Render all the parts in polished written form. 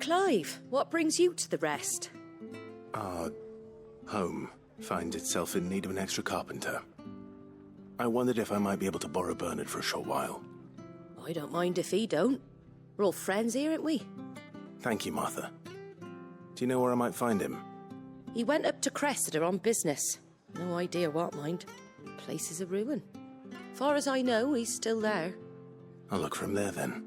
Clive, what brings you to the rest? Our home finds itself in need of an extra carpenter. I wondered if I might be able to borrow Bernard for a short while. I don't mind if he don't. We're all friends here, aren't we? Thank you, Martha. Do you know where I might find him? He went up to Cressida on business. No idea what, mind. Place is a ruin. Far as I know, he's still there. I'll look for him there, then.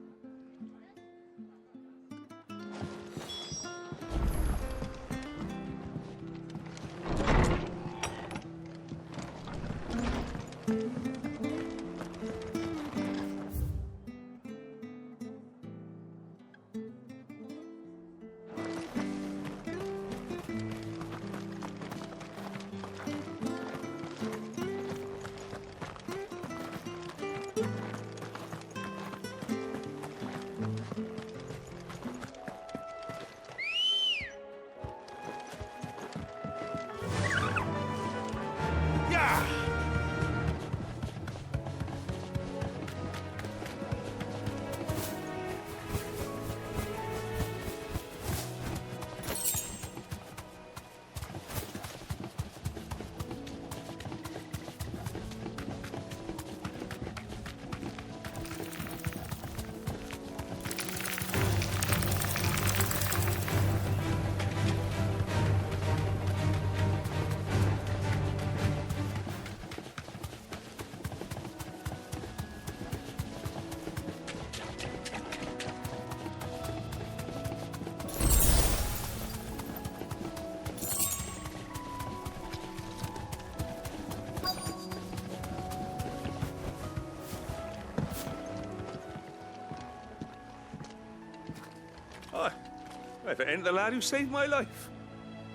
If it ain't the lad who saved my life.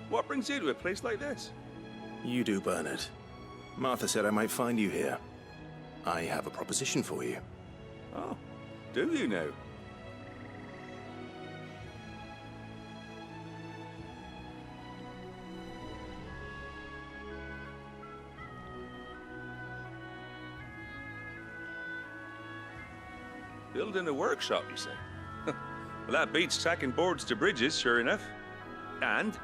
What brings you to a place like this? You do, Bernard. Martha said I might find you here. I have a proposition for you. Oh, do you now? Building a workshop, you say? Well, that beats tacking boards to bridges, sure enough. And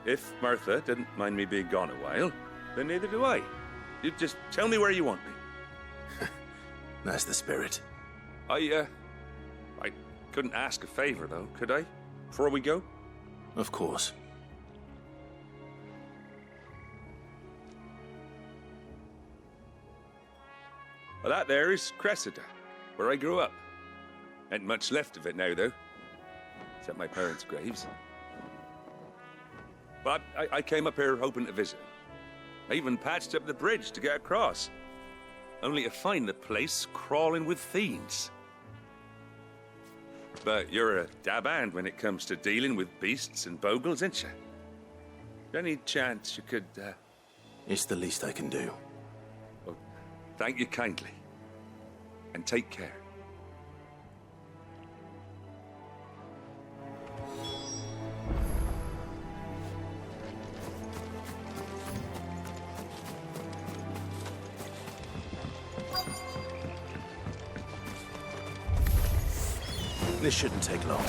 if Martha didn't mind me being gone a while, then neither do I. You just tell me where you want me. That's the spirit. I couldn't ask a favor, though, could I? Before we go? Of course. Well, that there is Cressida, where I grew up. Ain't much left of it now, though. Except my parents' graves. But I came up here hoping to visit. I even patched up the bridge to get across. Only to find the place crawling with fiends. But you're a dab hand when it comes to dealing with beasts and bogles, ain't you? Any chance you could, It's the least I can do. Well, thank you kindly. And take care. This shouldn't take long.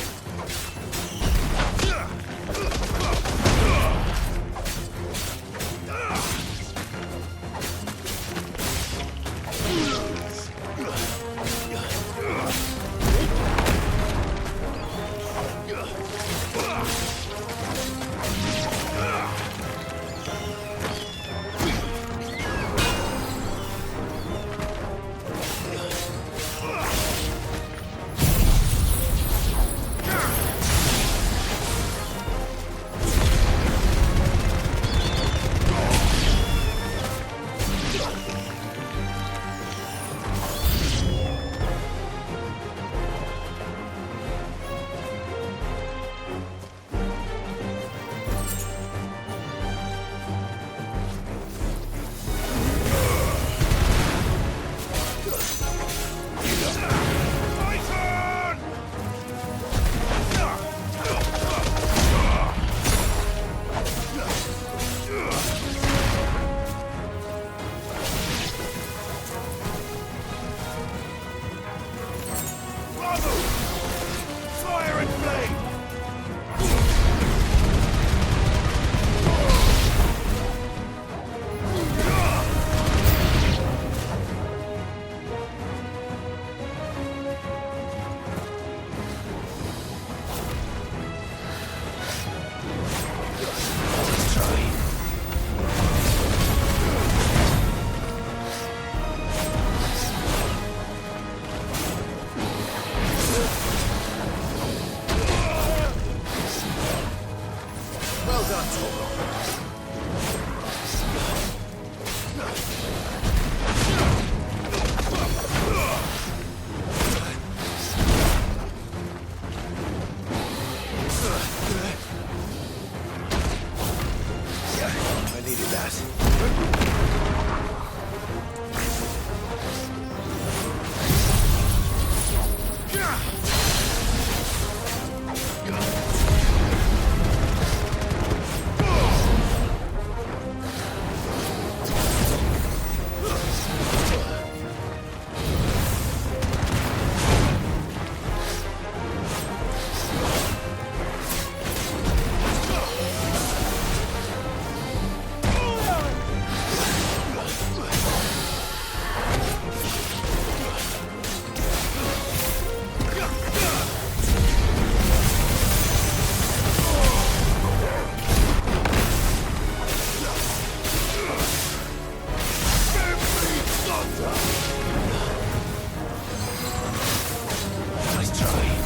I needed that. Nice try.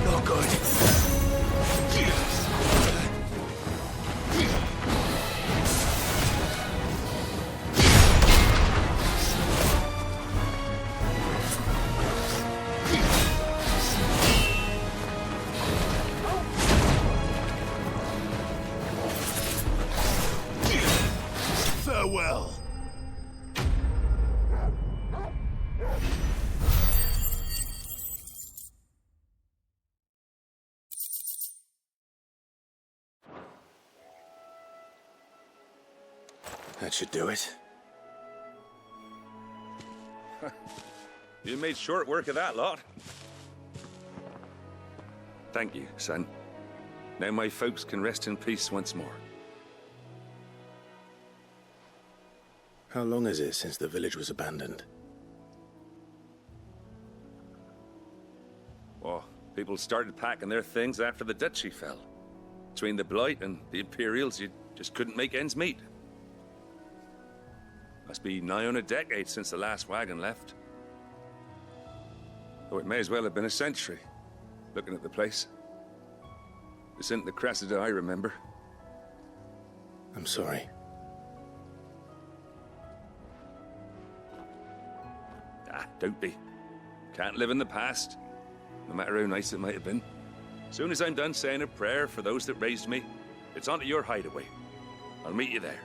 Not good. Farewell. That should do it. You made short work of that lot. Thank you, son. Now my folks can rest in peace once more. How long is it since the village was abandoned? Oh, people started packing their things after the duchy fell. Between the Blight and the Imperials, you just couldn't make ends meet. Must be nigh on a decade since the last wagon left. Though it may as well have been a century, looking at the place. This isn't the Cressida I remember. I'm sorry. Ah, don't be. Can't live in the past, no matter how nice it might have been. Soon as I'm done saying a prayer for those that raised me, it's onto your hideaway. I'll meet you there.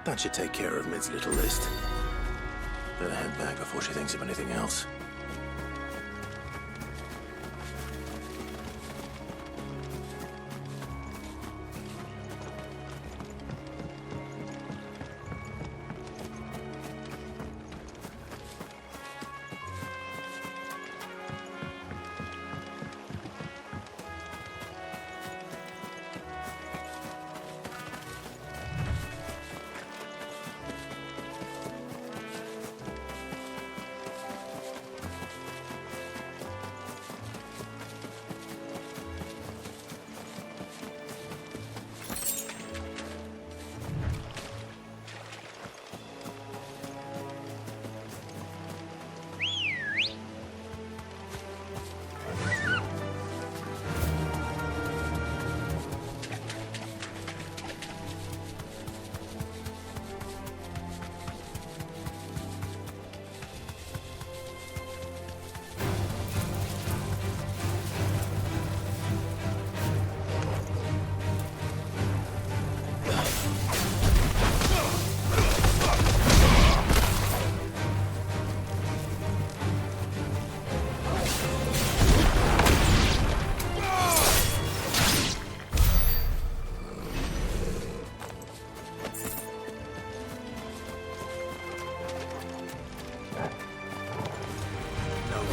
That should take care of Mid's little list. Better head back before she thinks of anything else.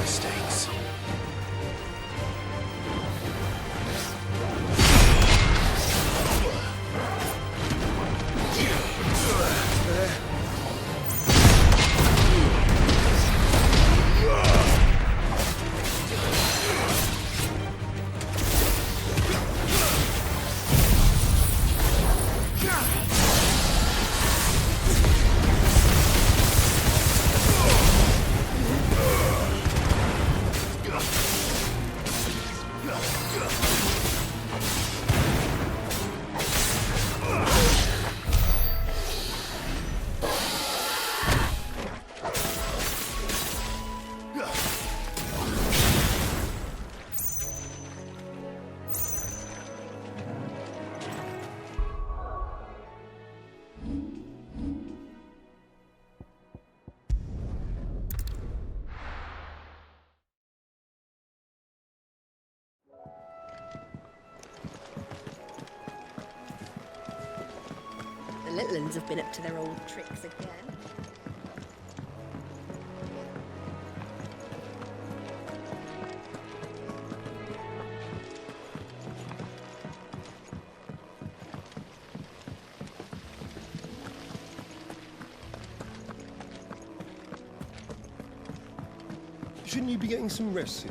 mistakes. The little uns have been up to their old tricks again. Shouldn't you be getting some rest?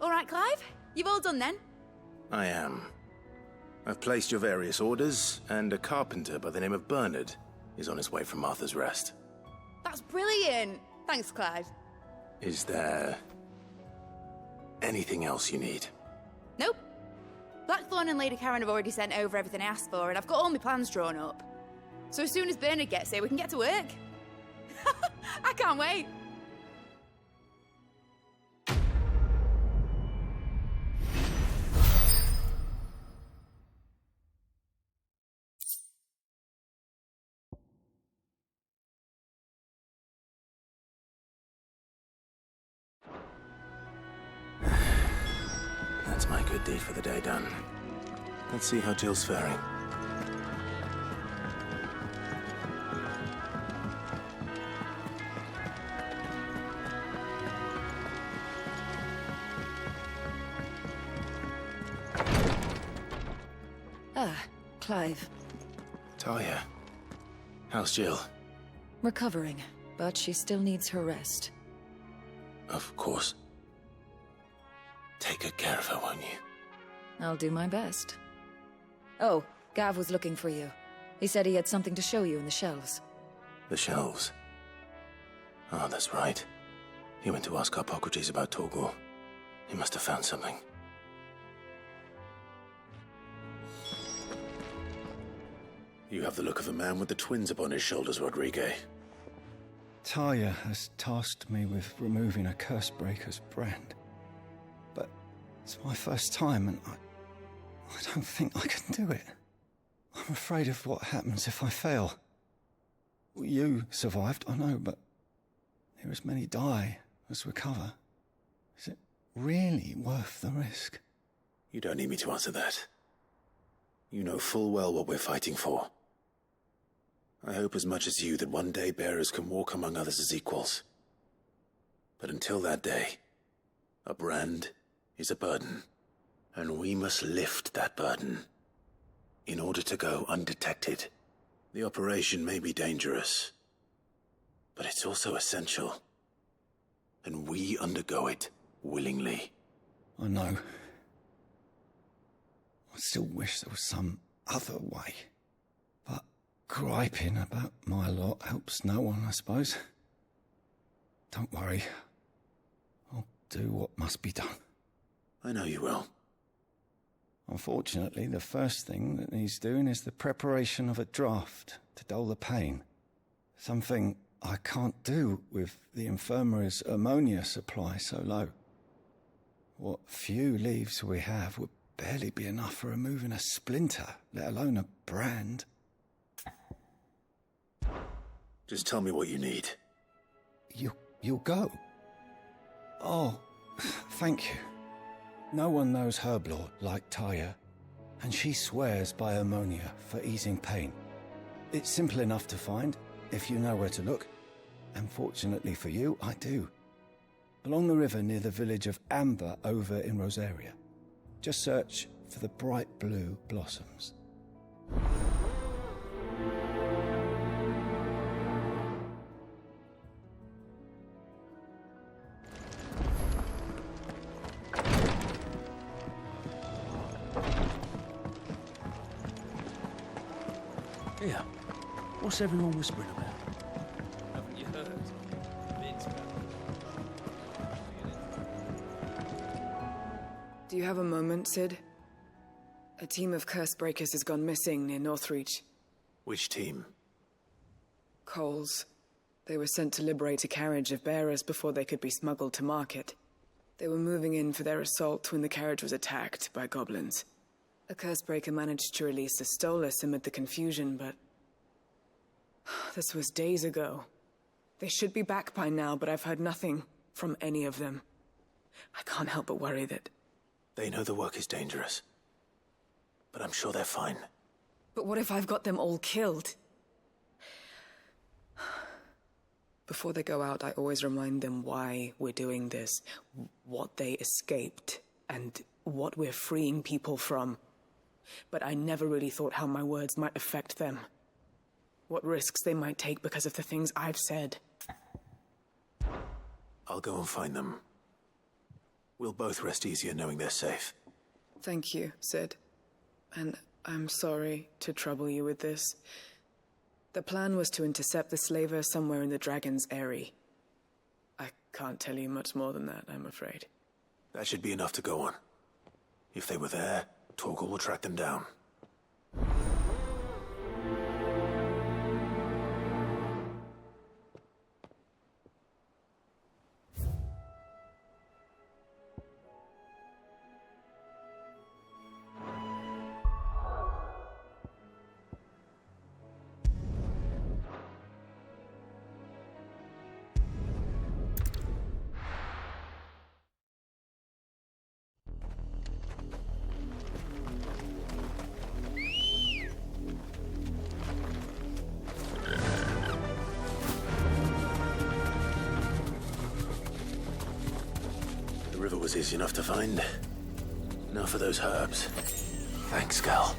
All right, Clive. You've all done then? I am. I've placed your various orders, and a carpenter by the name of Bernard is on his way from Martha's Rest. That's brilliant. Thanks, Clive. Is there anything else you need? Nope. Blackthorn and Lady Karen have already sent over everything I asked for, and I've got all my plans drawn up. So as soon as Bernard gets here, we can get to work. I can't wait. That's my good deed for the day done. Let's see how Jill's faring. Ah, Clive. Talia, how's Jill? Recovering, but she still needs her rest. Of course. Take good care of her, won't you? I'll do my best. Oh, Gav was looking for you. He said he had something to show you in the shelves. The shelves. Oh, that's right. He went to ask Harpocrates about Torgor. He must have found something. You have the look of a man with the twins upon his shoulders, Rodrigue. Talia has tasked me with removing a Cursebreaker's brand. But it's my first time, and I don't think I can do it. I'm afraid of what happens if I fail. You survived, I know, but there as many die as recover. Is it really worth the risk? You don't need me to answer that. You know full well what we're fighting for. I hope as much as you that one day bearers can walk among others as equals. But until that day, a brand is a burden, and we must lift that burden in order to go undetected. The operation may be dangerous, but it's also essential, and we undergo it willingly. I know. I still wish there was some other way. But griping about my lot helps no one, I suppose. Don't worry. I'll do what must be done. I know you will. Unfortunately, the first thing that needs doing is the preparation of a draft to dull the pain. Something I can't do with the infirmary's ammonia supply so low. What few leaves we have would barely be enough for removing a splinter, let alone a brand. Just tell me what you need. You'll go? Oh, thank you. No one knows Herblord like Talia, and she swears by ammonia for easing pain. It's simple enough to find, if you know where to look. And fortunately for you, I do. Along the river near the village of Amber over in Rosaria. Just search for the bright blue blossoms. Yeah. What's everyone whispering about? Haven't you heard? Do you have a moment, Sid? A team of Cursebreakers has gone missing near Northreach. Which team? Coles. They were sent to liberate a carriage of bearers before they could be smuggled to market. They were moving in for their assault when the carriage was attacked by goblins. A Cursebreaker managed to release a Stolas amid the confusion, but... this was days ago. They should be back by now, but I've heard nothing from any of them. I can't help but worry that... They know the work is dangerous. But I'm sure they're fine. But what if I've got them all killed? Before they go out, I always remind them why we're doing this, what they escaped, and what we're freeing people from. But I never really thought how my words might affect them. What risks they might take because of the things I've said. I'll go and find them. We'll both rest easier knowing they're safe. Thank you, Sid. And I'm sorry to trouble you with this. The plan was to intercept the slaver somewhere in the Dragon's Eyrie. I can't tell you much more than that, I'm afraid. That should be enough to go on. If they were there, Torgal will track them down. The river was easy enough to find. Now for those herbs. Thanks, Gal.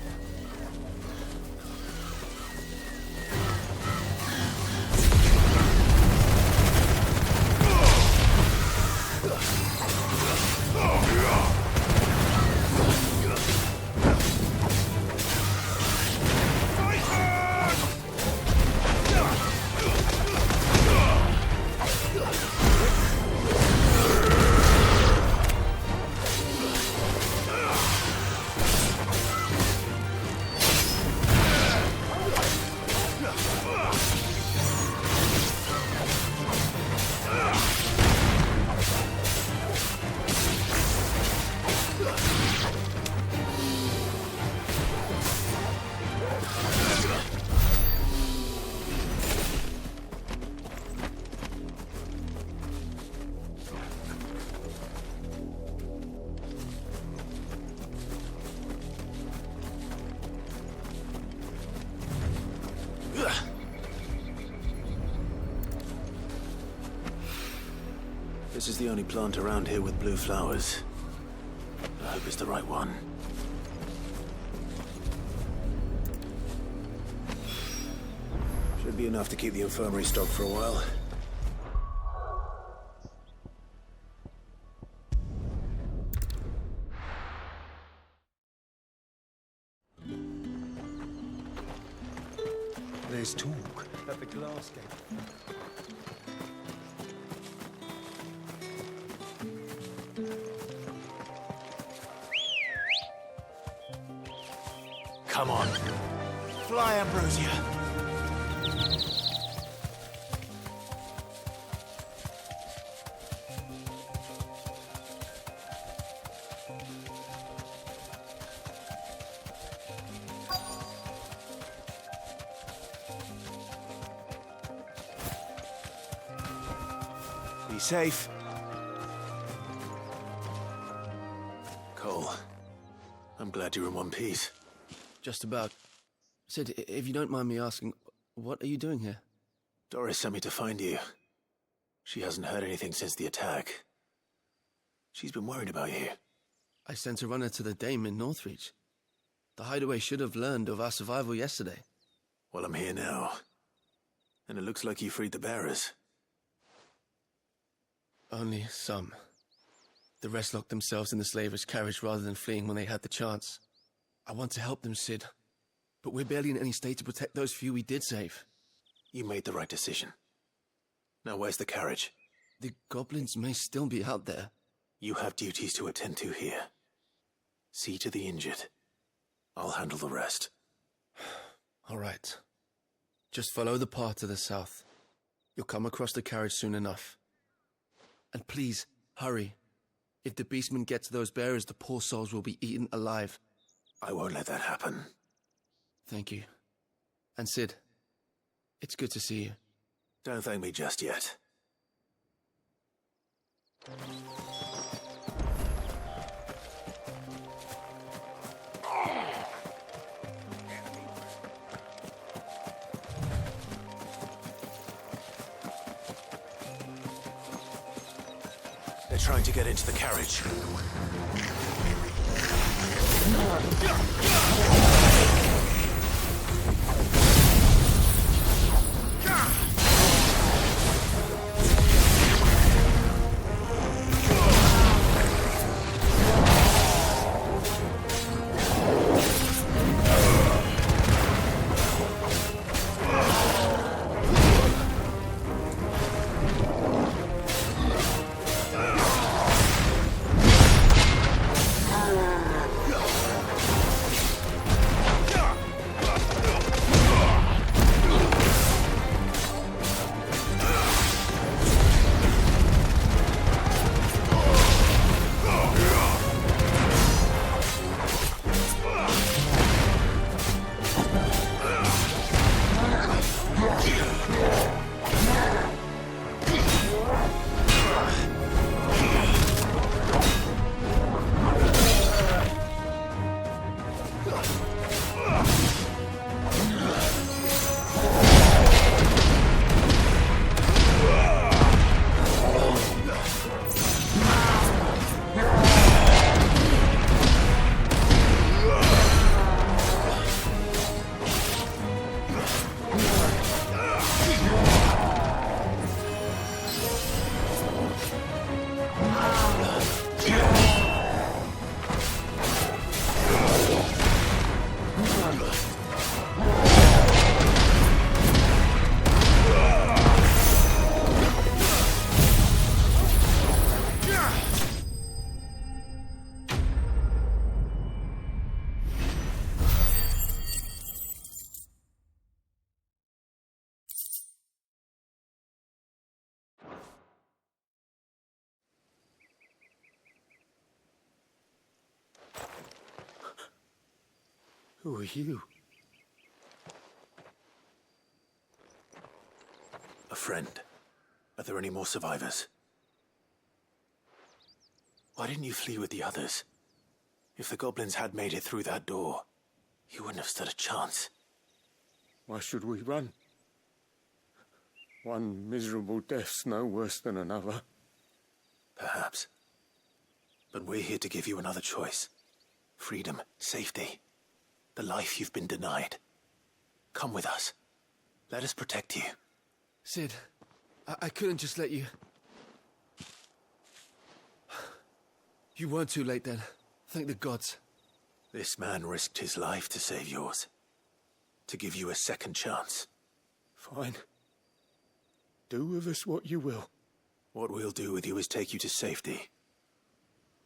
This is the only plant around here with blue flowers. I hope it's the right one. Should be enough to keep the infirmary stocked for a while. There's talk at the glass gate. Come on. Fly, Ambrosia. Be safe. Cole, I'm glad you're in one piece. Just about. Sid, if you don't mind me asking, what are you doing here? Doris sent me to find you. She hasn't heard anything since the attack. She's been worried about you. I sent a runner to the Dame in Northreach. The Hideaway should have learned of our survival yesterday. Well, I'm here now. And it looks like you freed the bearers. Only some. The rest locked themselves in the slavers' carriage rather than fleeing when they had the chance. I want to help them, Cid. But we're barely in any state to protect those few we did save. You made the right decision. Now where's the carriage? The goblins may still be out there. You have duties to attend to here. See to the injured. I'll handle the rest. All right. Just follow the path to the south. You'll come across the carriage soon enough. And please, hurry. If the beastmen get to those bearers, the poor souls will be eaten alive. I won't let that happen. Thank you. And Cid, it's good to see you. Don't thank me just yet. They're trying to get into the carriage. Who are you? A friend. Are there any more survivors? Why didn't you flee with the others? If the goblins had made it through that door, you wouldn't have stood a chance. Why should we run? One miserable death's no worse than another. Perhaps. But we're here to give you another choice. Freedom, safety. The life you've been denied. Come with us. Let us protect you. Cid, I couldn't just let you... You weren't too late then. Thank the gods. This man risked his life to save yours. To give you a second chance. Fine. Do with us what you will. What we'll do with you is take you to safety.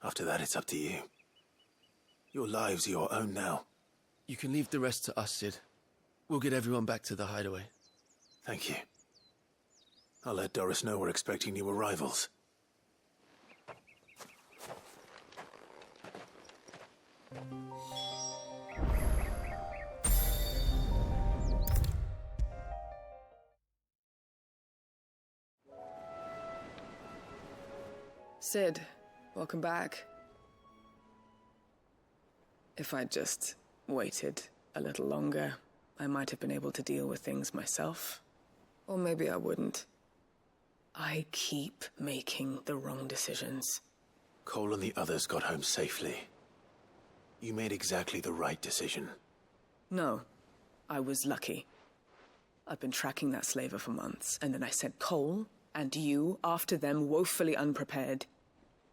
After that, it's up to you. Your lives are your own now. You can leave the rest to us, Cid. We'll get everyone back to the hideaway. Thank you. I'll let Doris know we're expecting new arrivals. Cid, welcome back. If I'd just waited a little longer, I might have been able to deal with things myself. Or maybe I wouldn't. I keep making the wrong decisions. Cole and the others got home safely. You made exactly the right decision. No, I was lucky. I've been tracking that slaver for months, and then I sent Cole and you after them, woefully unprepared.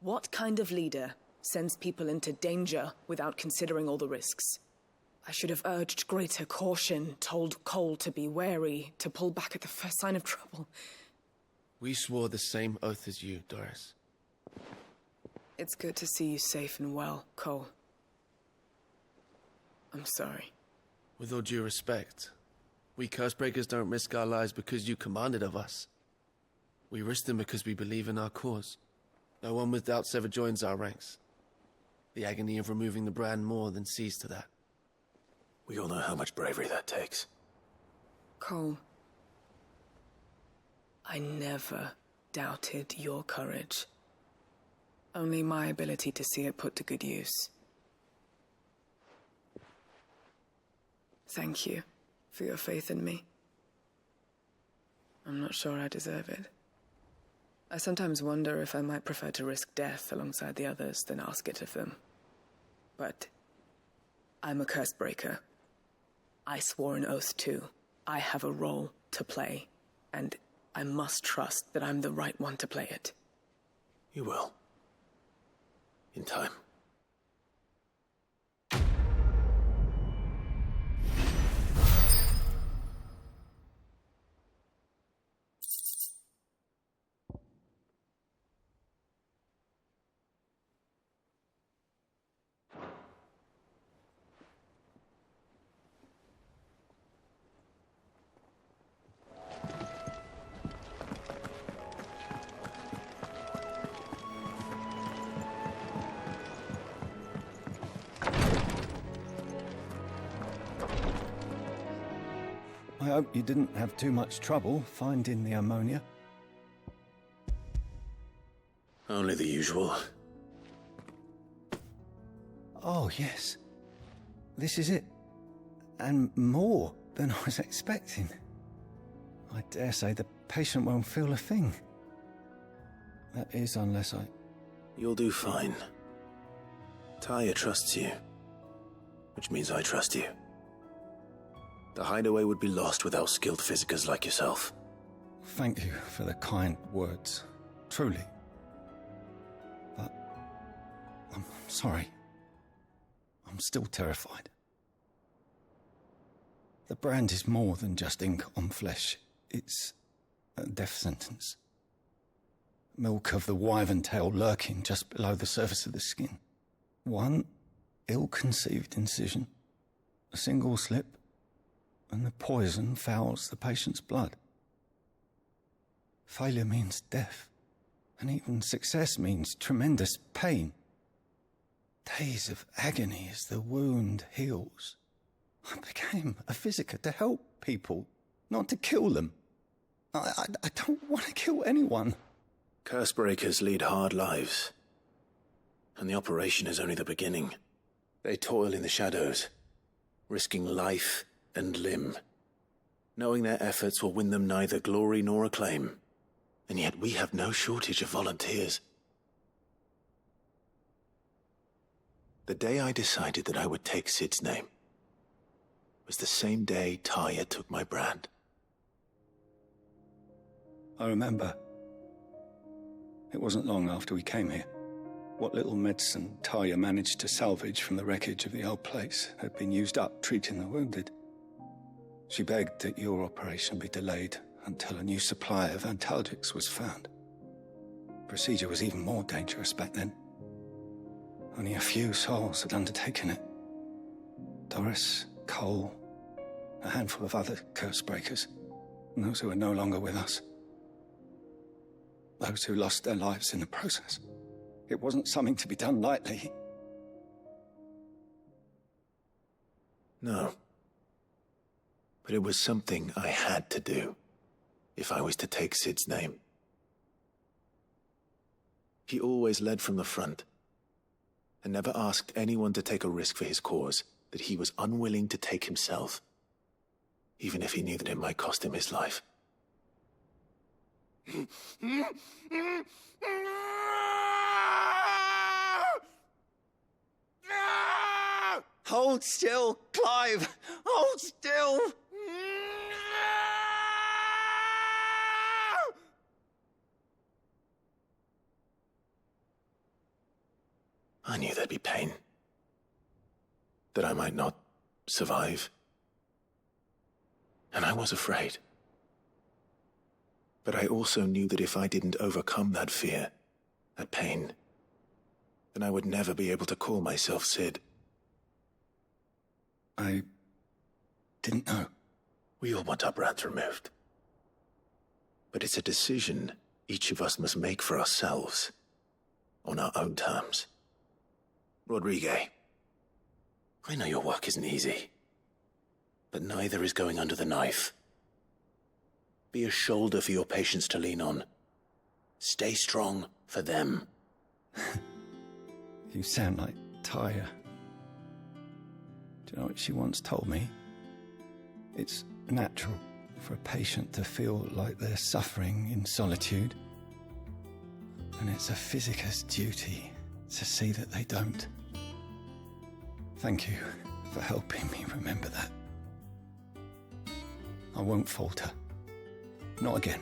What kind of leader sends people into danger without considering all the risks? I should have urged greater caution, told Cole to be wary, to pull back at the first sign of trouble. We swore the same oath as you, Doris. It's good to see you safe and well, Cole. I'm sorry. With all due respect, we Cursebreakers don't risk our lives because you commanded of us. We risk them because we believe in our cause. No one with doubts ever joins our ranks. The agony of removing the brand more than sees to that. We all know how much bravery that takes. Cole, I never doubted your courage. Only my ability to see it put to good use. Thank you for your faith in me. I'm not sure I deserve it. I sometimes wonder if I might prefer to risk death alongside the others than ask it of them. But I'm a Cursebreaker. I swore an oath too. I have a role to play, and I must trust that I'm the right one to play it. You will. In time. I hope you didn't have too much trouble finding the ammonia. Only the usual. Oh, yes. This is it. And more than I was expecting. I dare say the patient won't feel a thing. That is, unless I... You'll do fine. Taya trusts you. Which means I trust you. The hideaway would be lost without skilled physicers like yourself. Thank you for the kind words. Truly. But... I'm sorry. I'm still terrified. The brand is more than just ink on flesh. It's a death sentence. Milk of the wyvern tail lurking just below the surface of the skin. One ill-conceived incision, a single slip, and the poison fouls the patient's blood. Failure means death, and even success means tremendous pain. Days of agony as the wound heals. I became a physiker to help people, not to kill them. I don't want to kill anyone. Cursebreakers lead hard lives. And the operation is only the beginning. They toil in the shadows, risking life and limb, knowing their efforts will win them neither glory nor acclaim. And yet we have no shortage of volunteers. The day I decided that I would take Sid's name was the same day Taya took my brand. I remember. It wasn't long after we came here. What little medicine Taya managed to salvage from the wreckage of the old place had been used up treating the wounded. She begged that your operation be delayed until a new supply of antalgics was found. Procedure was even more dangerous back then. Only a few souls had undertaken it. Doris, Cole, a handful of other Cursebreakers, and those who are no longer with us. Those who lost their lives in the process. It wasn't something to be done lightly. No. But it was something I had to do, if I was to take Sid's name. He always led from the front, and never asked anyone to take a risk for his cause that he was unwilling to take himself, even if he knew that it might cost him his life. Hold still, Clive! Hold still! I knew there'd be pain. That I might not survive. And I was afraid. But I also knew that if I didn't overcome that fear, that pain, then I would never be able to call myself Sid. I didn't know. We all want our brands removed. But it's a decision each of us must make for ourselves, on our own terms. Rodrigue, I know your work isn't easy, but neither is going under the knife. Be a shoulder for your patients to lean on. Stay strong for them. You sound like Taya. Do you know what she once told me? It's natural for a patient to feel like they're suffering in solitude. And it's a physicist's duty to see that they don't. Thank you for helping me remember that. I won't falter. Not again.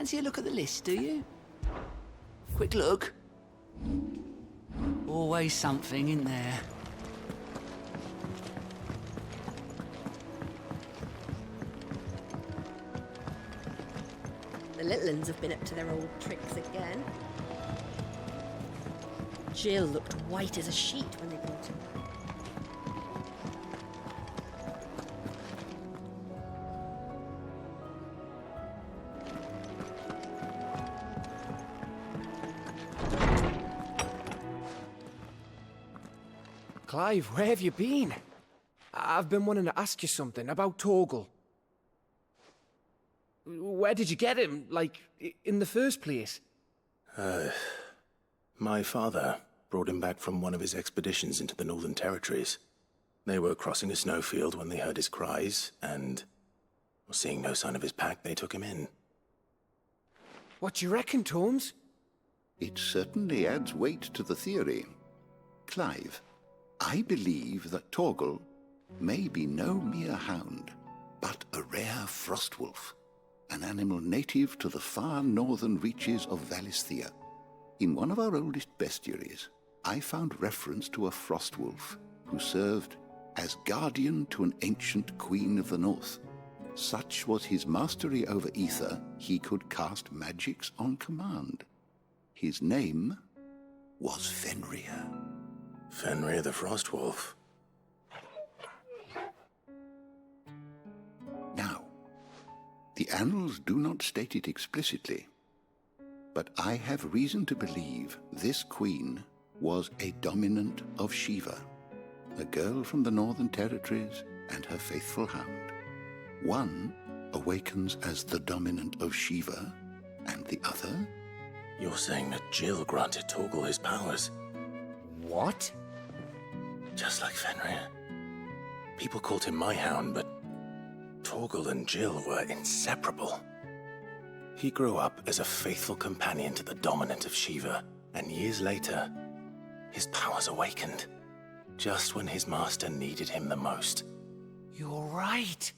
Fancy a look at the list, do you? Quick look. Always something in there. The little uns have been up to their old tricks again. Jill looked white as a sheet when they brought him. Clive, where have you been? I've been wanting to ask you something about Torgal. Where did you get him, like, in the first place? My father brought him back from one of his expeditions into the Northern Territories. They were crossing a snowfield when they heard his cries, and seeing no sign of his pack, they took him in. What do you reckon, Tomes? It certainly adds weight to the theory. Clive, I believe that Torgal may be no mere hound, but a rare frostwolf, an animal native to the far northern reaches of Valisthea. In one of our oldest bestiaries, I found reference to a frostwolf who served as guardian to an ancient queen of the north. Such was his mastery over ether, he could cast magics on command. His name was Fenrir. Fenrir the Frostwolf. Now, the annals do not state it explicitly, but I have reason to believe this queen was a dominant of Shiva, a girl from the Northern Territories and her faithful hound. One awakens as the dominant of Shiva, and the other? You're saying that Jill granted Torgal his powers? What? Just like Fenrir. People called him my hound, but Torgal and Jill were inseparable. He grew up as a faithful companion to the dominant of Shiva, and years later, his powers awakened, just when his master needed him the most. You're right.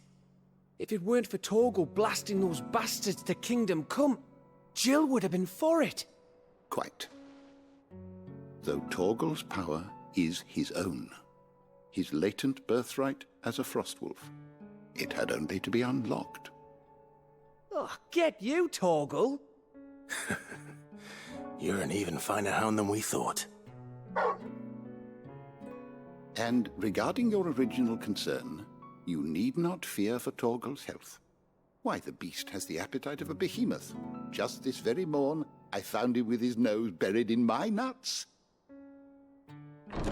If it weren't for Torgal blasting those bastards to Kingdom Come, Jill would have been for it. Quite. Though Torgal's power is his own, his latent birthright as a Frostwolf. It had only to be unlocked. Oh, get you, Torgal. You're an even finer hound than we thought. And regarding your original concern, you need not fear for Torgal's health. Why, the beast has the appetite of a behemoth. Just this very morn, I found him with his nose buried in my nuts. There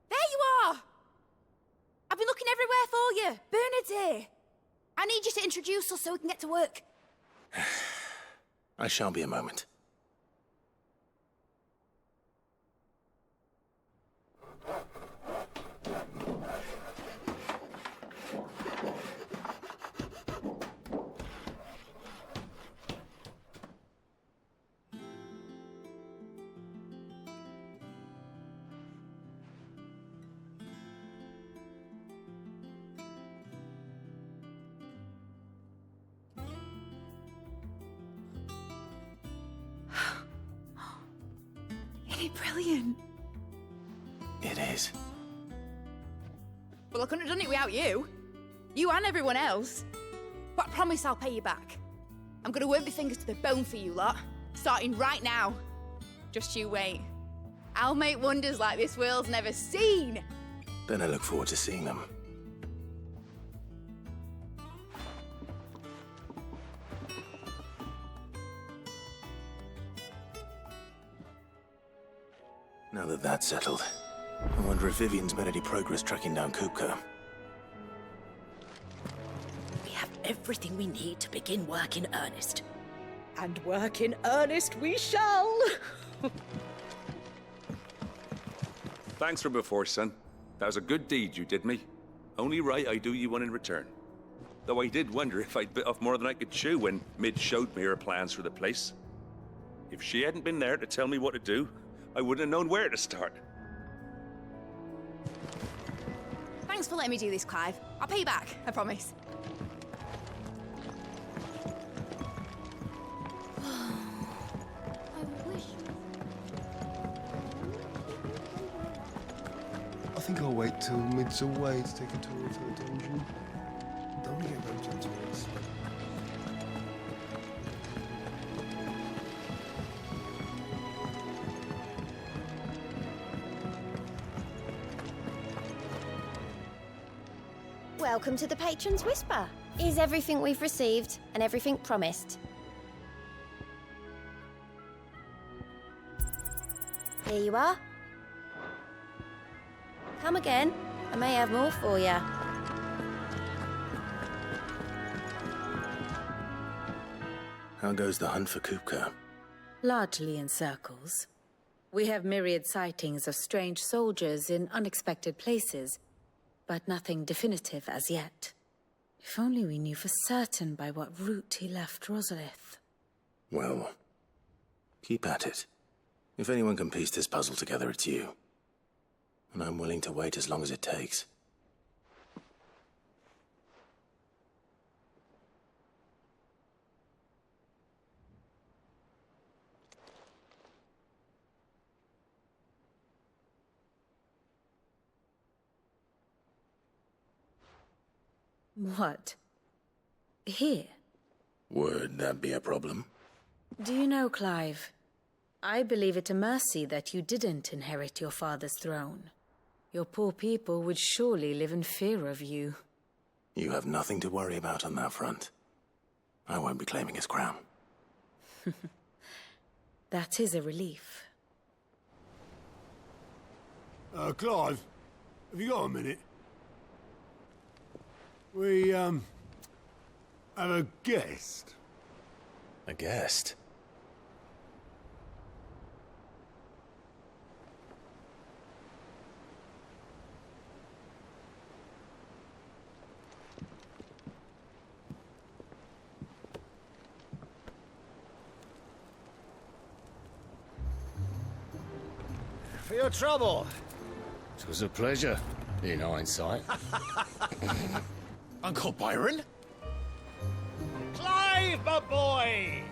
you are! I've been looking everywhere for you. Bernard's here. I need you to introduce us so we can get to work. I shan't be a moment. Brilliant. It is. Well, I couldn't have done it without you. You and everyone else. But I promise I'll pay you back. I'm gonna work my fingers to the bone for you lot, starting right now. Just you wait. I'll make wonders like this world's never seen. Then I look forward to seeing them. Now that that's settled, I wonder if Vivian's made any progress tracking down Kupka. We have everything we need to begin work in earnest. And work in earnest we shall! Thanks for before, son. That was a good deed you did me. Only right I do you one in return. Though I did wonder if I'd bit off more than I could chew when Mid showed me her plans for the place. If she hadn't been there to tell me what to do, I wouldn't have known where to start. Thanks for letting me do this, Clive. I'll pay you back, I promise. I think I'll wait till Mid's away to take a tour of her dungeon. Don't get those gentlemen. Welcome to the Patron's Whisper. Is everything we've received and everything promised? Here you are. Come again. I may have more for you. How goes the hunt for Kupka? Largely in circles. We have myriad sightings of strange soldiers in unexpected places, but nothing definitive as yet. If only we knew for certain by what route he left Rosalith. Well, keep at it. If anyone can piece this puzzle together, it's you. And I'm willing to wait as long as it takes. What? Here? Would that be a problem? Do you know, Clive? I believe it a mercy that you didn't inherit your father's throne. Your poor people would surely live in fear of you. You have nothing to worry about on that front. I won't be claiming his crown. That is a relief. Clive, have you got a minute? We, have a guest. A guest? For your trouble. It was a pleasure, in hindsight. Uncle Byron? Clive, my boy!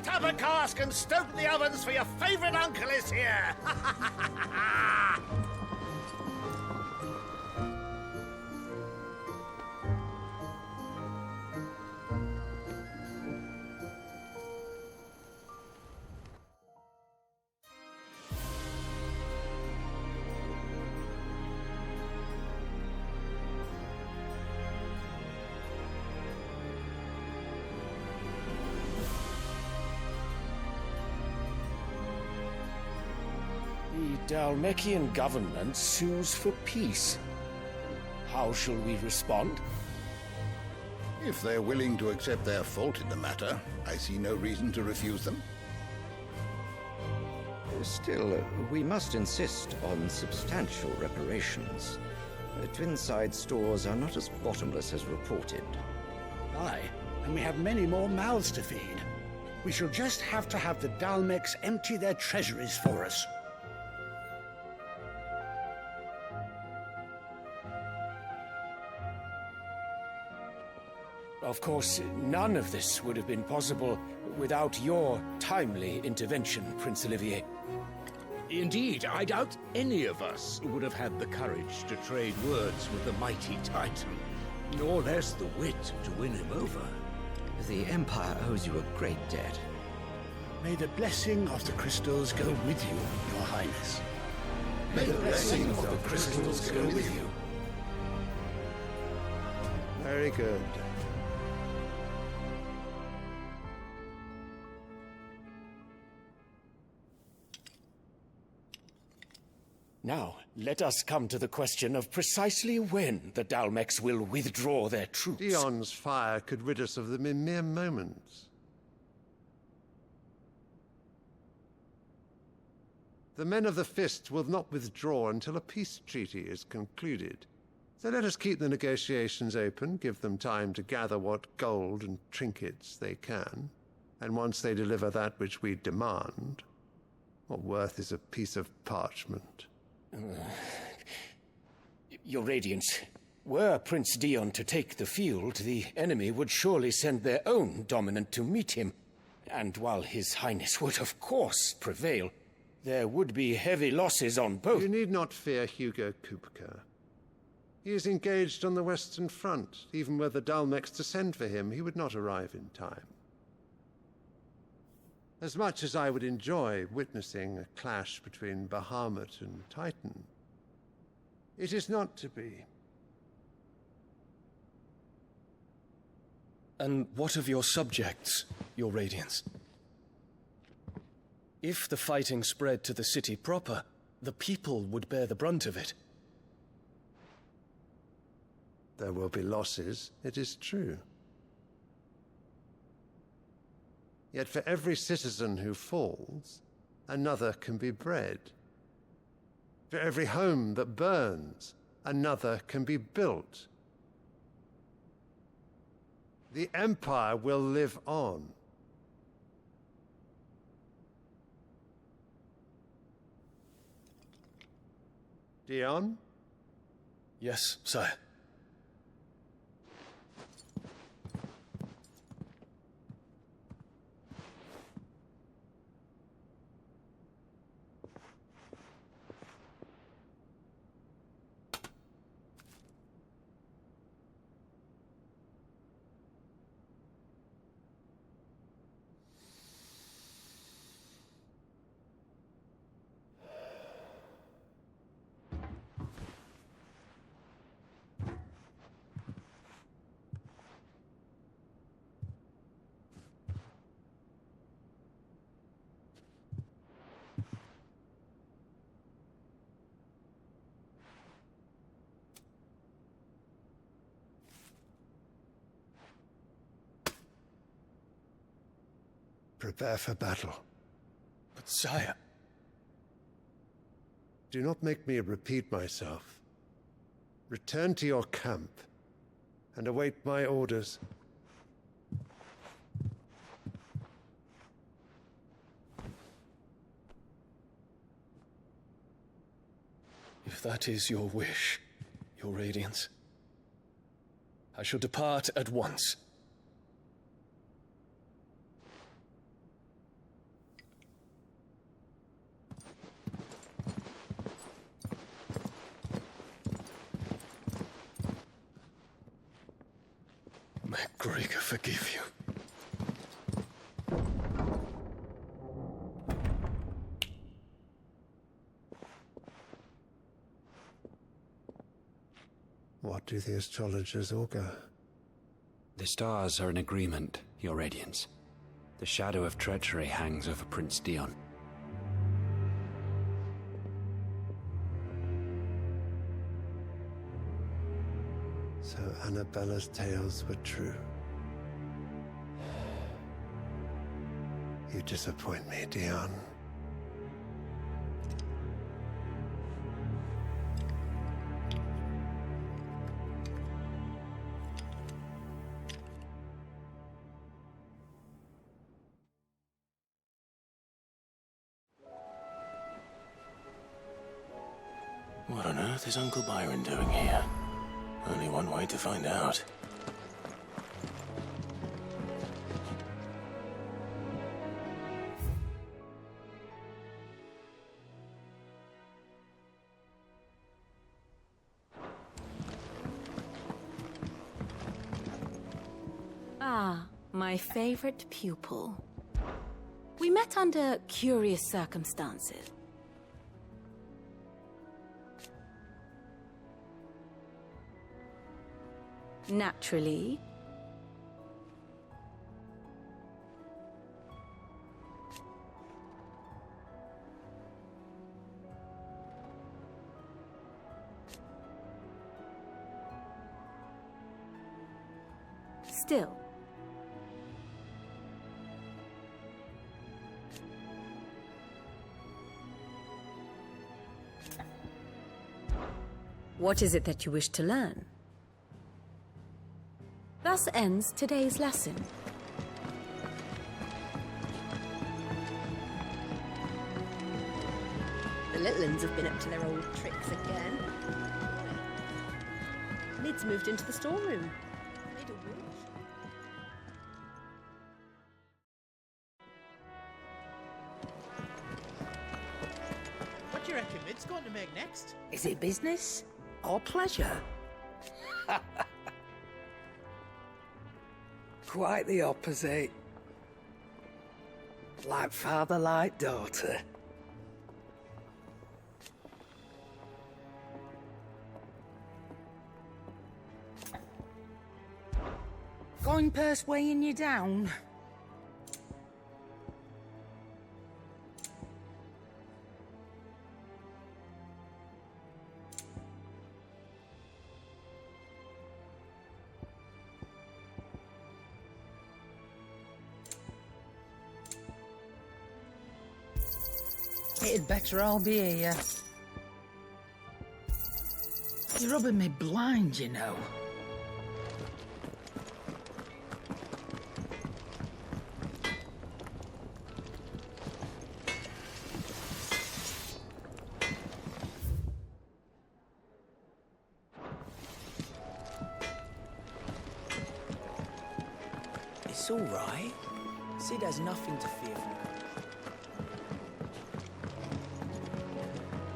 Tap a cask and stoke the ovens for your favourite uncle is here! The Dhalmekian government sues for peace. How shall we respond? If they're willing to accept their fault in the matter, I see no reason to refuse them. Still, we must insist on substantial reparations. Twinside stores are not as bottomless as reported. Aye, and we have many more mouths to feed. We shall just have to have the Dalmex empty their treasuries for us. Of course, none of this would have been possible without your timely intervention, Prince Olivier. Indeed, I doubt any of us would have had the courage to trade words with the mighty Titan, nor less the wit to win him over. The Empire owes you a great debt. May the blessing of the crystals go with you, Your Highness. May the blessing of the crystals go with you. Very good. Now, let us come to the question of precisely when the Dalmex will withdraw their troops. Dion's fire could rid us of them in mere moments. The men of the Fist will not withdraw until a peace treaty is concluded. So let us keep the negotiations open, give them time to gather what gold and trinkets they can, and once they deliver that which we demand, what worth is a piece of parchment? Your Radiance, were Prince Dion to take the field, the enemy would surely send their own dominant to meet him. And while His Highness would of course prevail, there would be heavy losses on both. You need not fear Hugo Kupka. He is engaged on the Western Front. Even were the Dalmex to send for him, he would not arrive in time. As much as I would enjoy witnessing a clash between Bahamut and Titan, it is not to be. And what of your subjects, Your Radiance? If the fighting spread to the city proper, the people would bear the brunt of it. There will be losses, it is true. Yet for every citizen who falls, another can be bred. For every home that burns, another can be built. The Empire will live on. Dion? Yes, sire. prepare for battle. But sire... Do not make me repeat myself. Return to your camp and await my orders. If that is your wish, Your Radiance, I shall depart at once. MacGregor forgive you. What do the astrologers augur? The stars are in agreement, Your Radiance. The shadow of treachery hangs over Prince Dion. So Annabella's tales were true. You disappoint me, Dion. What on earth is Uncle Byron doing here? Only one way to find out. Ah, my favorite pupil. We met under curious circumstances. Naturally. Still. What is it that you wish to learn? Thus ends today's lesson. The little uns have been up to their old tricks again. Lid's moved into the storeroom. Made a wish. What do you reckon Mid's going to make next? Is it business or pleasure? Quite the opposite. Like father, like daughter. Coin purse weighing you down? It'd better all be here. You're rubbing me blind, you know. It's all right. Sid has nothing to fear from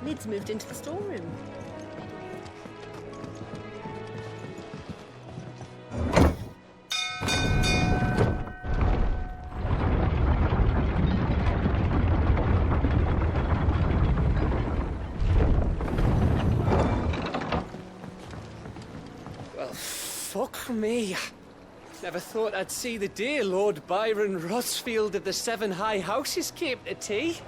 Lid's moved into the storeroom. Well, fuck me. Never thought I'd see the day Lord Byron Rosfield of the Seven High Houses came to tea.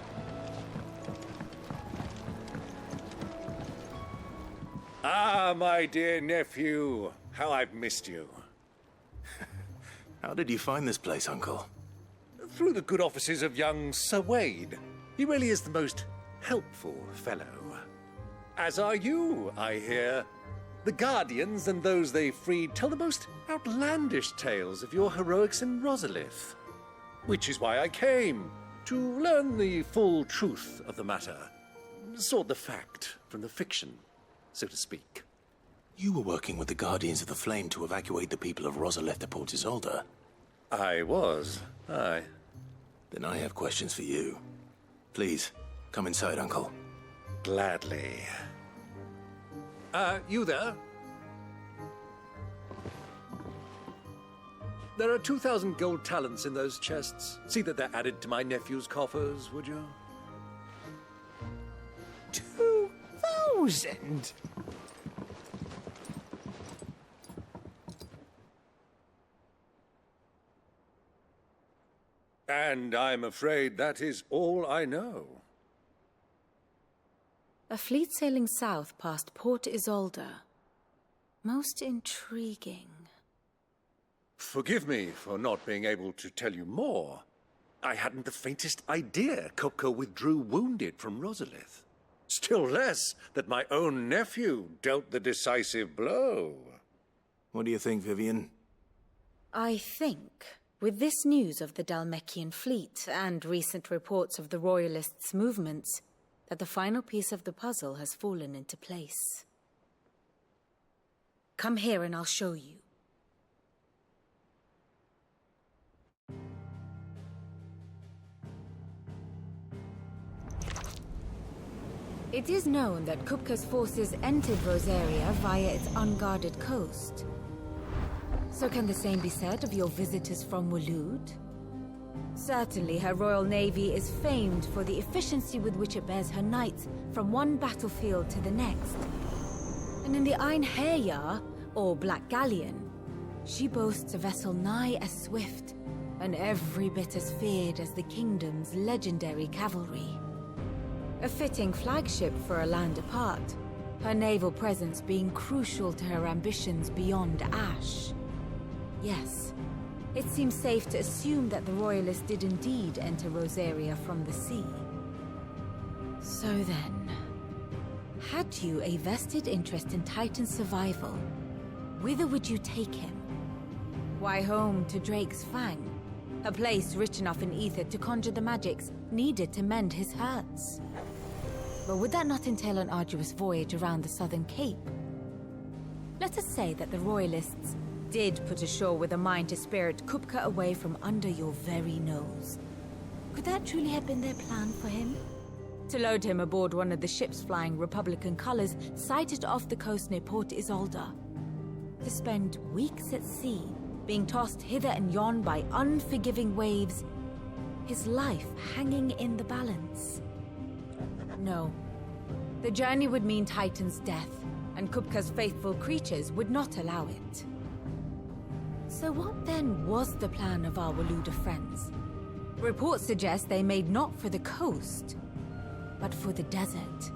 Ah, my dear nephew, how I've missed you. How did you find this place, Uncle? through the good offices of young Sir Wade. He really is the most helpful fellow. As are you, I hear. The Guardians and those they freed tell the most outlandish tales of your heroics in Rosalith. Which is why I came, to learn the full truth of the matter. Sort the fact from the fiction, so to speak. You were working with the Guardians of the Flame to evacuate the people of Rosalith to Port Isolde. I was, aye. Then I have questions for you. Please, come inside, Uncle. Gladly. You there? There are 2,000 gold talents in those chests. See that they're added to my nephew's coffers, would you? 2,000? And I'm afraid that is all I know. A fleet sailing south past Port Isolde. Most intriguing. Forgive me for not being able to tell you more. I hadn't the faintest idea Kupka withdrew wounded from Rosalith. Still less that my own nephew dealt the decisive blow. What do you think, Vivian? I think, with this news of the Dhalmekian fleet and recent reports of the Royalists' movements, that the final piece of the puzzle has fallen into place. Come here and I'll show you. It is known that Kupka's forces entered Rosaria via its unguarded coast. So can the same be said of your visitors from Waloed? Certainly, her Royal Navy is famed for the efficiency with which it bears her knights from one battlefield to the next. And in the Einherjar, or Black Galleon, she boasts a vessel nigh as swift and every bit as feared as the kingdom's legendary cavalry. A fitting flagship for a land apart, her naval presence being crucial to her ambitions beyond Ash. Yes, it seems safe to assume that the Royalists did indeed enter Rosaria from the sea. So then, had you a vested interest in Titan's survival, whither would you take him? Why, home to Drake's Fang, a place rich enough in ether to conjure the magics needed to mend his hurts. But would that not entail an arduous voyage around the southern cape? Let us say that the Royalists did put ashore with a mind to spirit Kupka away from under your very nose. Could that truly have been their plan for him? To load him aboard one of the ships flying Republican colors sighted off the coast near Port Isolde. To spend weeks at sea, being tossed hither and yon by unforgiving waves, his life hanging in the balance. No. The journey would mean Titan's death, and Kupka's faithful creatures would not allow it. So what then was the plan of our Waloed friends? Reports suggest they made not for the coast, but for the desert.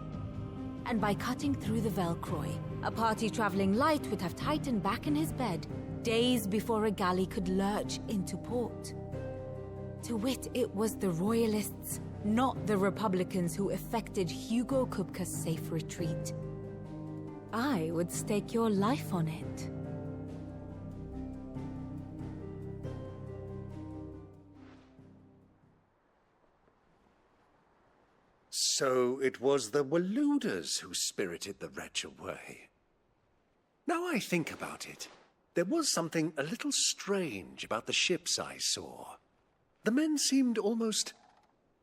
And by cutting through the Velcroy, a party traveling light would have Titan back in his bed days before a galley could lurch into port. To wit, it was the Royalists, not the Republicans, who effected Hugo Kupka's safe retreat. I would stake your life on it. So it was the Waloeders who spirited the wretch away. Now I think about it, there was something a little strange about the ships I saw. The men seemed almost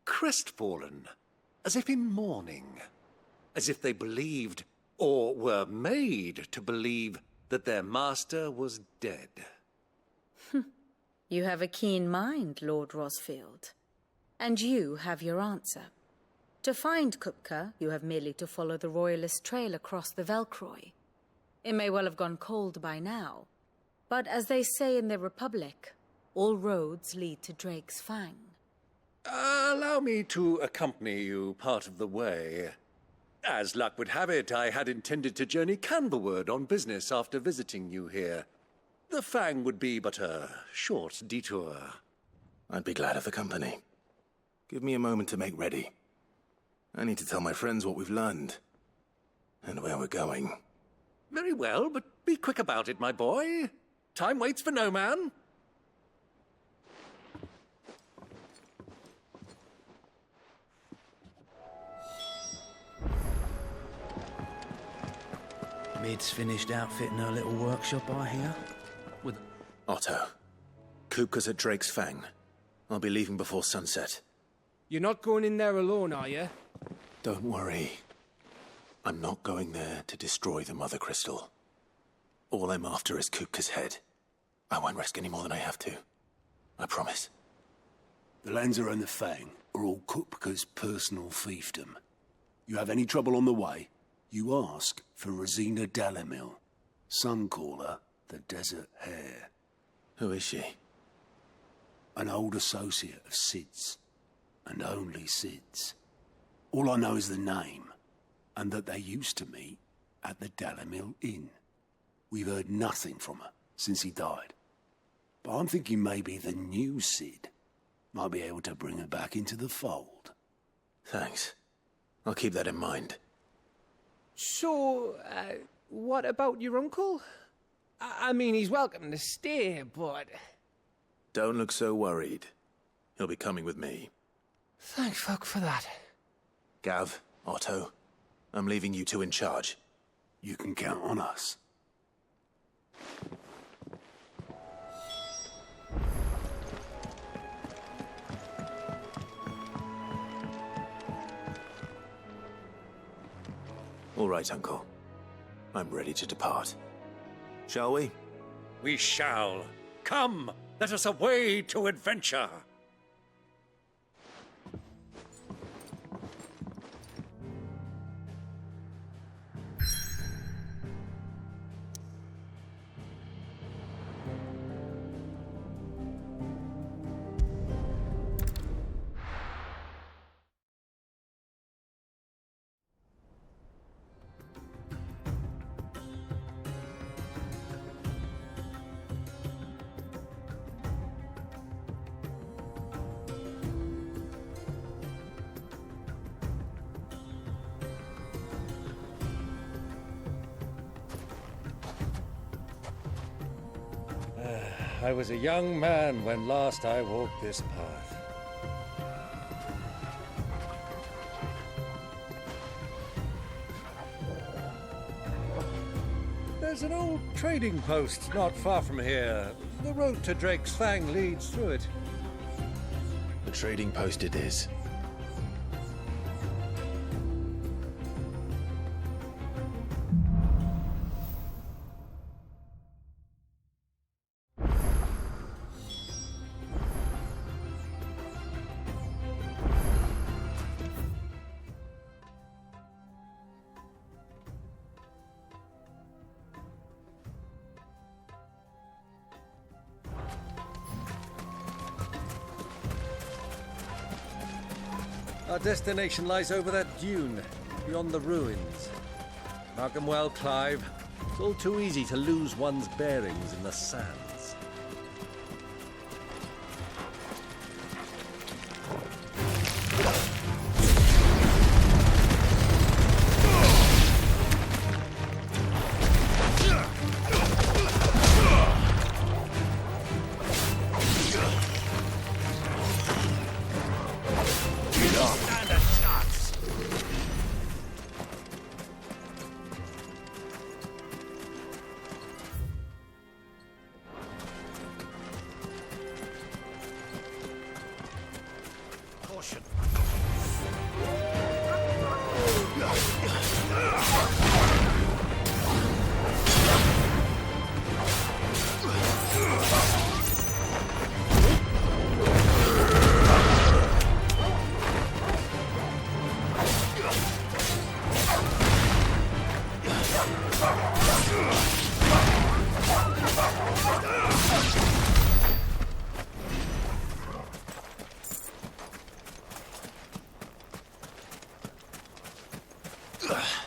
crestfallen, as if in mourning, as if they believed, or were made to believe, that their master was dead. You have a keen mind, Lord Rosfield. And you have your answer. To find Kupka, you have merely to follow the Royalist trail across the Velcroy. It may well have gone cold by now, but as they say in the Republic, all roads lead to Drake's Fang. Allow me to accompany you part of the way. As luck would have it, I had intended to journey Canverward on business after visiting you here. The Fang would be but a short detour. I'd be glad of the company. Give me a moment to make ready. I need to tell my friends what we've learned. And where we're going. Very well, but be quick about it, my boy. Time waits for no man. Mid's finished outfitting her little workshop, I hear. With Otto. Kupka's at Drake's Fang. I'll be leaving before sunset. You're not going in there alone, are you? Don't worry. I'm not going there to destroy the Mother Crystal. All I'm after is Kupka's head. I won't risk any more than I have to. I promise. The Lancer and the Fang are all Kupka's personal fiefdom. You have any trouble on the way, you ask for Rosina Dalimil. Some call her the Desert Hare. Who is she? An old associate of Sid's. And only Sid's. All I know is the name, and that they used to meet at the Dalimil Inn. We've heard nothing from her since he died. But I'm thinking maybe the new Sid might be able to bring her back into the fold. Thanks. I'll keep that in mind. So, what about your uncle? I mean, he's welcome to stay, but... Don't look so worried. He'll be coming with me. Thank fuck for that. Gav, Otto, I'm leaving you two in charge. You can count on us. All right, Uncle. I'm ready to depart. Shall we? We shall. Come, let us away to adventure. I was a young man when last I walked this path. There's an old trading post not far from here. The road to Drake's Fang leads through it. The trading post it is. Our destination lies over that dune, beyond the ruins. Mark 'em well, Clive. It's all too easy to lose one's bearings in the sands. Ugh.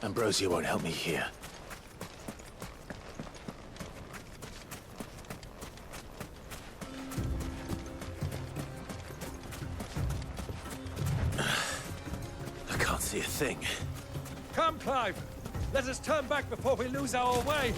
Ambrosia won't help me here. I can't see a thing. Come, Clive! Let us turn back before we lose our way!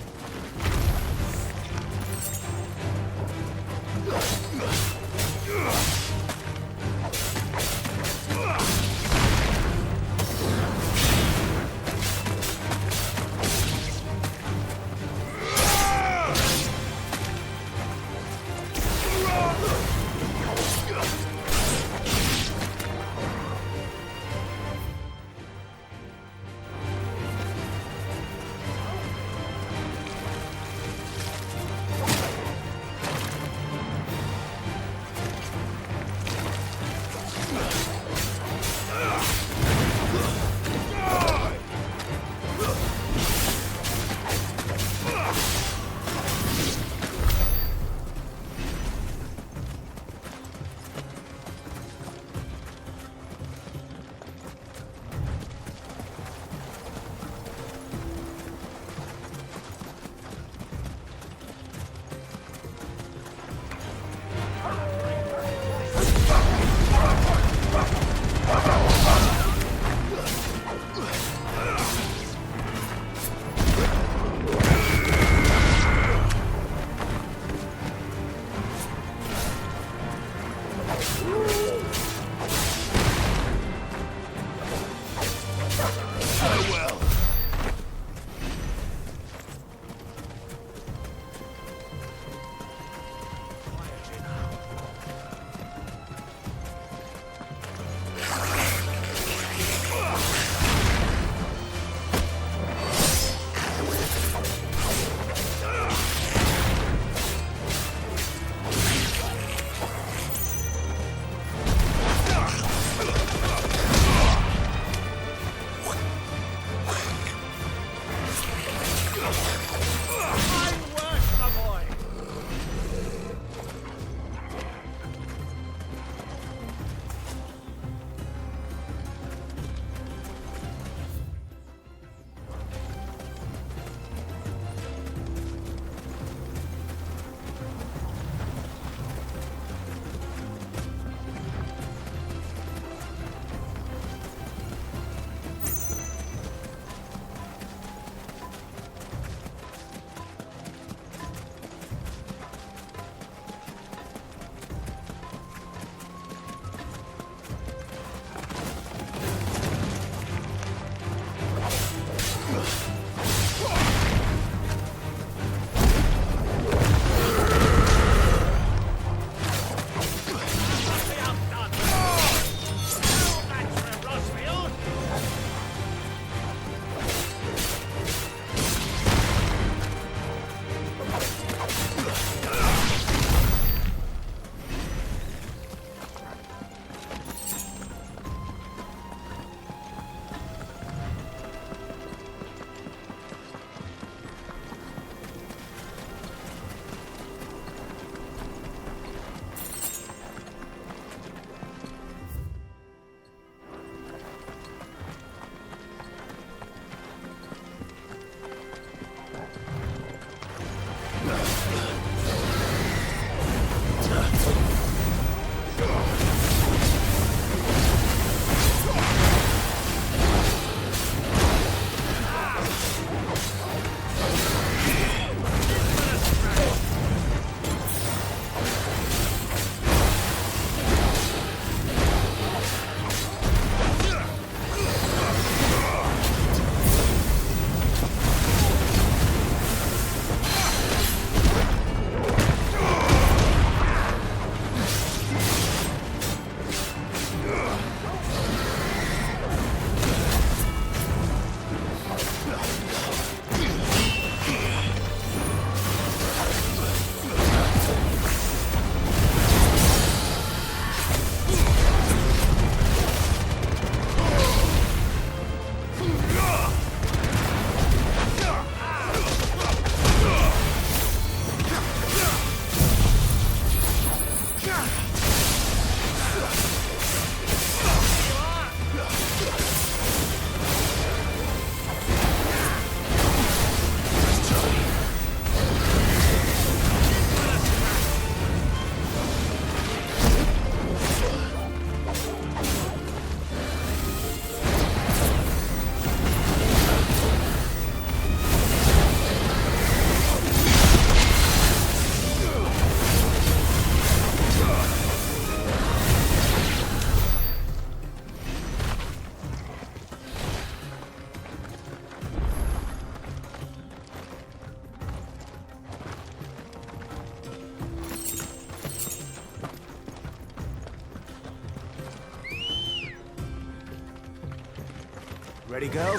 Ready, go?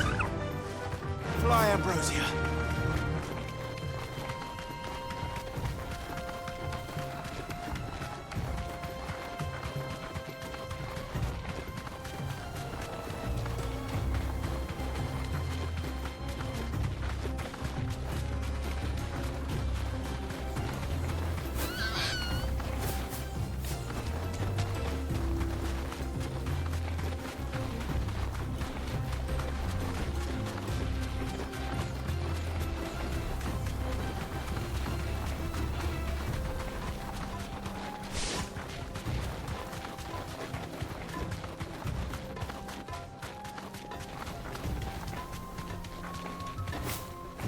Fly, Ambrosia.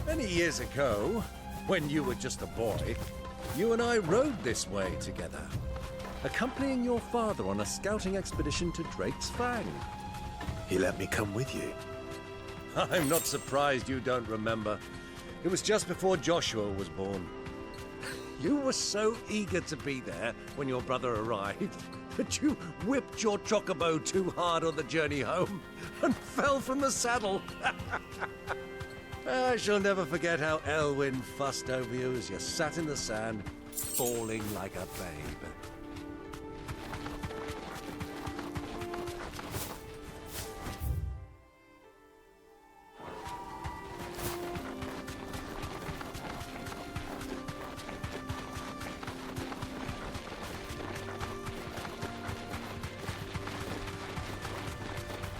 Many years ago, when you were just a boy, you and I rode this way together, accompanying your father on a scouting expedition to Drake's Fang. He let me come with you. I'm not surprised you don't remember. It was just before Joshua was born. You were so eager to be there when your brother arrived that you whipped your chocobo too hard on the journey home and fell from the saddle. I shall never forget how Elwyn fussed over you as you sat in the sand, falling like a babe.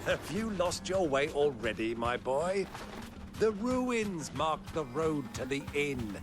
Have you lost your way already, my boy? The ruins mark the road to the inn.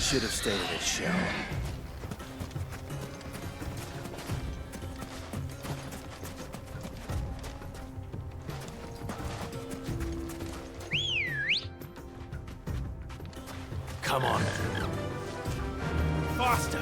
should have stayed at its shell. Come on. Faster!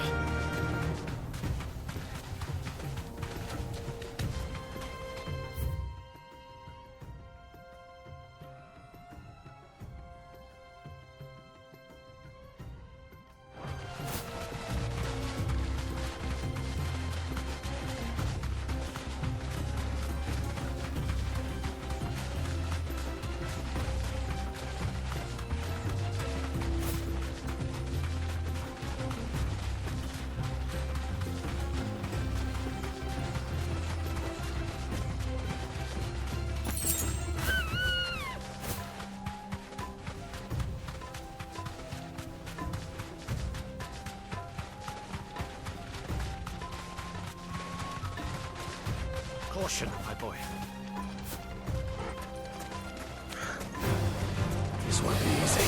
Caution, my boy. This won't be easy.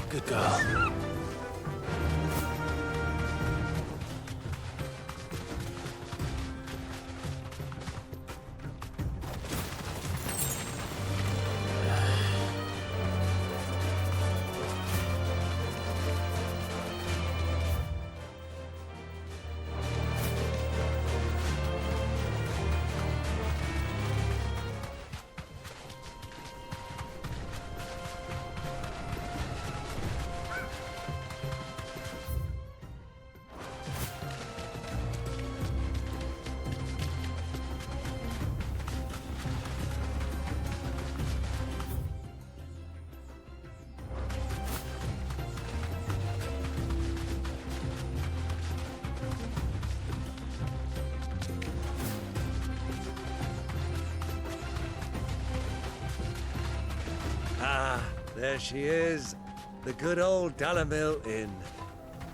Good girl. Ah, there she is. The good old Dalamil Inn.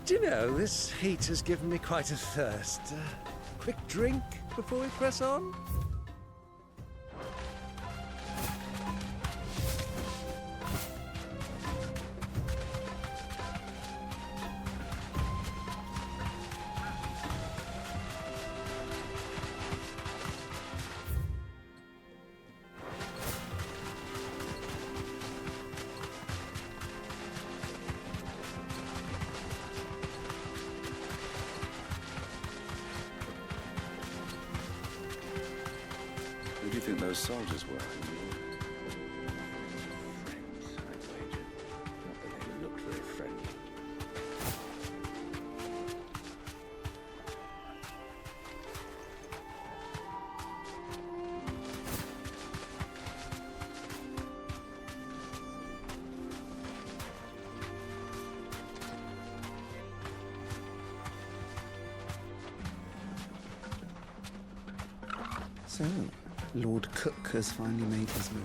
Do you know, this heat has given me quite a thirst. Quick drink before we press on? Who do you think those soldiers were? Friends, I wager. Not that they looked very friendly. So, Lord Cook has finally made his move.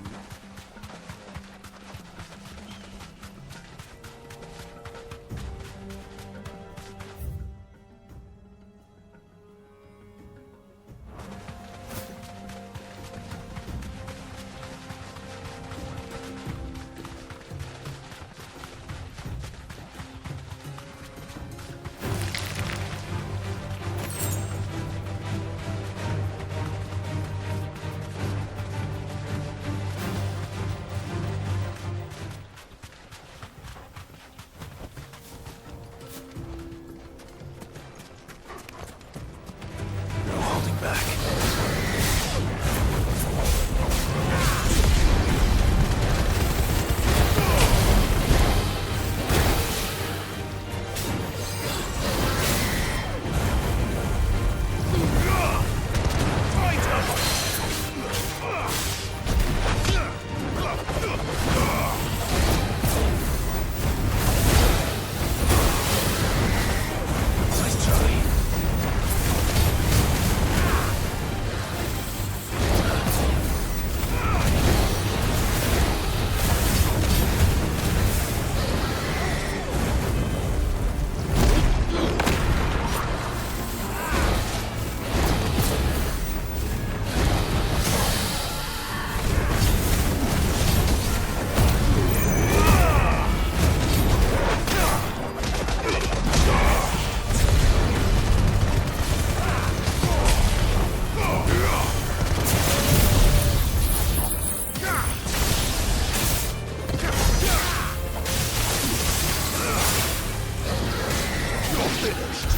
finished.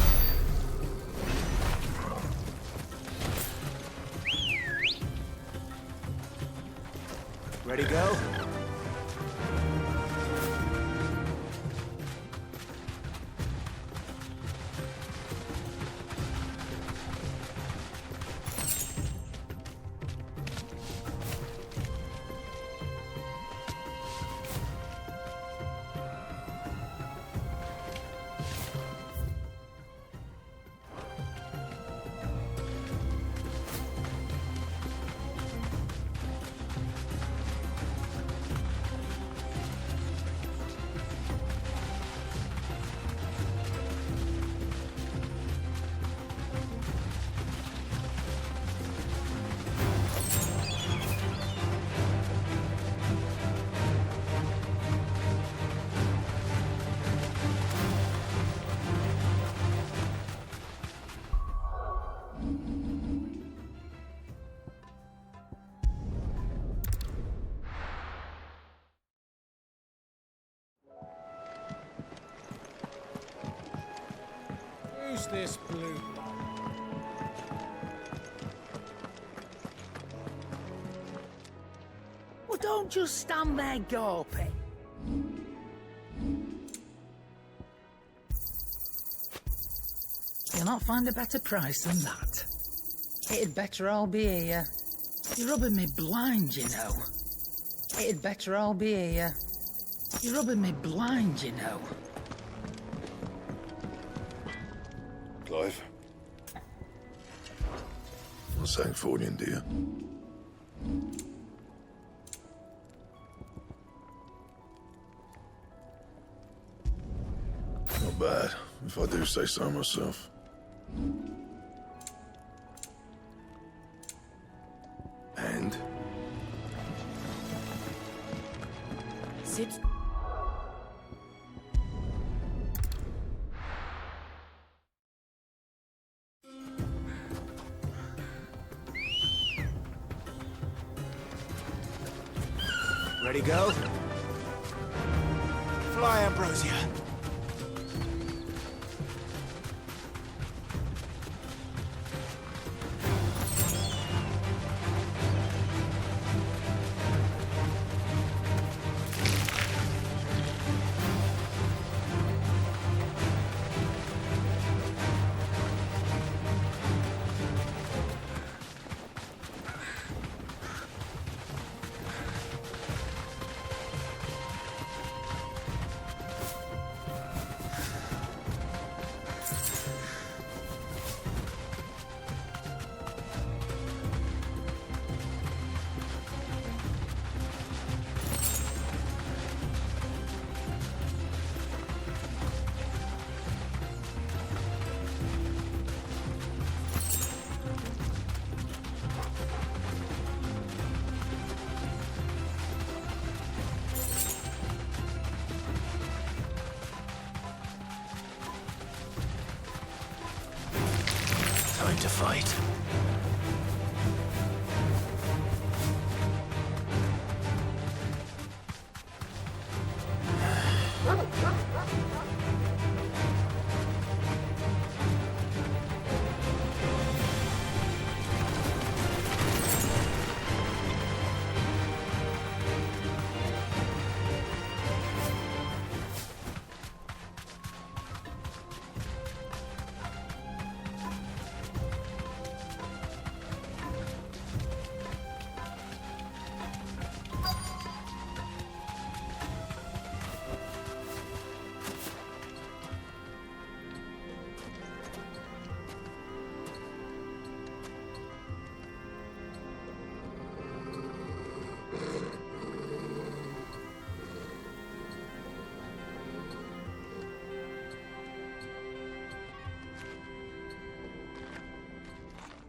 Ready, go? Who's this blue? Well, don't just stand there gawping. You'll not find a better price than that. It'd better all be here. You're rubbing me blind, you know. It'd better all be here. You're rubbing me blind, you know. Clive? Well, Sangfordian, do you? Not bad, if I do say so myself. And? Sid. Ready, go? Fly, Ambrosia. Time to fight.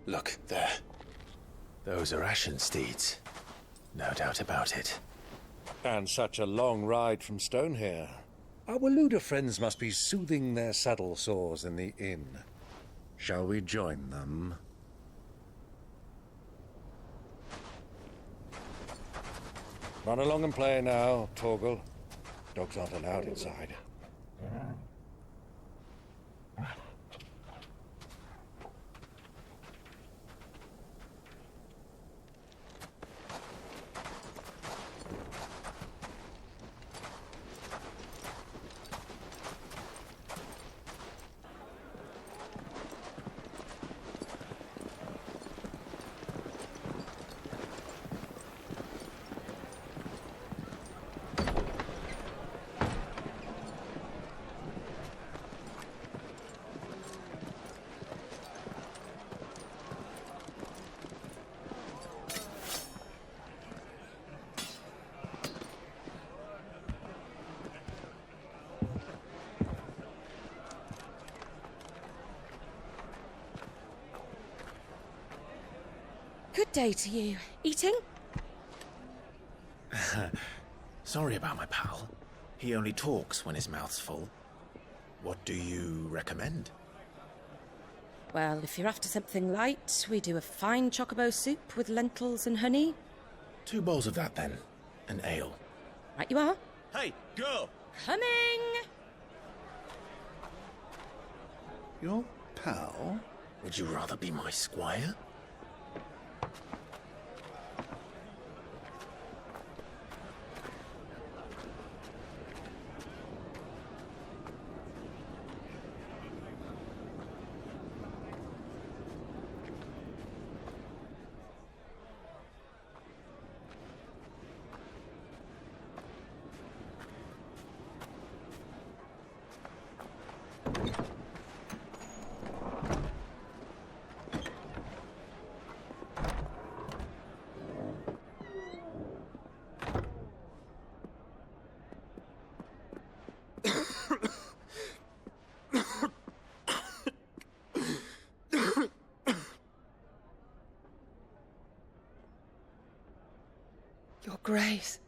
Look, there. Those are Ashen steeds. No doubt about it. And such a long ride from Stonehair. Our Waluda friends must be soothing their saddle sores in the inn. Shall we join them? Run along and play now, Torgal. Dogs aren't allowed inside. Good day to you. Eating? Sorry about my pal. He only talks when his mouth's full. What do you recommend? Well, if you're after something light, we do a fine chocobo soup with lentils and honey. 2 bowls of that, then. An ale. Right you are. Hey, girl! Coming! Your pal? Would you rather be my squire? Your Grace,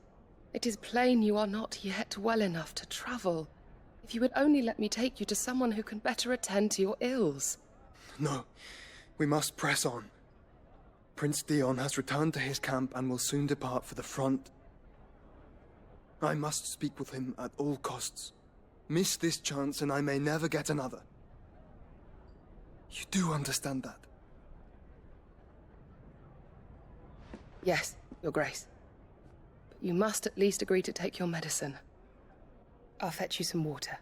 it is plain you are not yet well enough to travel. If you would only let me take you to someone who can better attend to your ills. No, we must press on. Prince Dion has returned to his camp and will soon depart for the front. I must speak with him at all costs. Miss this chance and I may never get another. You do understand that? Yes, Your Grace. But you must at least agree to take your medicine. I'll fetch you some water.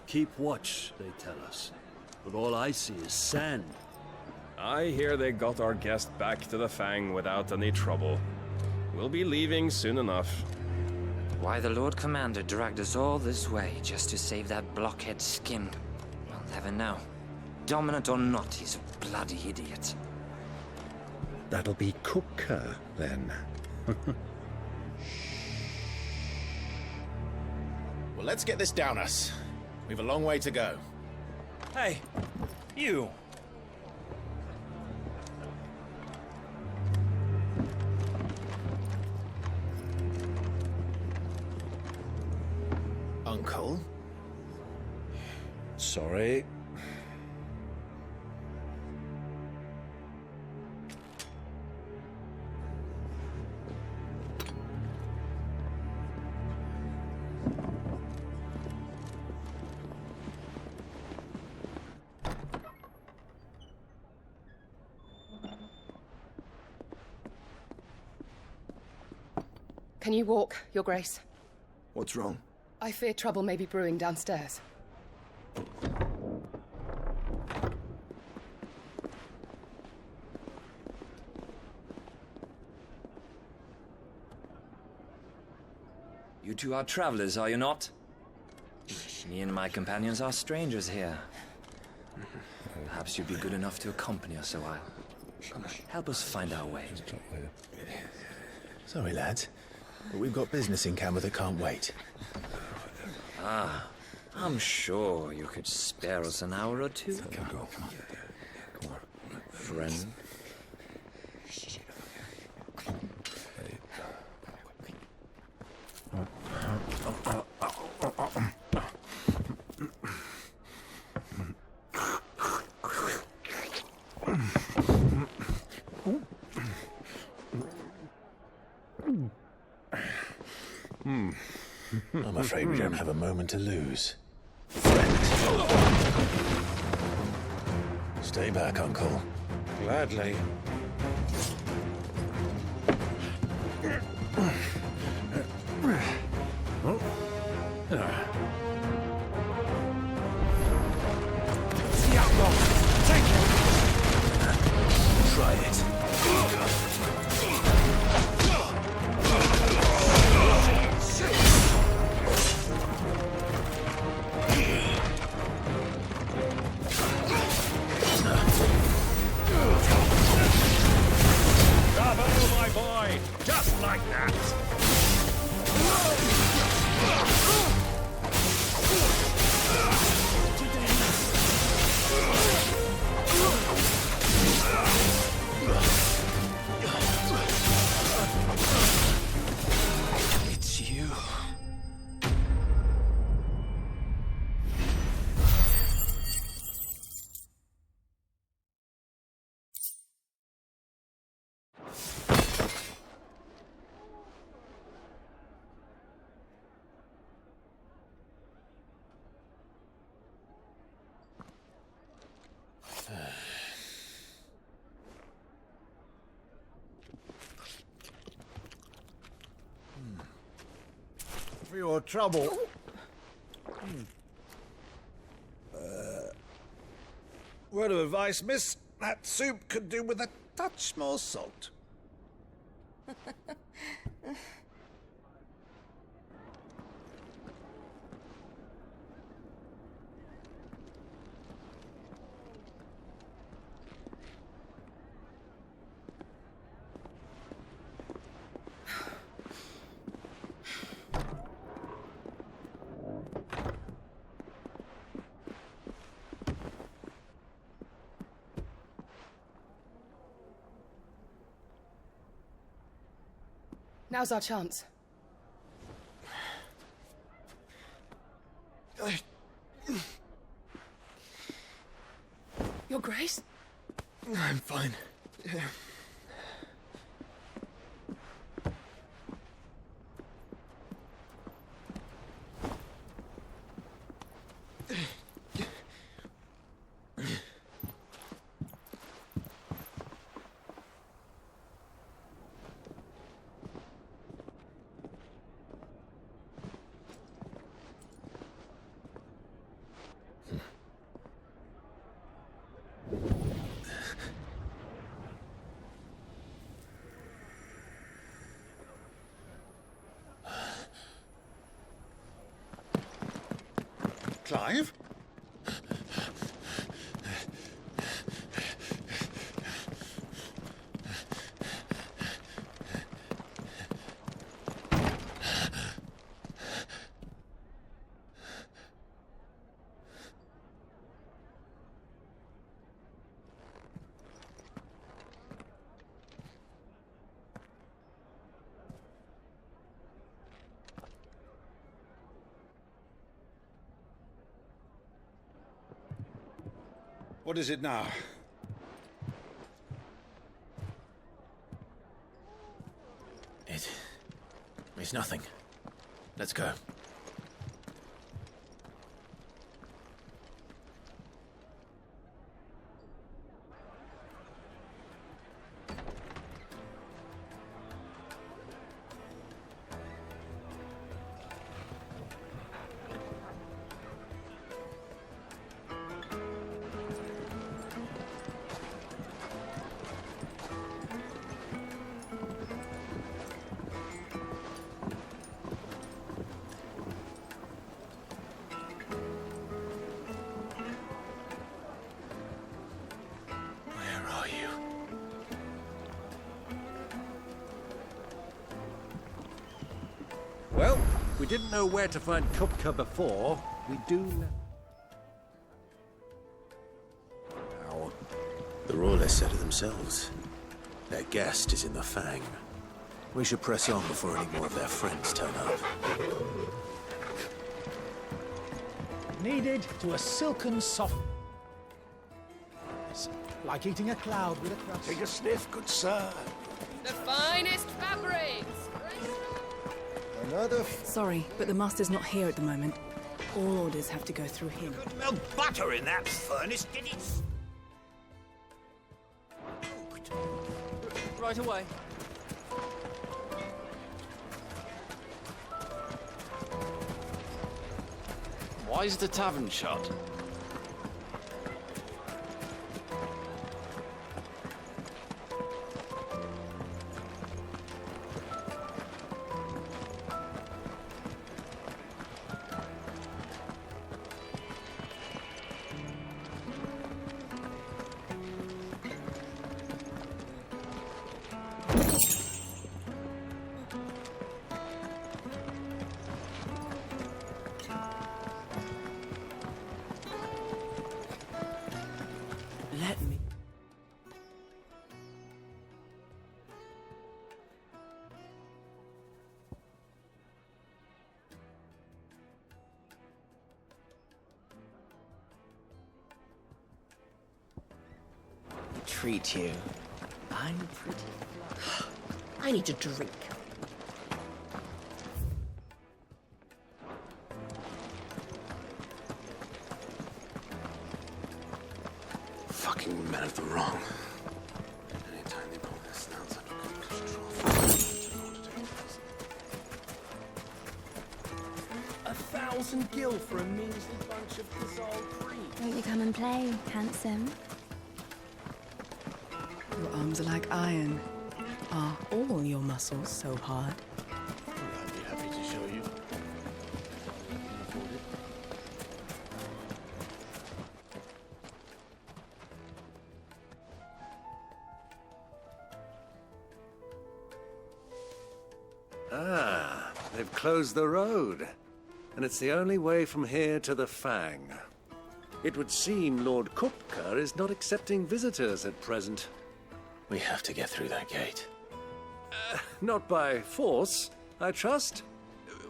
Keep watch, they tell us. But all I see is sand. I hear they got our guest back to the Fang without any trouble. We'll be leaving soon enough. Why the Lord Commander dragged us all this way just to save that blockhead Skim, we'll never know. Dominant or not, he's a bloody idiot. That'll be Cooker, then. Well, let's get this down us. We've a long way to go. Hey, you. Uncle? Sorry. Can you walk, Your Grace? What's wrong? I fear trouble may be brewing downstairs. You two are travelers, are you not? Me and my companions are strangers here. Perhaps you'd be good enough to accompany us a while. Help us find our way. Sorry, lads. But we've got business in camera that can't wait. Ah, I'm sure you could spare us an hour or two. Come on. Friend. I'm afraid we don't have a moment to lose. Stay back, Uncle. Gladly. Take it! Try it. Bravo, my boy! Just like that! It's you. For your trouble. Word of advice, miss. That soup could do with a touch more salt. Now's our chance. Your Grace? I'm fine. Yeah. Clive? What is it now? It's nothing. Let's go. Well, we didn't know where to find Kupka before. We do now. Ow. The Royalists said it themselves. Their guest is in the Fang. We should press on before any more of their friends turn up. Needed to a silken soft... Like eating a cloud with a crust. Take a sniff, good sir. The finest fabrics! Another... Sorry, but the Master's not here at the moment. All orders have to go through him. Melt butter in that furnace, did it? right away. Why is the tavern shut? Let me. Treat you. I'm pretty. I need a drink. Fucking men of the wrong. Anytime they pull their snouts under control. 1,000 gil for a measly bunch of dissolved cream. Won't you come and play, handsome? Your arms are like iron. Are all your muscles so hard? I'd be happy to show you. Ah, they've closed the road. And it's the only way from here to the Fang. It would seem Lord Kupka is not accepting visitors at present. We have to get through that gate. Not by force, I trust.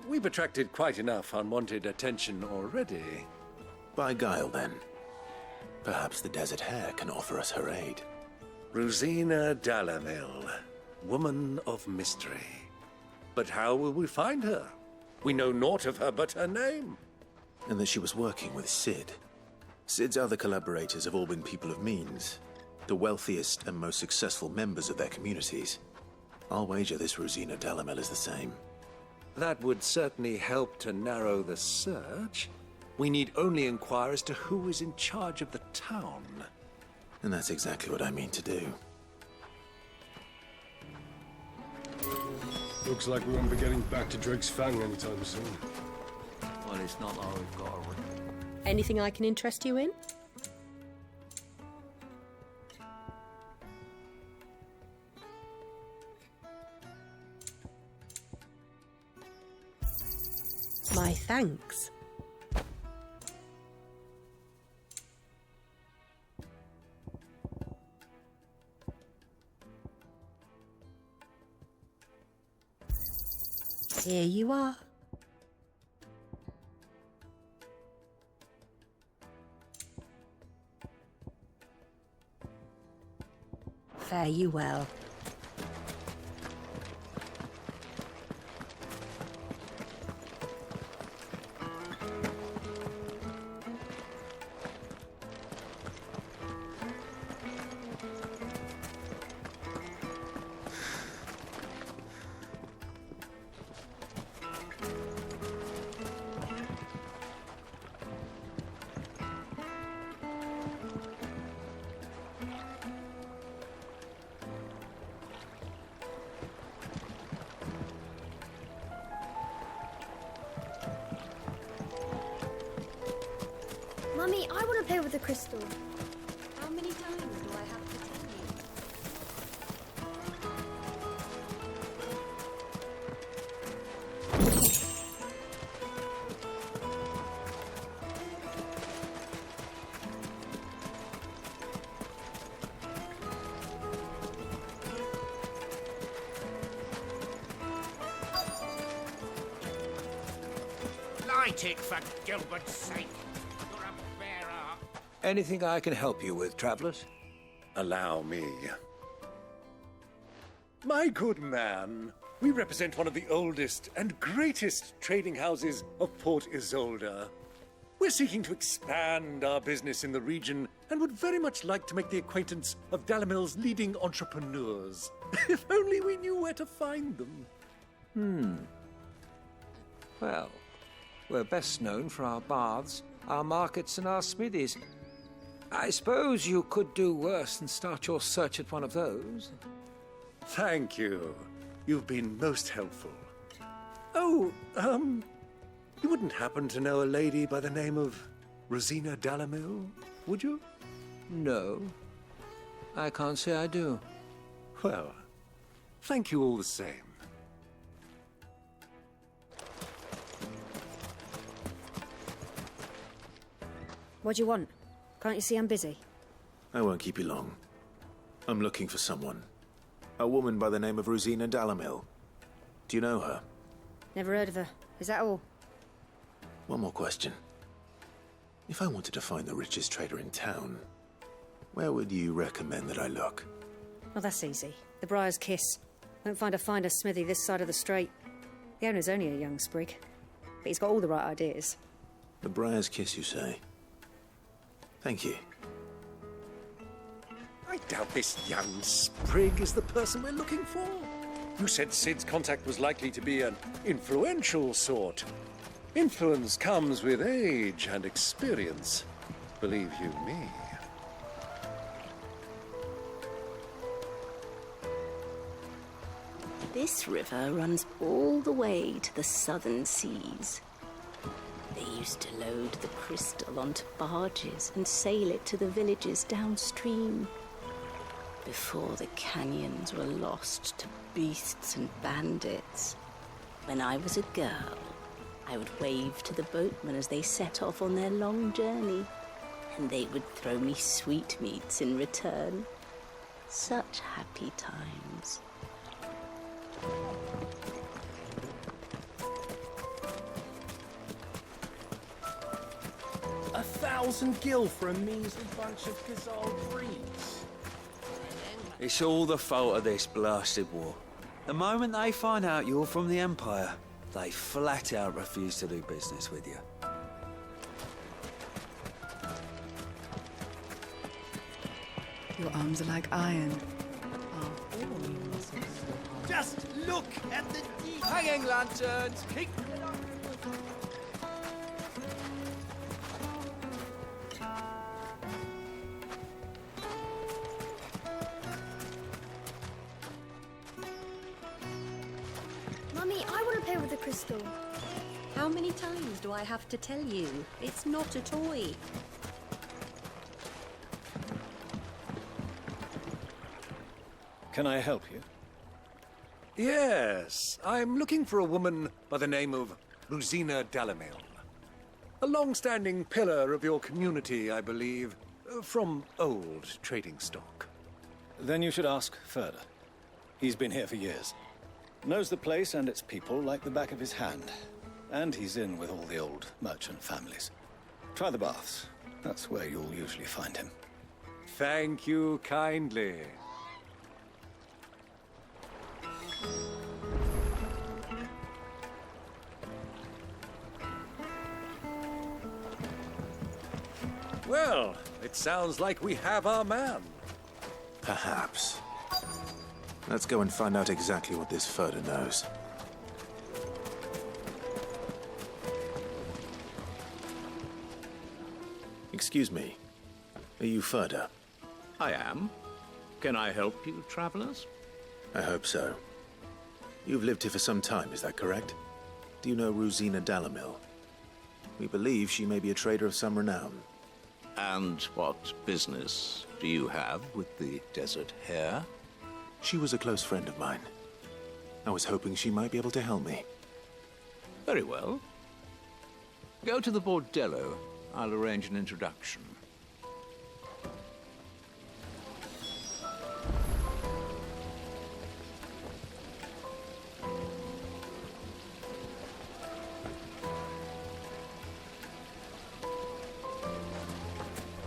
We've attracted quite enough unwanted attention already. By guile, then. Perhaps the Desert Hare can offer us her aid. Rosina Dalamil, woman of mystery. But how will we find her? We know naught of her but her name. And that she was working with Cid. Cid's other collaborators have all been people of means, the wealthiest and most successful members of their communities. I'll wager this Rosina Dalamel is the same. That would certainly help to narrow the search. We need only inquire as to who is in charge of the town. And that's exactly what I mean to do. Looks like we won't be getting back to Drake's Fang anytime soon. Well, it's not like we've got a ring. Anything I can interest you in? My thanks. Here you are. Fare you well. Mummy, I want to play with the crystal. How many times do I have to tell you? Light it, for Gilbert's sake. You're a bearer. Anything I can help you with, travelers? Allow me. My good man, we represent one of the oldest and greatest trading houses of Port Isolde. We're seeking to expand our business in the region and would very much like to make the acquaintance of Dalimil's leading entrepreneurs. If only we knew where to find them. Well, we're best known for our baths, our markets, and our smithies. I suppose you could do worse than start your search at one of those. Thank you. You've been most helpful. Oh, you wouldn't happen to know a lady by the name of Rosina Dalimil, would you? No, I can't say I do. Well, thank you all the same. What do you want? Can't you see I'm busy? I won't keep you long. I'm looking for someone. A woman by the name of Rosina Dalimil. Do you know her? Never heard of her. Is that all? One more question. If I wanted to find the richest trader in town, where would you recommend that I look? Oh, that's easy. The Briar's Kiss. Won't find a finer smithy this side of the strait. The owner's only a young sprig, but he's got all the right ideas. The Briar's Kiss, you say? Thank you. I doubt this young sprig is the person we're looking for. You said Sid's contact was likely to be an influential sort. Influence comes with age and experience, believe you me. This river runs all the way to the southern seas. They used to load the crystal onto barges and sail it to the villages downstream. Before the canyons were lost to beasts and bandits. When I was a girl, I would wave to the boatmen as they set off on their long journey, and they would throw me sweetmeats in return. Such happy times. A 1,000 gil for a measly bunch of Khazal breeds. It's all the fault of this blasted war. The moment they find out you're from the Empire, they flat out refuse to do business with you. Your arms are like iron. Are all your muscles so hard? Just look at the deep. Hanging lanterns! Keep Mummy, I want to play with the crystal. How many times do I have to tell you? It's not a toy. Can I help you? Yes, I'm looking for a woman by the name of Rosina Dalimil. A long-standing pillar of your community, I believe, from old trading stock. Then you should ask Ferda. He's been here for years. Knows the place and its people like the back of his hand. And he's in with all the old merchant families. Try the baths. That's where you'll usually find him. Thank you kindly. Well, it sounds like we have our man. Perhaps. Let's go and find out exactly what this Ferda knows. Excuse me. Are you Ferda? I am. Can I help you, travelers? I hope so. You've lived here for some time, is that correct? Do you know Rosina Dalimil? We believe she may be a trader of some renown. And what business do you have with the Desert Hare? She was a close friend of mine. I was hoping she might be able to help me. Very well. Go to the Bordello. I'll arrange an introduction.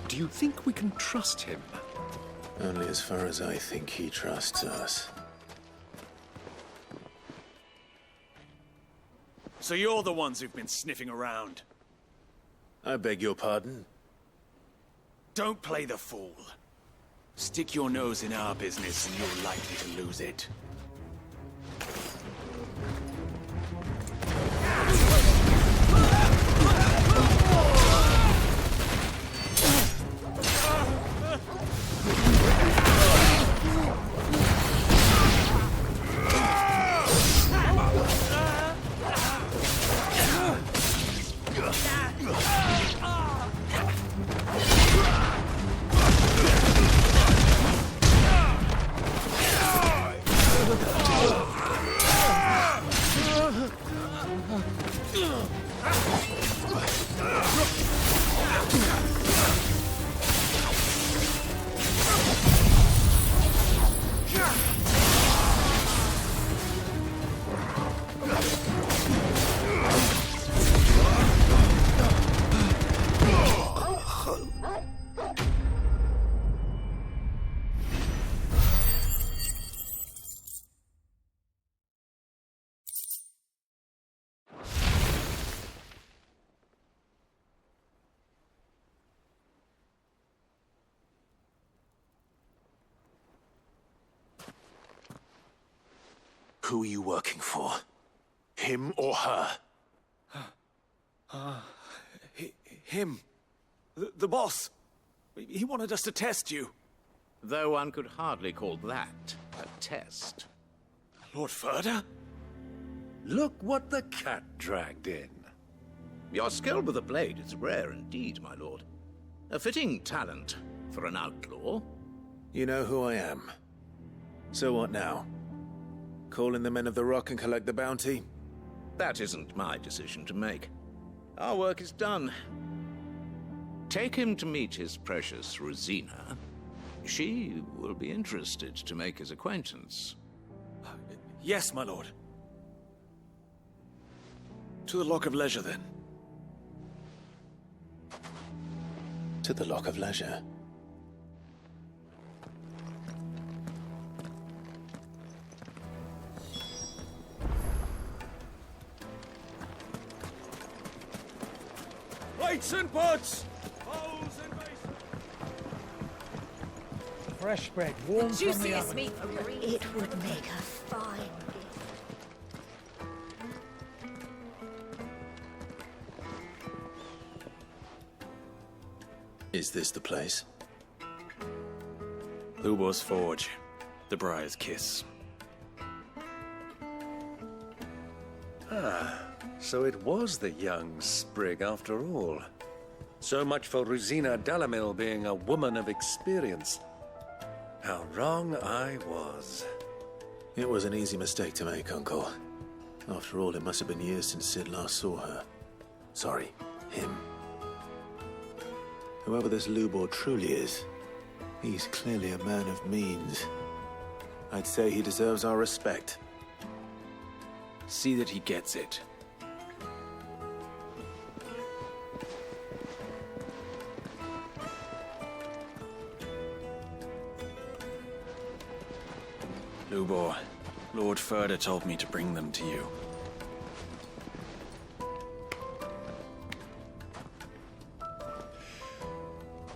Do you think we can trust him? Only as far as I think he trusts us. So you're the ones who've been sniffing around? I beg your pardon? don't play the fool. Stick your nose in our business and you're likely to lose it. Who are you working for? Him or her? Him. The boss. He wanted us to test you. Though one could hardly call that a test. Lord Ferda? Look what the cat dragged in. Your skill with the blade is rare indeed, my lord. A fitting talent for an outlaw. You know who I am. So what now? Call in the Men of the Rock and collect the bounty? That isn't my decision to make. Our work is done. Take him to meet his precious Rosina. She will be interested to make his acquaintance. Yes, my lord. To the Lock of Leisure, then. To the Lock of Leisure. Plates and pots! Bowls and basins! Fresh bread, warm from the Juiciest oven. meat from Greece. It would make a fine Is this the place? Lubor's Forge. The Briar's Kiss. Ah, so it was the young sprig after all. So much for Rosina Dalamil being a woman of experience. How wrong I was. It was an easy mistake to make, Uncle. After all, it must have been years since Sid last saw her. Sorry, him. Whoever this Lubor truly is, he's clearly a man of means. I'd say he deserves our respect. See that he gets it. Lubor, Lord Ferda told me to bring them to you.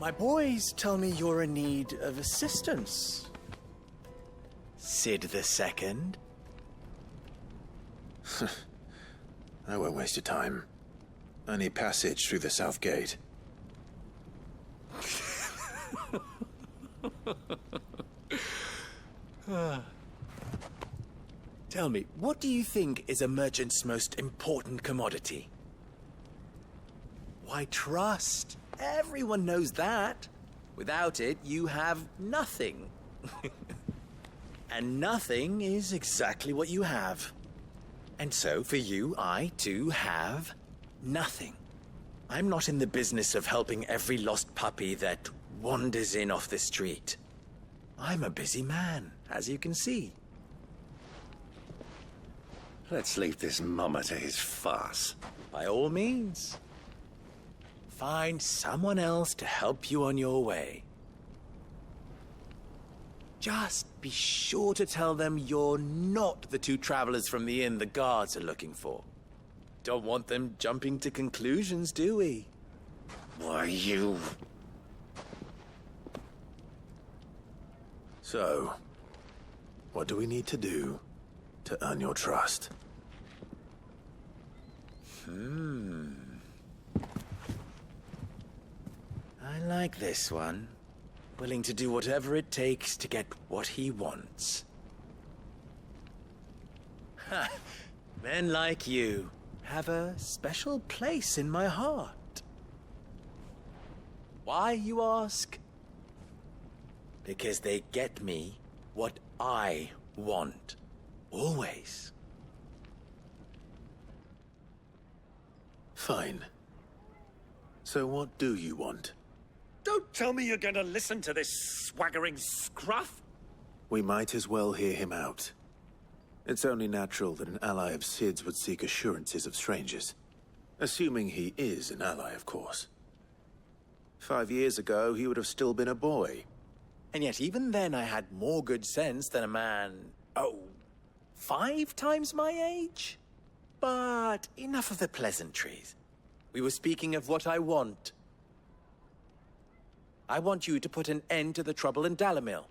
My boys tell me you're in need of assistance. Sid the Second? I won't waste your time. I need passage through the south gate. Tell me, what do you think is a merchant's most important commodity? Why, trust. Everyone knows that. Without it, you have nothing. And nothing is exactly what you have. And so, for you, I, too, have nothing. I'm not in the business of helping every lost puppy that wanders in off the street. I'm a busy man, as you can see. Let's leave this mummer to his farce. By all means. Find someone else to help you on your way. Just be sure to tell them you're not the two travelers from the inn the guards are looking for. Don't want them jumping to conclusions, do we? Why, you... So, what do we need to do to earn your trust? I like this one. Willing to do whatever it takes to get what he wants. Ha! Men like you have a special place in my heart. Why, you ask? Because they get me what I want. Always. Fine. So what do you want? Don't tell me you're going to listen to this swaggering scruff! We might as well hear him out. It's only natural that an ally of Sid's would seek assurances of strangers. Assuming he is an ally, of course. 5 years ago, he would have still been a boy. And yet even then I had more good sense than a man, 5 times my age? But enough of the pleasantries. We were speaking of what I want. I want you to put an end to the trouble in Dalimil.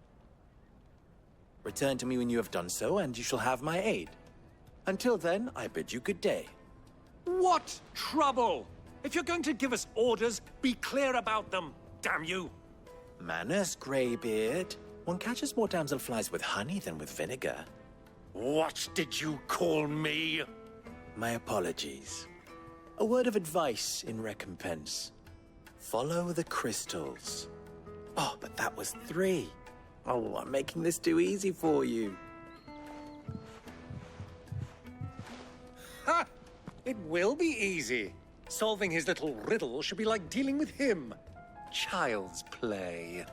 Return to me when you have done so, and you shall have my aid. Until then, I bid you good day. What trouble? If you're going to give us orders, be clear about them, damn you! Manners, Greybeard. One catches more damselflies with honey than with vinegar. What did you call me? My apologies. A word of advice in recompense. Follow the crystals. Oh, but that was 3. Oh, I'm making this too easy for you. Ha! It will be easy. Solving his little riddle should be like dealing with him. Child's play.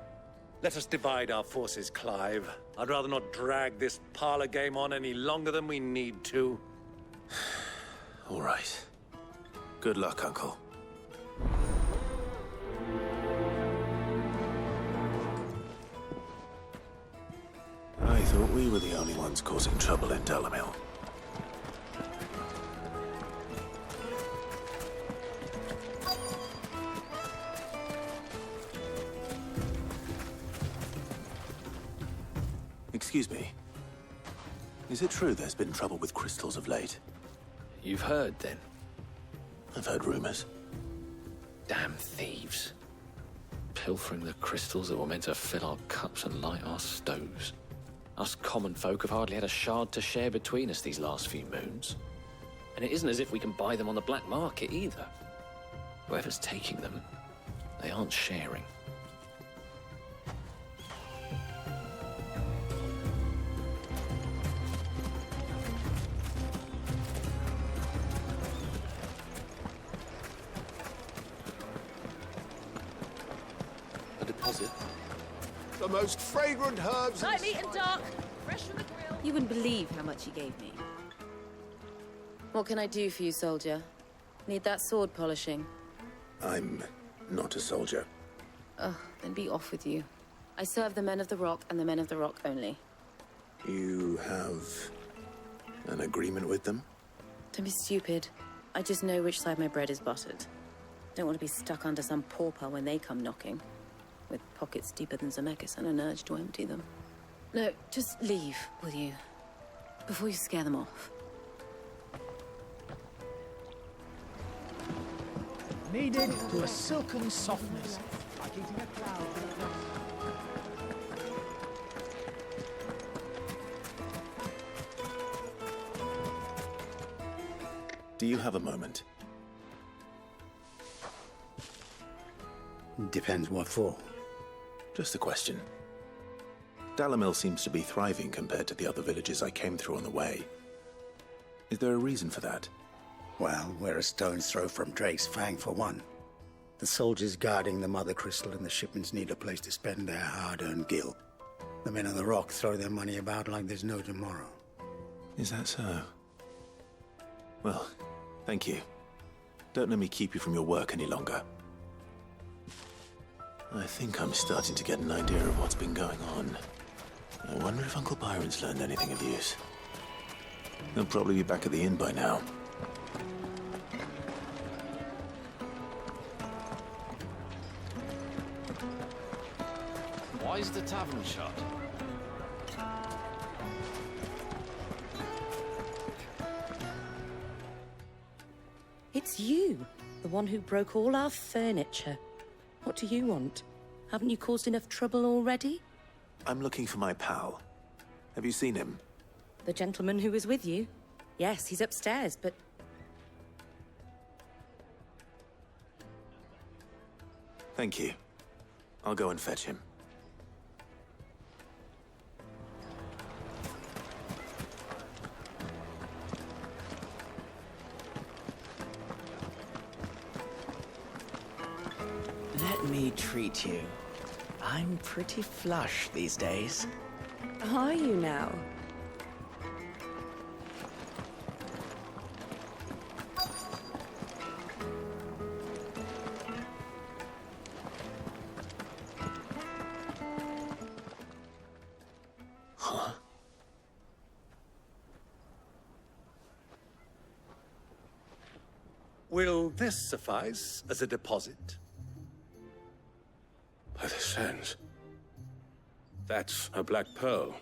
Let us divide our forces, Clive. I'd rather not drag this parlor game on any longer than we need to. All right. Good luck, Uncle. I thought we were the only ones causing trouble in Dalimil. Excuse me. Is it true there's been trouble with crystals of late? You've heard, then? I've heard rumors. Damn thieves. Pilfering the crystals that were meant to fill our cups and light our stoves. Us common folk have hardly had a shard to share between us these last few moons. And it isn't as if we can buy them on the black market either. Whoever's taking them, they aren't sharing. A deposit? The most fragrant herbs. Light, meat and dark. Fresh from the grill. You wouldn't believe how much he gave me. What can I do for you, soldier? Need that sword polishing? I'm not a soldier. Ugh, then be off with you. I serve the men of the Rock and the men of the Rock only. You have an agreement with them? Don't be stupid. I just know which side my bread is buttered. Don't want to be stuck under some pauper when they come knocking. With pockets deeper than Zemeckis and an urge to empty them. No, just leave, will you? Before you scare them off. Kneaded to a silken softness, like eating a cloud. Do you have a moment? Depends what for. Just a question. Dalimil seems to be thriving compared to the other villages I came through on the way. Is there a reason for that? Well, we're a stone's throw from Drake's Fang, for one. The soldiers guarding the Mother Crystal and the shipments need a place to spend their hard-earned gil. The men of the Rock throw their money about like there's no tomorrow. Is that so? Well, thank you. Don't let me keep you from your work any longer. I think I'm starting to get an idea of what's been going on. I wonder if Uncle Byron's learned anything of use. He'll probably be back at the inn by now. Why is the tavern shut? It's you, the one who broke all our furniture. What do you want? Haven't you caused enough trouble already? I'm looking for my pal. Have you seen him? The gentleman who was with you? Yes, he's upstairs, but... Thank you. I'll go and fetch him. Let me treat you. I'm pretty flush these days. Are you now? Huh? Will this suffice as a deposit? By the sands. That's a black pearl.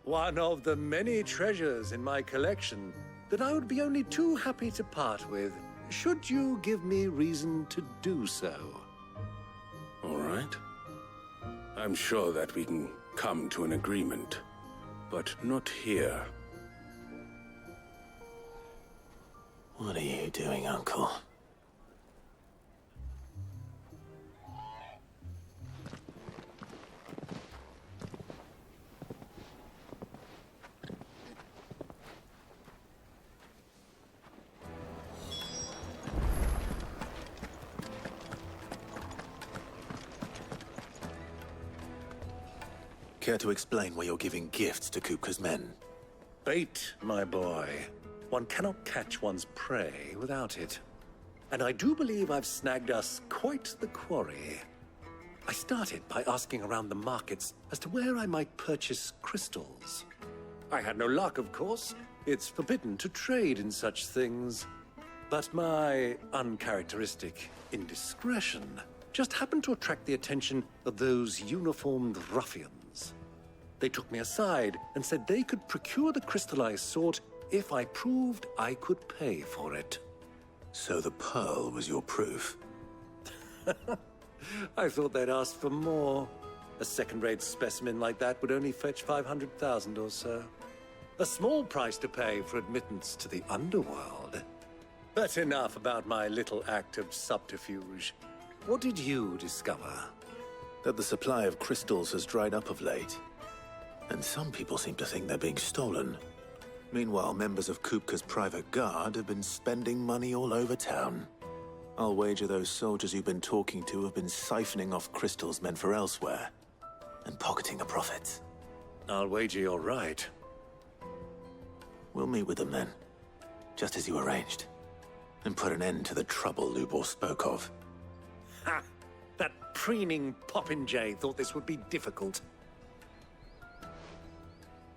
One of the many treasures in my collection that I would be only too happy to part with, should you give me reason to do so. All right. I'm sure that we can come to an agreement, but not here. What are you doing, Uncle? Care to explain why you're giving gifts to Kupka's men? Bait, my boy. One cannot catch one's prey without it. And I do believe I've snagged us quite the quarry. I started by asking around the markets as to where I might purchase crystals. I had no luck, of course. It's forbidden to trade in such things. But my uncharacteristic indiscretion just happened to attract the attention of those uniformed ruffians. They took me aside and said they could procure the crystal I sought if I proved I could pay for it. So the pearl was your proof? I thought they'd ask for more. A second-rate specimen like that would only fetch 500,000 or so. A small price to pay for admittance to the underworld. But enough about my little act of subterfuge. What did you discover? That the supply of crystals has dried up of late. And some people seem to think they're being stolen. Meanwhile, members of Kupka's private guard have been spending money all over town. I'll wager those soldiers you've been talking to have been siphoning off crystals meant for elsewhere, and pocketing the profits. I'll wager you're right. We'll meet with them then, just as you arranged, and put an end to the trouble Lubor spoke of. Ha! That preening popinjay thought this would be difficult.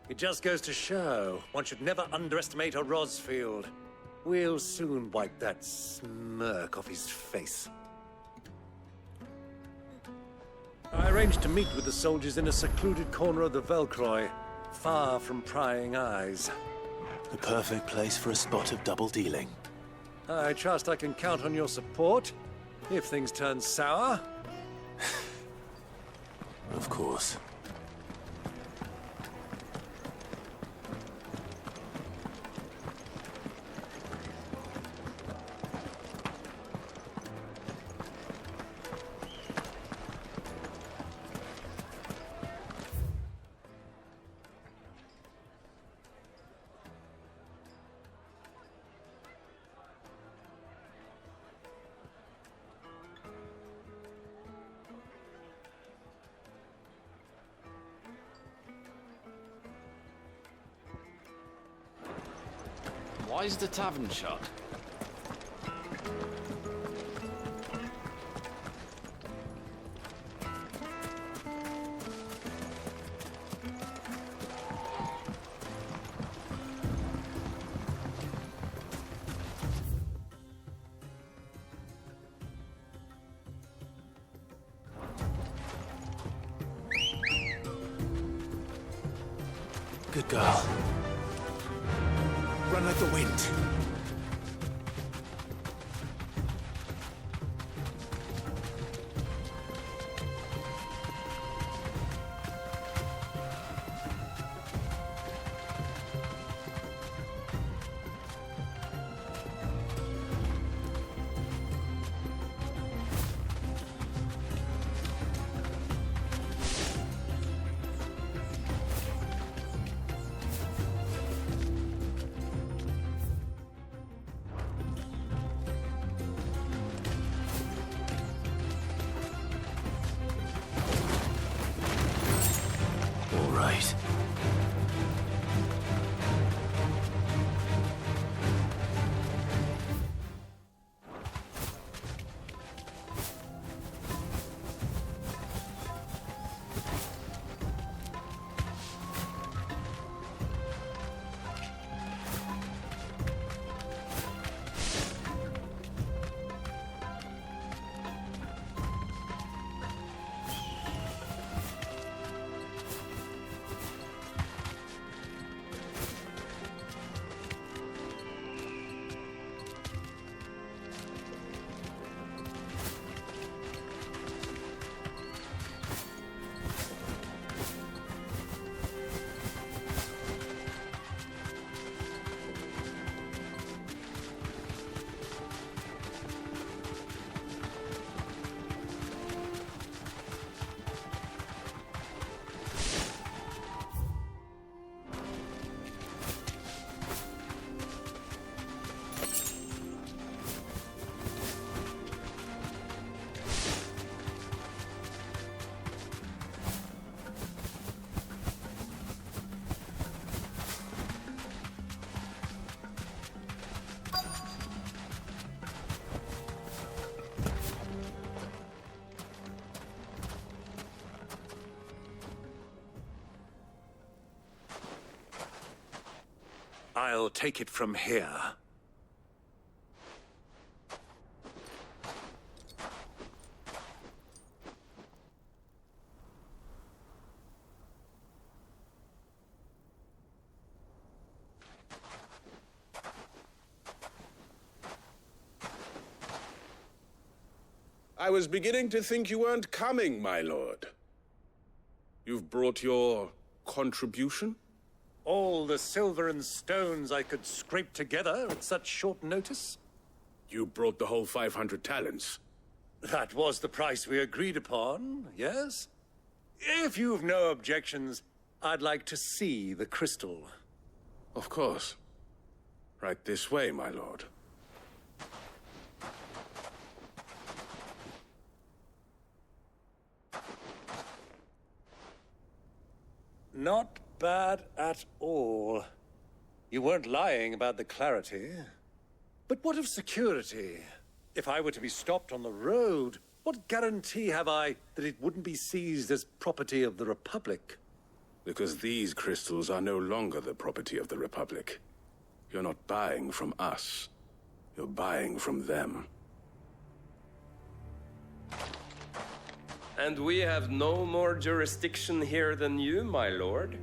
It just goes to show, one should never underestimate a Rosfield. We'll soon wipe that smirk off his face. I arranged to meet with the soldiers in a secluded corner of the Velcroy, far from prying eyes. The perfect place for a spot of double dealing. I trust I can count on your support, if things turn sour. Of course. Why is the tavern shut? Good girl. Run like the wind. I'll take it from here. I was beginning to think you weren't coming, my lord. You've brought your contribution? All the silver and stones I could scrape together at such short notice? You brought the whole 500 talents. That was the price we agreed upon, yes? If you've no objections, I'd like to see the crystal. Of course. Right this way, my lord. Not bad at all. You weren't lying about the clarity. But what of security? If I were to be stopped on the road, what guarantee have I that it wouldn't be seized as property of the Republic? Because these crystals are no longer the property of the Republic. You're not buying from us. You're buying from them. And we have no more jurisdiction here than you, my lord.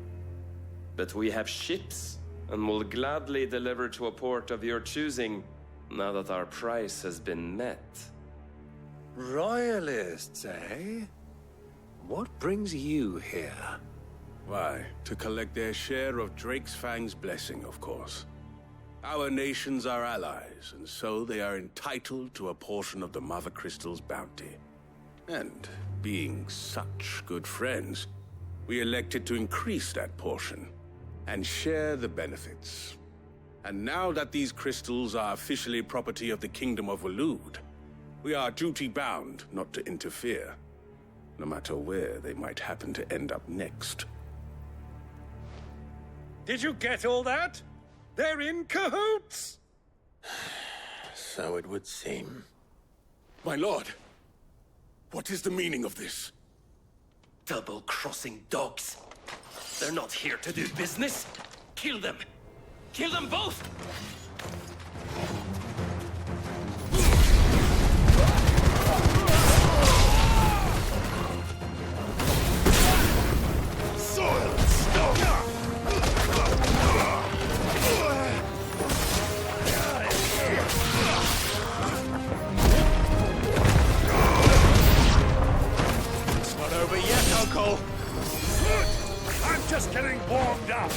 But we have ships, and will gladly deliver to a port of your choosing, now that our price has been met. Royalists, eh? What brings you here? Why, to collect their share of Drake's Fang's blessing, of course. Our nations are allies, and so they are entitled to a portion of the Mother Crystal's bounty. And being such good friends, we elected to increase that portion and share the benefits. And now that these crystals are officially property of the Kingdom of Waloed, we are duty-bound not to interfere, no matter where they might happen to end up next. Did you get all that? They're in cahoots! So it would seem. My lord, what is the meaning of this? Double-crossing dogs. They're not here to do business. Kill them! Kill them both! Soil and stone! It's not over yet, Uncle. Good! I'm just getting warmed up.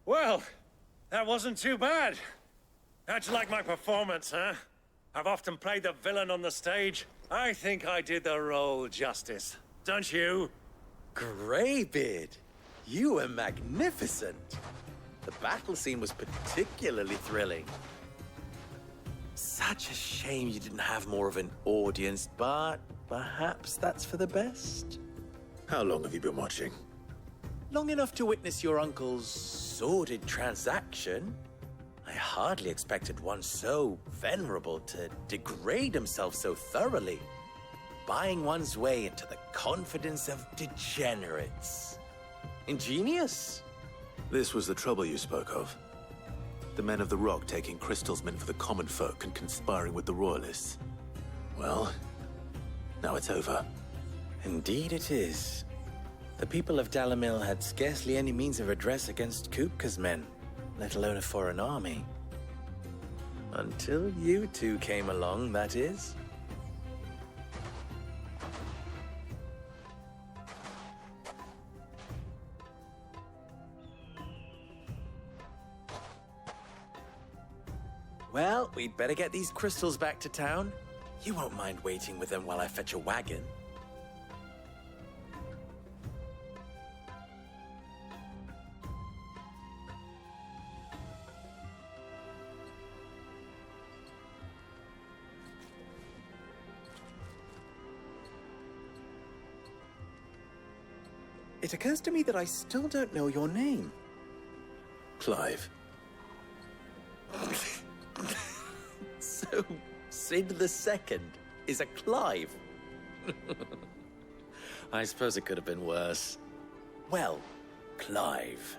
Well, that wasn't too bad. How'd you like my performance, huh? I've often played the villain on the stage. I think I did the role justice. Don't you? Greybeard, you were magnificent. The battle scene was particularly thrilling. Such a shame you didn't have more of an audience, but perhaps that's for the best. How long have you been watching? Long enough to witness your uncle's sordid transaction. I hardly expected one so venerable to degrade himself so thoroughly, buying one's way into the confidence of degenerates. Ingenious. This was the trouble you spoke of. The men of the Rock taking crystals meant for the common folk and conspiring with the Royalists. Well, now it's over. Indeed it is. The people of Dalimil had scarcely any means of redress against Kupka's men, let alone a foreign army. Until you two came along, that is. Well, we'd better get these crystals back to town. You won't mind waiting with them while I fetch a wagon. It occurs to me that I still don't know your name. Clive. So, Sid the Second is a Clive. I suppose it could have been worse. Well, Clive,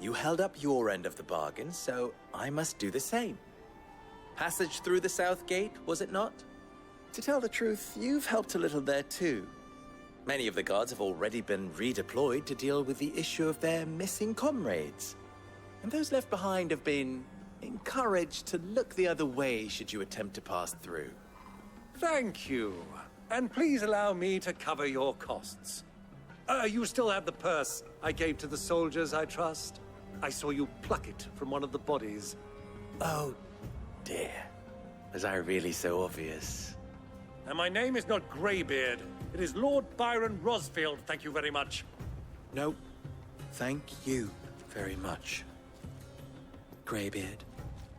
you held up your end of the bargain, so I must do the same. Passage through the South Gate, was it not? To tell the truth, you've helped a little there too. Many of the guards have already been redeployed to deal with the issue of their missing comrades. And those left behind have been encouraged to look the other way should you attempt to pass through. Thank you. And please allow me to cover your costs. You still have the purse I gave to the soldiers, I trust? I saw you pluck it from one of the bodies. Oh, dear. Was I really so obvious? And my name is not Greybeard. It is Lord Byron Rosfield, thank you very much. No, thank you very much, Greybeard.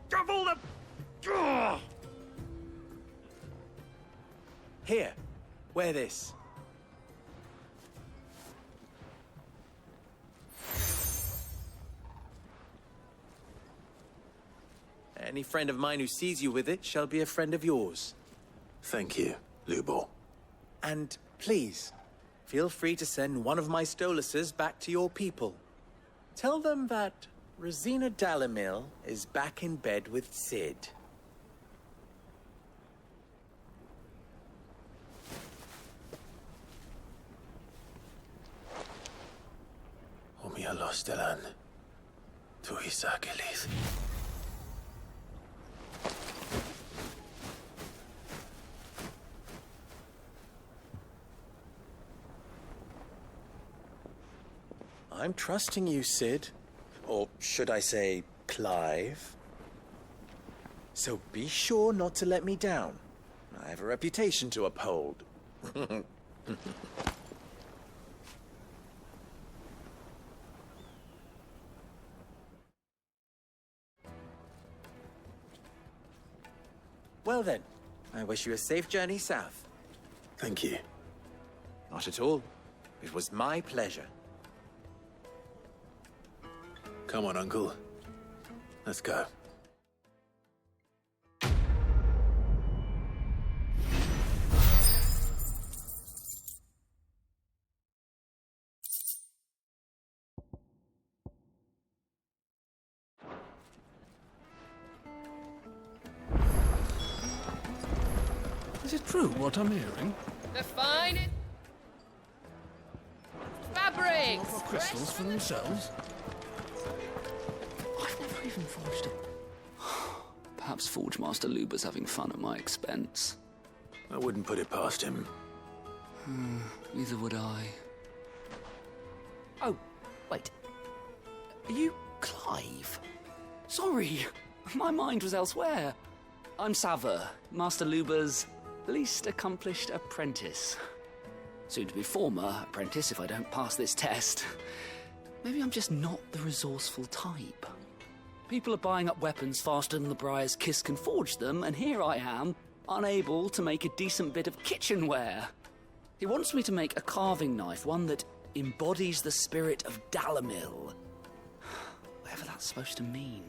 Double the... Ugh! Here, wear this. Any friend of mine who sees you with it shall be a friend of yours. Thank you, Lubor. And please, feel free to send one of my Stoluses back to your people. Tell them that Rosina Dalimil is back in bed with Sid. Omia Lostelan. Tu Isakelis. I'm trusting you, Sid. Or should I say, Clive? So be sure not to let me down. I have a reputation to uphold. Well then, I wish you a safe journey south. Thank you. Not at all. It was my pleasure. Come on, Uncle. Let's go. Is it true what I'm hearing? The finest fabrics! Offer crystals for themselves? I've never even forged a... Perhaps Forge Master Luber's having fun at my expense. I wouldn't put it past him. Neither would I. Oh, wait. Are you Clive? Sorry, my mind was elsewhere. I'm Sava, Master Luber's least accomplished apprentice. Soon to be former apprentice if I don't pass this test. Maybe I'm just not the resourceful type. People are buying up weapons faster than the Briar's Kiss can forge them, and here I am, unable to make a decent bit of kitchenware. He wants me to make a carving knife, one that embodies the spirit of Dalamil. Whatever that's supposed to mean.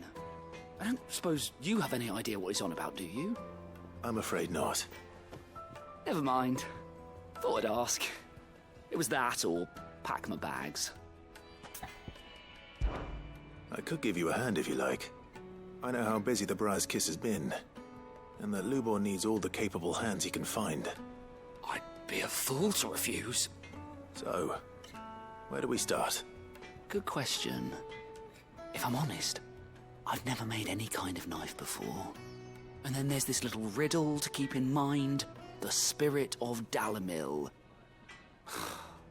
I don't suppose you have any idea what he's on about, do you? I'm afraid not. Never mind. Thought I'd ask. It was that or pack my bags. I could give you a hand if you like. I know how busy the Briar's Kiss has been, and that Lubor needs all the capable hands he can find. I'd be a fool to refuse. So, where do we start? Good question. If I'm honest, I've never made any kind of knife before. And then there's this little riddle to keep in mind. The spirit of Dalamil.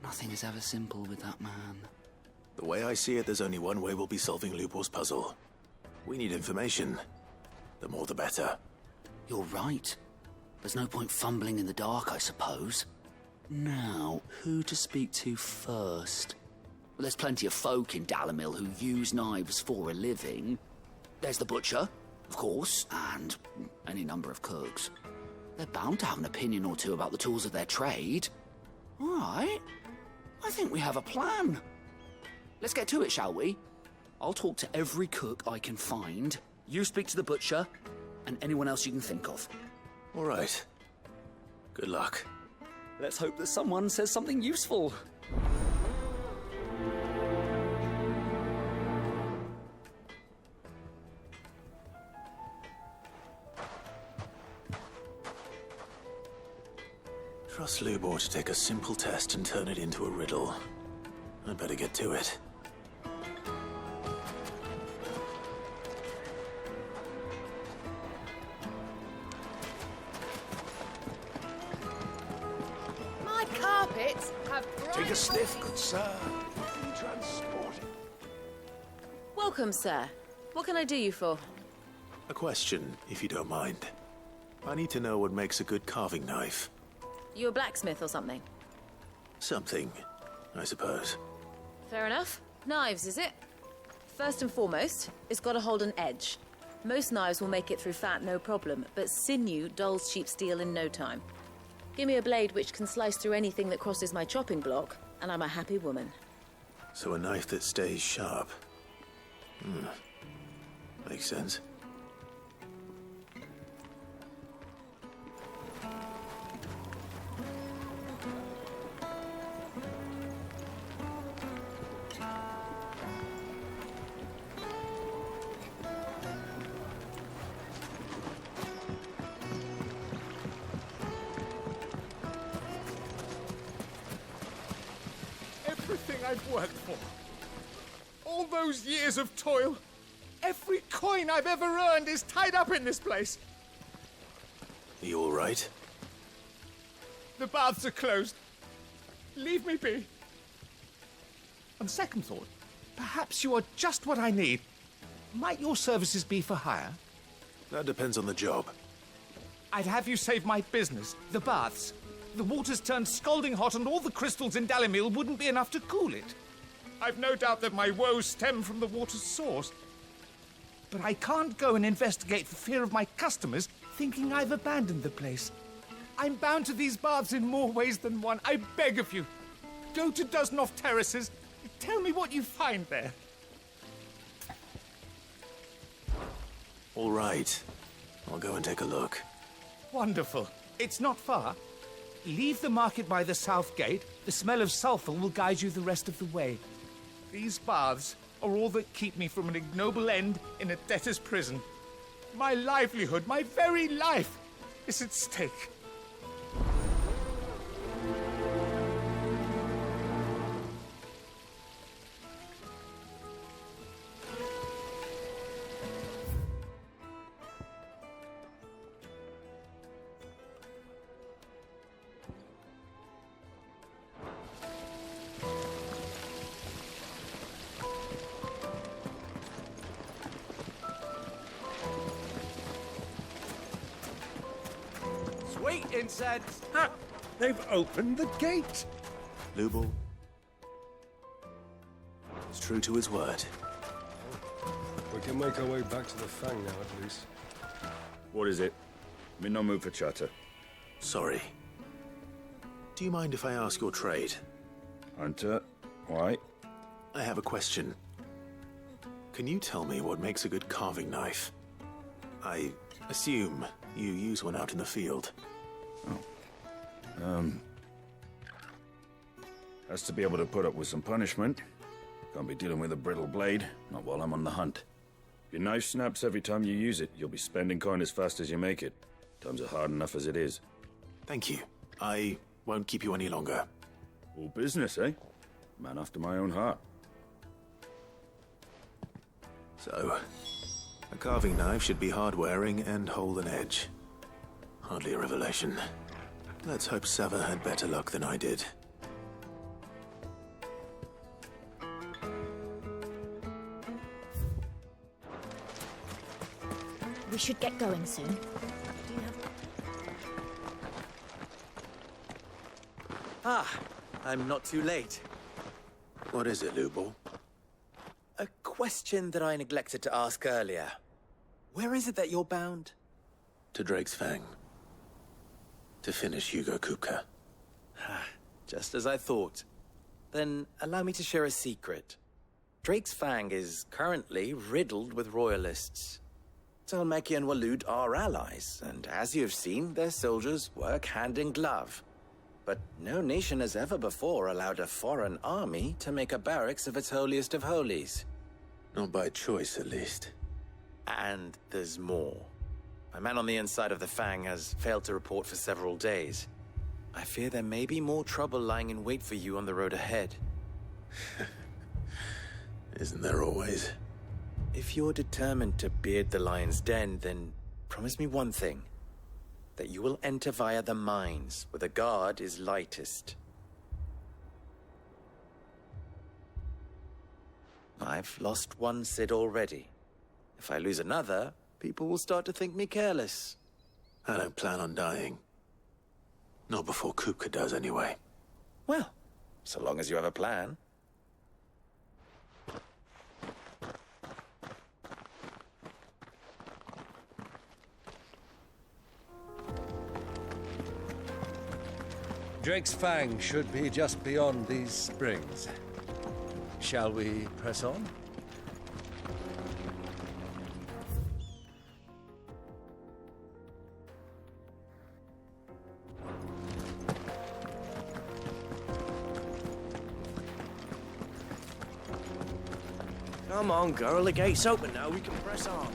Nothing is ever simple with that man. The way I see it, there's only one way we'll be solving Lubor's puzzle. We need information. The more the better. You're right. There's no point fumbling in the dark, I suppose. Now, who to speak to first? Well, there's plenty of folk in Dalamil who use knives for a living. There's the butcher, of course, and any number of cooks. They're bound to have an opinion or two about the tools of their trade. All right. I think we have a plan. Let's get to it, shall we? I'll talk to every cook I can find. You speak to the butcher, and anyone else you can think of. All right. Good luck. Let's hope that someone says something useful. Trust Lubor to take a simple test and turn it into a riddle. I'd better get to it. My carpets have Take a sniff, good sir. Be transported. Welcome, sir. What can I do you for? A question, if you don't mind. I need to know what makes a good carving knife. You a blacksmith or something? Something, I suppose. Fair enough. Knives, is it? First and foremost, it's got to hold an edge. Most knives will make it through fat, no problem, but sinew dulls cheap steel in no time. Give me a blade which can slice through anything that crosses my chopping block, and I'm a happy woman. So a knife that stays sharp. Makes sense. Everything I've worked for. All those years of toil. Every coin I've ever earned is tied up in this place. Are you all right? The baths are closed. Leave me be. On second thought, perhaps you are just what I need. Might your services be for hire? That depends on the job. I'd have you save my business, the baths. The water's turned scalding hot and all the crystals in Dalamil wouldn't be enough to cool it. I've no doubt that my woes stem from the water's source. But I can't go and investigate for fear of my customers thinking I've abandoned the place. I'm bound to these baths in more ways than one. I beg of you. Go to Dusnoff Terraces. Tell me what you find there. All right. I'll go and take a look. Wonderful. It's not far. Leave the market by the south gate. The smell of sulphur will guide you the rest of the way. These baths are all that keep me from an ignoble end in a debtor's prison. My livelihood, my very life, is at stake. Sweet incense! Ha! They've opened the gate! Lubor is true to his word. We can make our way back to the Fang now, at least. What is it? I'm in no mood for chatter. Sorry. Do you mind if I ask your trade? Hunter, why? I have a question. Can you tell me what makes a good carving knife? I assume you use one out in the field. Has to be able to put up with some punishment. Can't be dealing with a brittle blade, not while I'm on the hunt. If your knife snaps every time you use it, you'll be spending coin as fast as you make it. Times are hard enough as it is. Thank you. I won't keep you any longer. All business, eh? Man after my own heart. So, a carving knife should be hard-wearing and hold an edge. Hardly a revelation. Let's hope Sava had better luck than I did. We should get going soon. Ah, I'm not too late. What is it, Lubor? A question that I neglected to ask earlier. Where is it that you're bound? To Drake's Fang. To finish Hugo Kupka. Just as I thought. Then allow me to share a secret. Drake's Fang is currently riddled with royalists. Talmeki and Waloed are allies, and as you have seen, their soldiers work hand in glove. But no nation has ever before allowed a foreign army to make a barracks of its holiest of holies. Not by choice, at least. And there's more. My man on the inside of the Fang has failed to report for several days. I fear there may be more trouble lying in wait for you on the road ahead. Isn't there always? If you're determined to beard the lion's den, then promise me one thing. That you will enter via the mines, where the guard is lightest. I've lost one Cid already. If I lose another, people will start to think me careless. I don't plan on dying. Not before Kupka does, anyway. Well, so long as you have a plan. Drake's Fang should be just beyond these springs. Shall we press on? Come on, girl. The gate's open now. We can press on.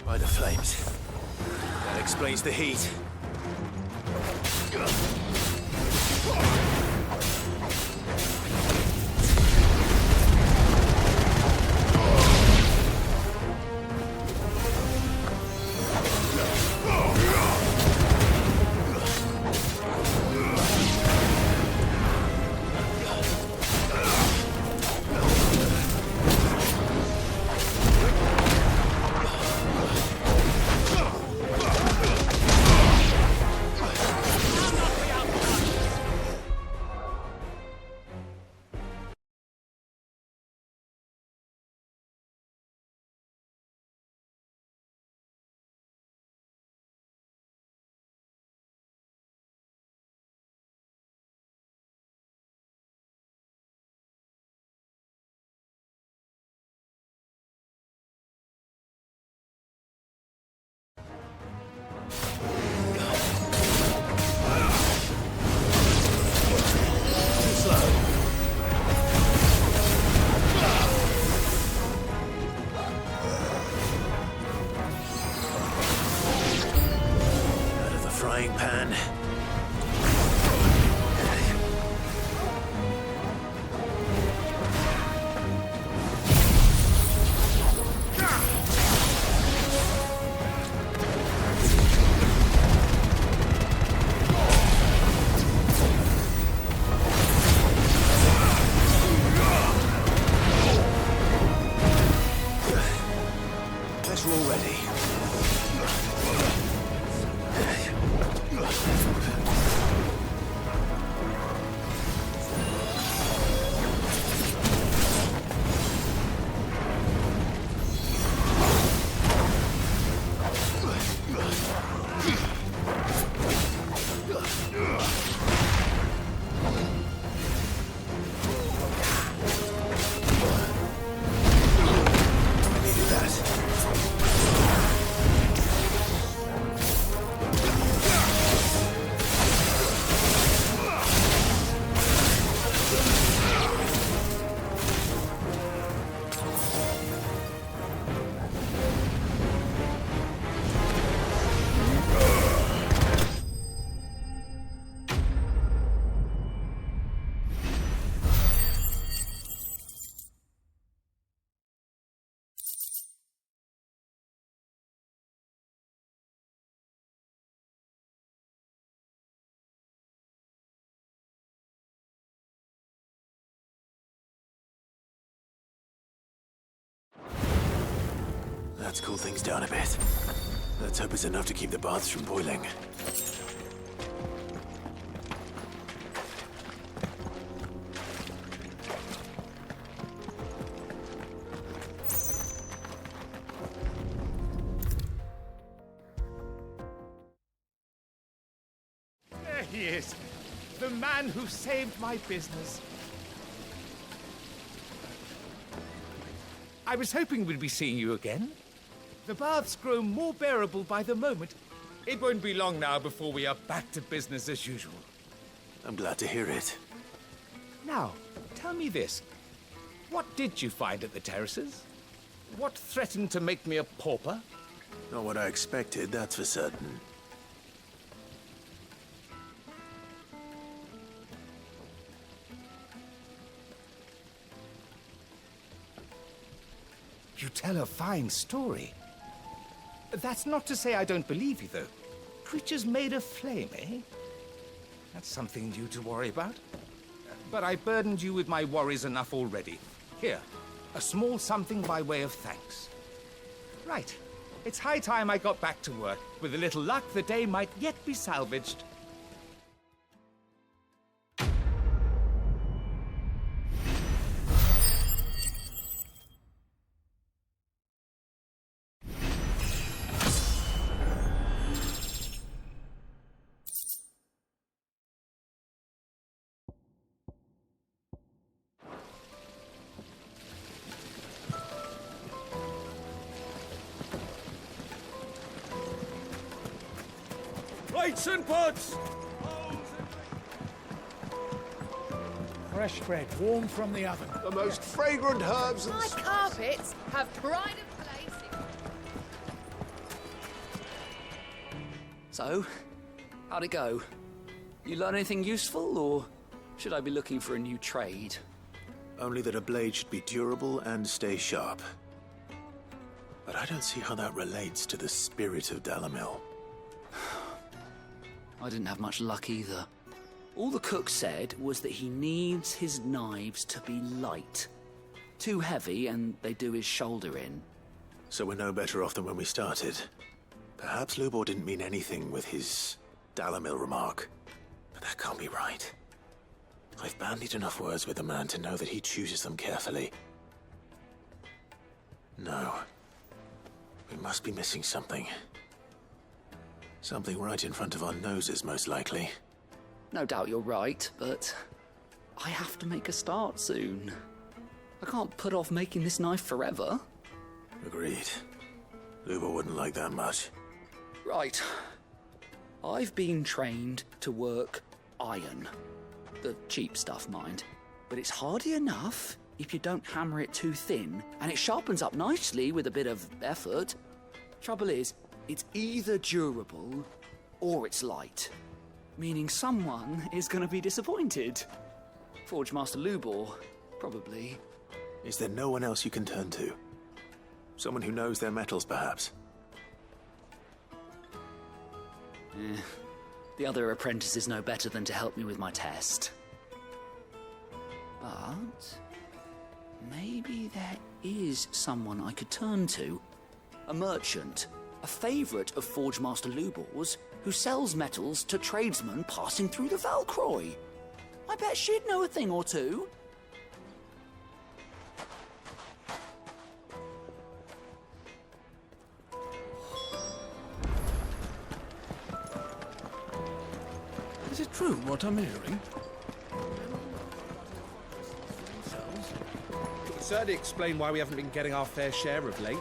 By the flames. That explains the heat. frying pan. Guess we're all ready. Let's cool things down a bit. Let's hope it's enough to keep the baths from boiling. There he is. The man who saved my business. I was hoping we'd be seeing you again. The baths grow more bearable by the moment. It won't be long now before we are back to business as usual. I'm glad to hear it. Now, tell me this. What did you find at the terraces? What threatened to make me a pauper? Not what I expected, that's for certain. You tell a fine story. That's not to say I don't believe you, though. Creatures made of flame, eh? That's something new to worry about. But I burdened you with my worries enough already. Here, a small something by way of thanks. Right. It's high time I got back to work. With a little luck, the day might yet be salvaged. Plates and pots! Fresh bread, warm from the oven. The most fragrant herbs and... My carpets have pride of place. So, how'd it go? You learn anything useful, or should I be looking for a new trade? Only that a blade should be durable and stay sharp. But I don't see how that relates to the spirit of Dalamil. I didn't have much luck either. All the cook said was that he needs his knives to be light. Too heavy and they do his shoulder in. So we're no better off than when we started. Perhaps Lubor didn't mean anything with his Dalamil remark. But that can't be right. I've bandied enough words with the man to know that he chooses them carefully. No. We must be missing something. Something right in front of our noses, most likely. No doubt you're right, but I have to make a start soon. I can't put off making this knife forever. Agreed. Lubor wouldn't like that much. Right. I've been trained to work iron. The cheap stuff, mind. But it's hardy enough if you don't hammer it too thin, and it sharpens up nicely with a bit of effort. Trouble is, it's either durable or it's light. Meaning someone is going to be disappointed. Forge Master Lubor, probably. Is there no one else you can turn to? Someone who knows their metals, perhaps? The other apprentice is no better than to help me with my test. But maybe there is someone I could turn to. A merchant, a favourite of Forge Master Lubor's, who sells metals to tradesmen passing through the Valcroy. I bet she'd know a thing or two. Is it true what I'm hearing? It would certainly explain why we haven't been getting our fair share of late.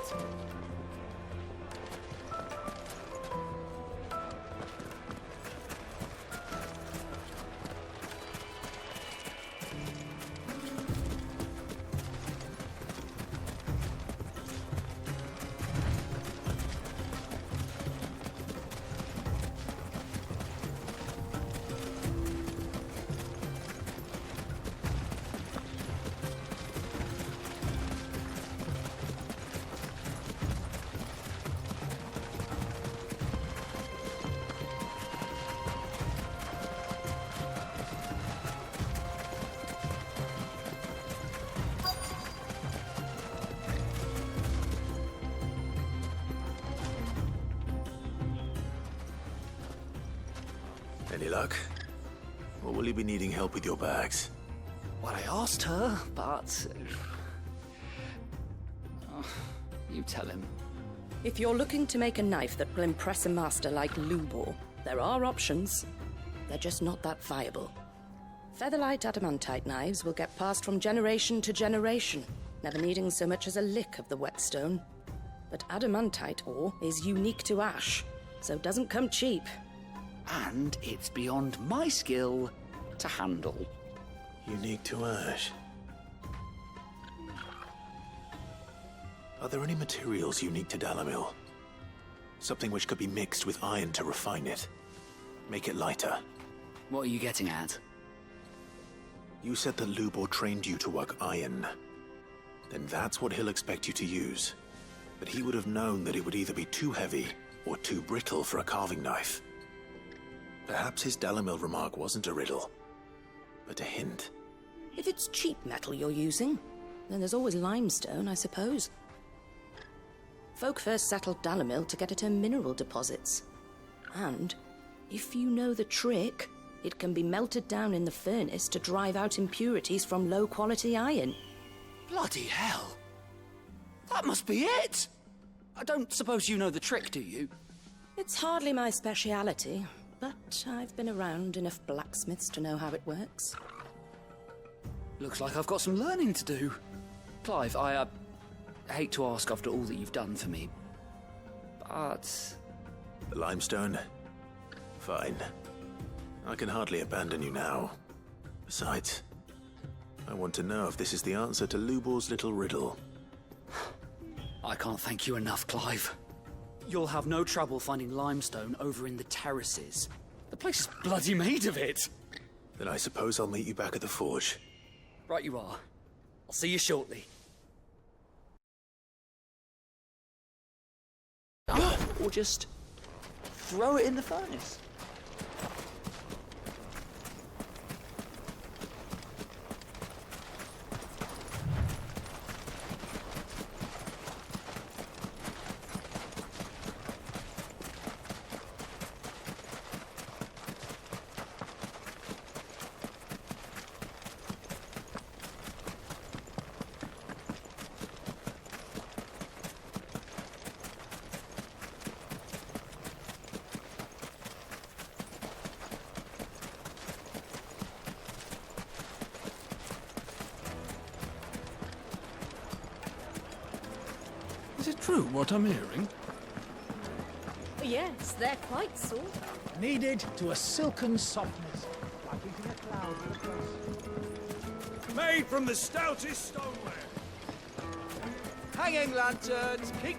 Any luck? Or will you be needing help with your bags? Well, I asked her, but... you tell him. If you're looking to make a knife that will impress a master like Lubor, there are options. They're just not that viable. Featherlight adamantite knives will get passed from generation to generation, never needing so much as a lick of the whetstone. But adamantite ore is unique to ash, so it doesn't come cheap. And it's beyond my skill to handle. Unique to ash. Are there any materials unique to Dalimil? Something which could be mixed with iron to refine it. Make it lighter. What are you getting at? You said that Lubor trained you to work iron. Then that's what he'll expect you to use. But he would have known that it would either be too heavy or too brittle for a carving knife. Perhaps his Dalimil remark wasn't a riddle, but a hint. If it's cheap metal you're using, then there's always limestone, I suppose. Folk first settled Dalimil to get at her mineral deposits. And, if you know the trick, it can be melted down in the furnace to drive out impurities from low-quality iron. Bloody hell! That must be it! I don't suppose you know the trick, do you? It's hardly my speciality, but I've been around enough blacksmiths to know how it works. Looks like I've got some learning to do. Clive, I hate to ask after all that you've done for me, but... The limestone? Fine. I can hardly abandon you now. Besides, I want to know if this is the answer to Lubor's little riddle. I can't thank you enough, Clive. You'll have no trouble finding limestone over in the terraces. The place is bloody made of it. Then I suppose I'll meet you back at the forge. Right you are. I'll see you shortly. Or just throw it in the furnace. Is it true what I'm hearing? Yes, they're quite sore. Kneaded to a silken softness, like eating a cloud with a crust. Made from the stoutest stoneware. Hanging lanterns, keep...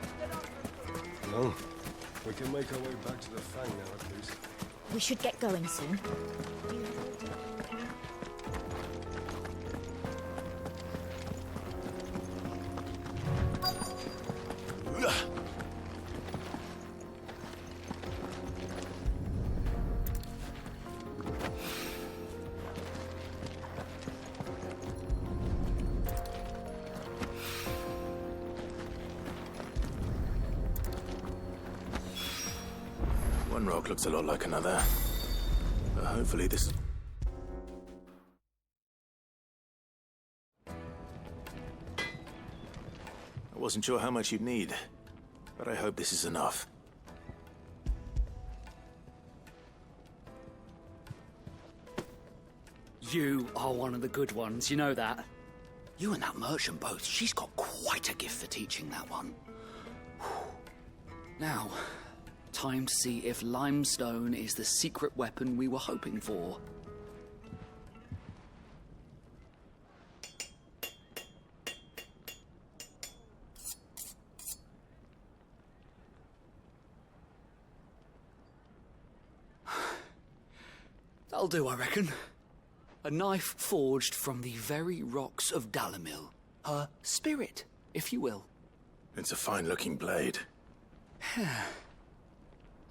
No. We can make our way back to the Fang now, at least. We should get going soon. One rock looks a lot like another. But hopefully this... I wasn't sure how much you'd need, but I hope this is enough. You are one of the good ones, you know that. You and that merchant both, she's got quite a gift for teaching that one. Now, time to see if limestone is the secret weapon we were hoping for. That'll do, I reckon. A knife forged from the very rocks of Dalimil. Her spirit, if you will. It's a fine-looking blade.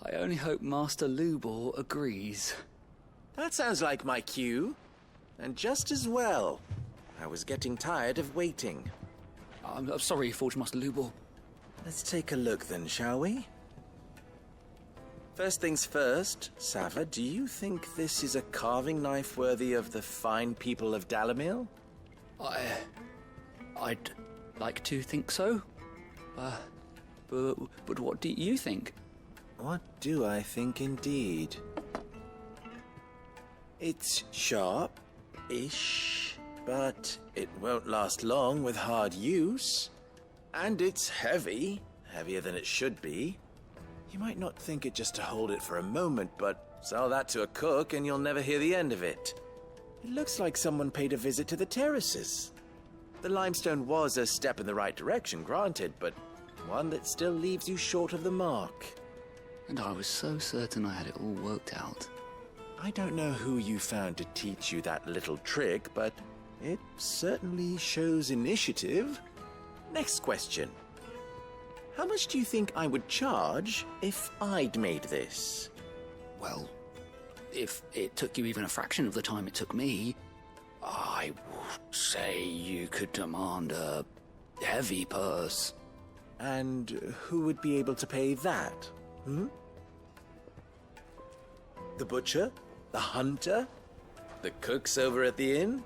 I only hope Master Lubor agrees. That sounds like my cue. And just as well. I was getting tired of waiting. I'm sorry, Forge Master Lubor. Let's take a look then, shall we? First things first, Sava, do you think this is a carving knife worthy of the fine people of Dalimil? I'd like to think so. But what do you think? What do I think indeed? It's sharp-ish, but it won't last long with hard use. And it's heavy, heavier than it should be. You might not think it just to hold it for a moment, but sell that to a cook and you'll never hear the end of it. It looks like someone paid a visit to the terraces. The limestone was a step in the right direction, granted, but one that still leaves you short of the mark. And I was so certain I had it all worked out. I don't know who you found to teach you that little trick, but it certainly shows initiative. Next question. How much do you think I would charge if I'd made this? Well, if it took you even a fraction of the time it took me, I would say you could demand a heavy purse. And who would be able to pay that? The butcher? The hunter? The cooks over at the inn?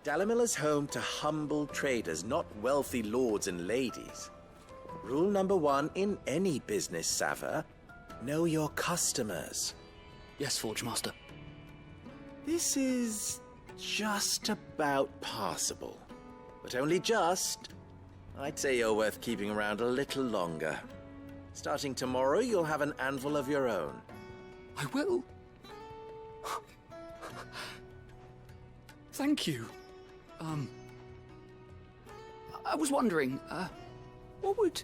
Dalimil is home to humble traders, not wealthy lords and ladies. Rule number 1 in any business, Sava, know your customers. Yes, Forge Master. This is just about passable. But only just. I'd say you're worth keeping around a little longer. Starting tomorrow, you'll have an anvil of your own. I will. Thank you. I was wondering, what would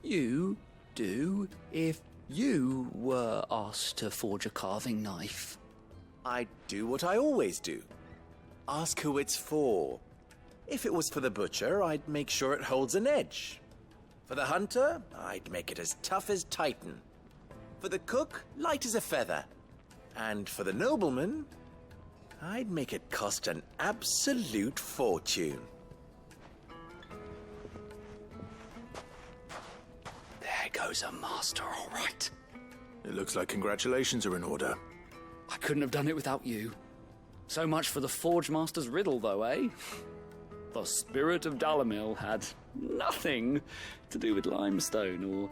you do if you were asked to forge a carving knife? I'd do what I always do. Ask who it's for. If it was for the butcher, I'd make sure it holds an edge. For the hunter, I'd make it as tough as Titan. For the cook, light as a feather. And for the nobleman, I'd make it cost an absolute fortune. There goes a master, all right. It looks like congratulations are in order. I couldn't have done it without you. So much for the Forge Master's riddle, though, eh? The spirit of Dalimil had nothing to do with limestone or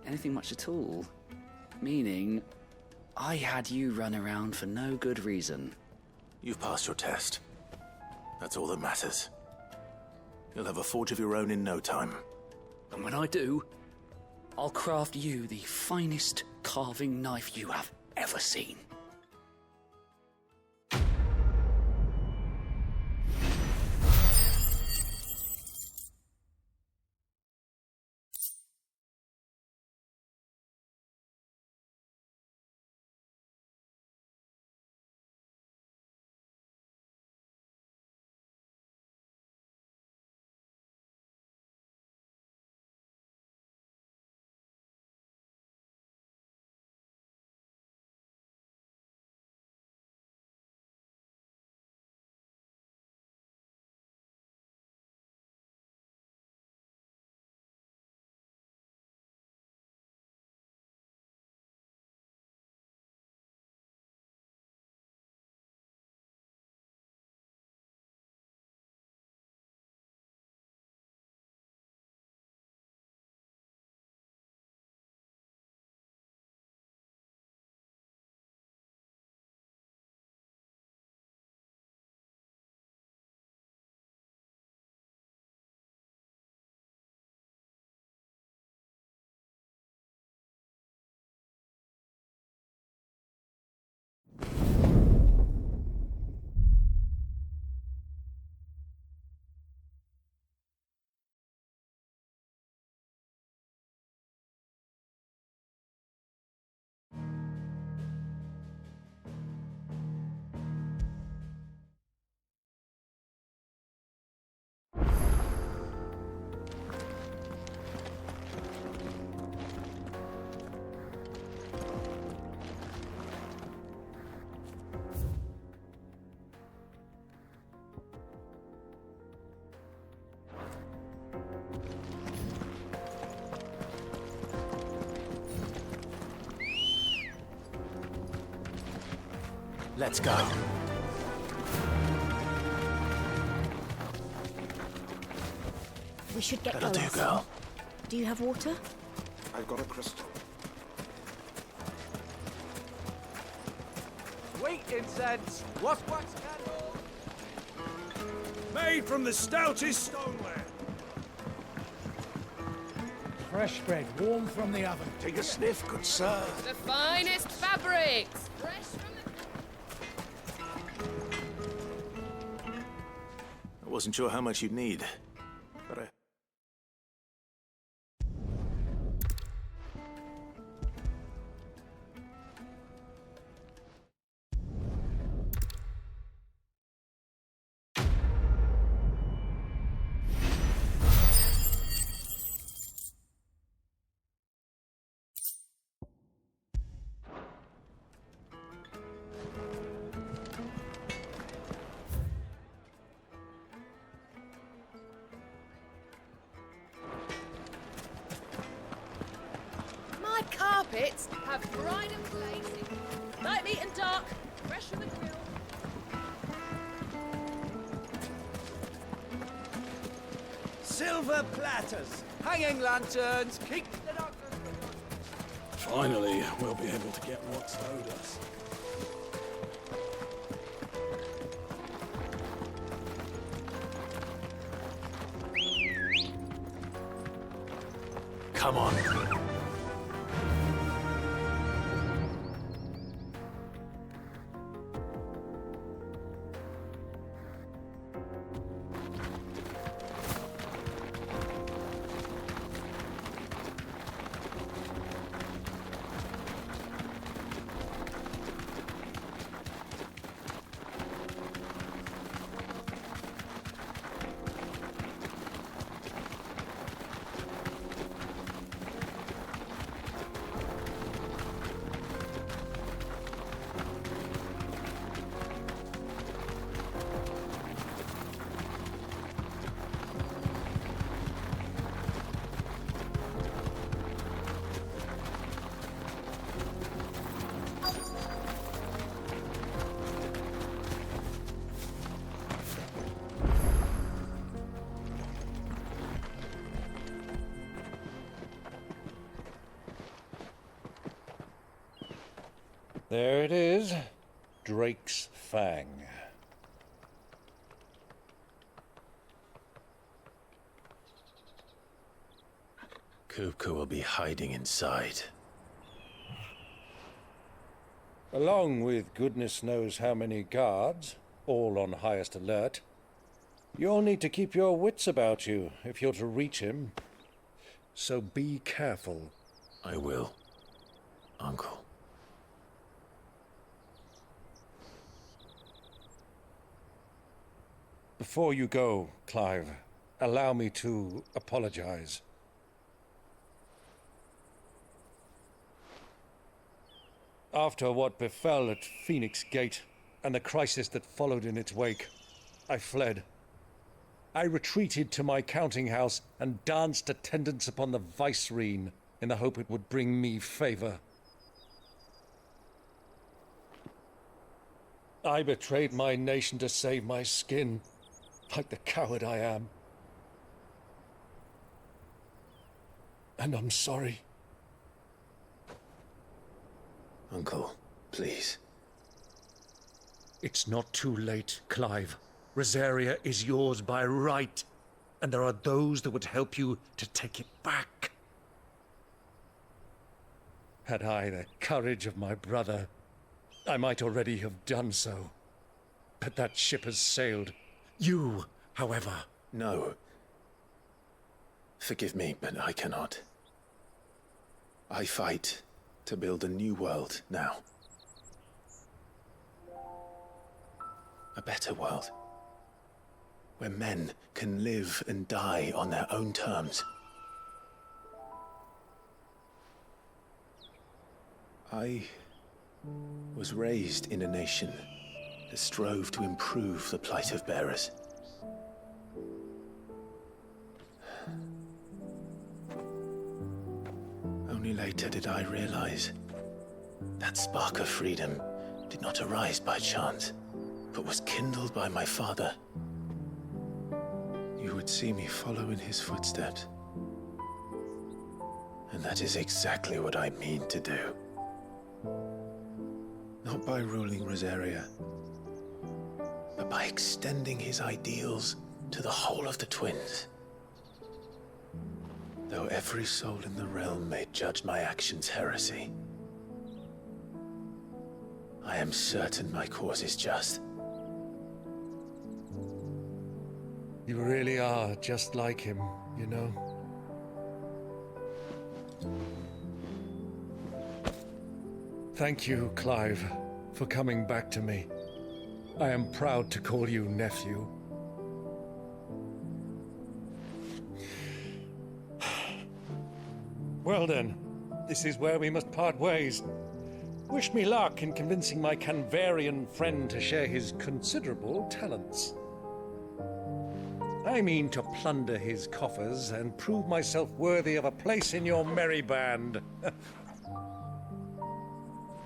anything much at all. Meaning, I had you run around for no good reason. You've passed your test. That's all that matters. You'll have a forge of your own in no time. And when I do, I'll craft you the finest carving knife you have ever seen. Let's go. We should get That'll going. do, girl. Do you have water? I've got a crystal. Wheat incense, wax candle, made from the stoutest stoneware. Fresh bread, warm from the oven. Take a sniff, good sir. The finest fabrics. Fresh from I wasn't sure how much you'd need, but I... my carpets have dried and glazing. Light meat and dark, fresh from the grill. Silver platters, hanging lanterns, keep the doctor. Finally, we'll be able to get what's owed us. Come on. There it is, Drake's Fang. Kupka will be hiding inside. Along with goodness knows how many guards, all on highest alert. You'll need to keep your wits about you if you're to reach him. So be careful. I will, Uncle. Before you go, Clive, allow me to apologize. After what befell at Phoenix Gate and the crisis that followed in its wake, I fled. I retreated to my counting house and danced attendance upon the vicereine in the hope it would bring me favor. I betrayed my nation to save my skin, like the coward I am. And I'm sorry. Uncle, please. It's not too late, Clive. Rosaria is yours by right, and there are those that would help you to take it back. Had I the courage of my brother, I might already have done so. But that ship has sailed. You, however... No. Forgive me, but I cannot. I fight to build a new world now. A better world. Where men can live and die on their own terms. I was raised in a nation that strove to improve the plight of bearers. Only later did I realize that spark of freedom did not arise by chance, but was kindled by my father, you would see me follow in his footsteps. And that is exactly what I mean to do. Not by ruling Rosaria, but by extending his ideals to the whole of the Twins. Though every soul in the realm may judge my actions heresy, I am certain my cause is just. You really are just like him, you know. Thank you, Clive, for coming back to me. I am proud to call you nephew. Well then, this is where we must part ways. Wish me luck in convincing my Canvarian friend to share his considerable talents. I mean to plunder his coffers and prove myself worthy of a place in your merry band.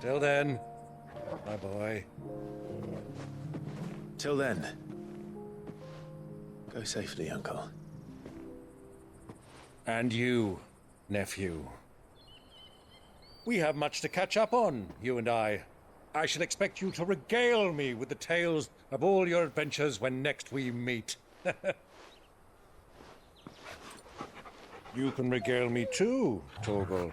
Till then, my boy. Till then, go safely, Uncle. And you, nephew. We have much to catch up on, you and I. I shall expect you to regale me with the tales of all your adventures when next we meet. You can regale me too, Torgal.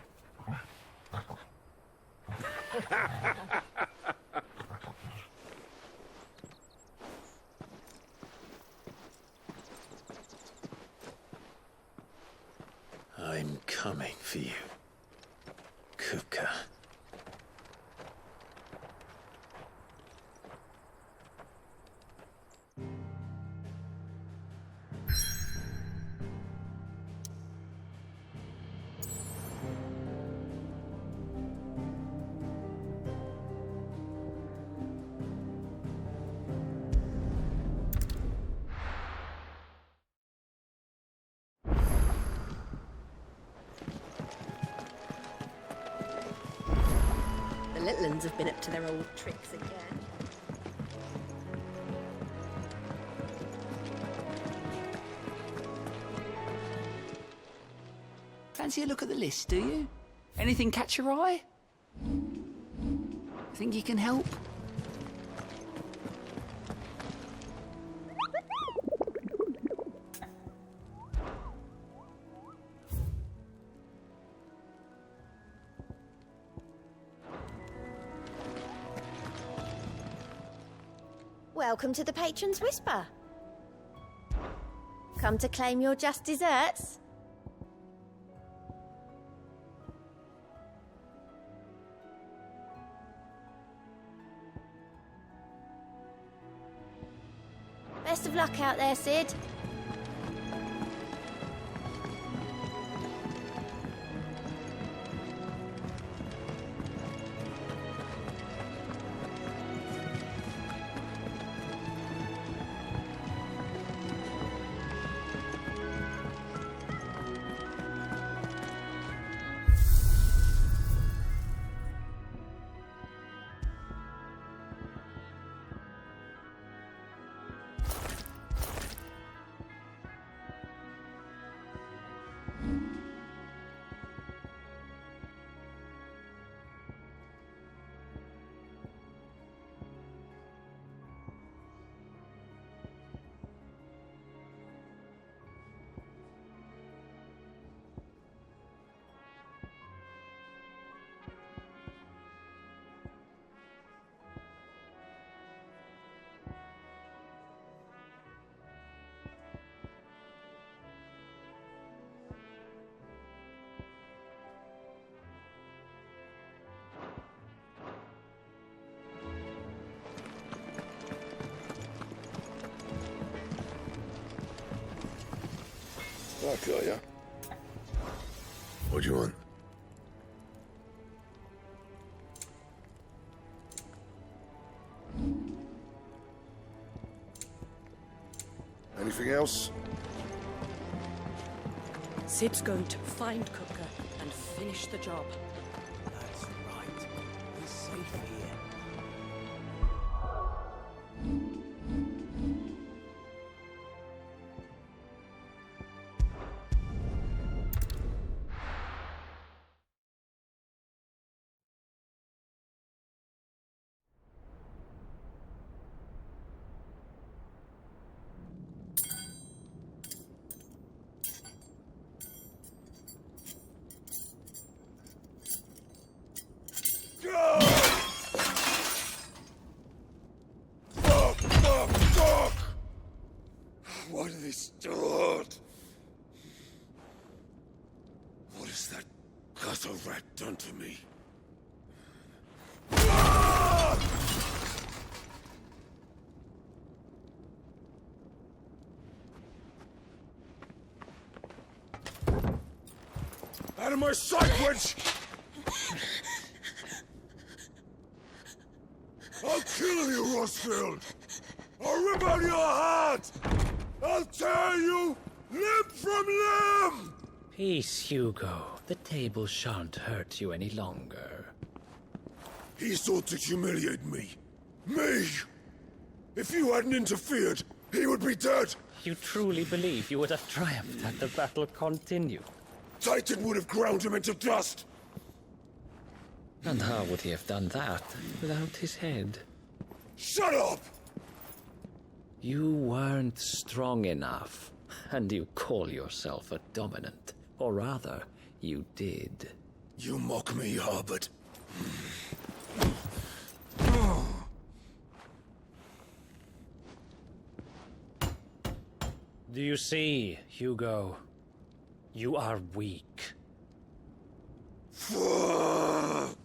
I'm coming for you, Kupka. The Litlans have been up to their old tricks again. Fancy a look at the list, do you? Anything catch your eye? Think you can help? Welcome to the Patron's Whisper. Come to claim your just desserts? Best of luck out there, Sid. I got ya. What do you want? Anything else? Sid's going to find Kupka and finish the job. That's right. He's safe here. that done to me? Out of my sight, witch! I'll kill you, Rosfield! I'll rip out your heart! I'll tear you limb from limb! Peace, Hugo. The table shan't hurt you any longer. He sought to humiliate me. Me! If you hadn't interfered, he would be dead! You truly believe you would have triumphed had the battle continued? Titan would have ground him into dust! And how would he have done that without his head? Shut up! You weren't strong enough, and you call yourself a dominant. Or rather, you did. You mock me, Harbert. Do you see, Hugo? You are weak. Fuck!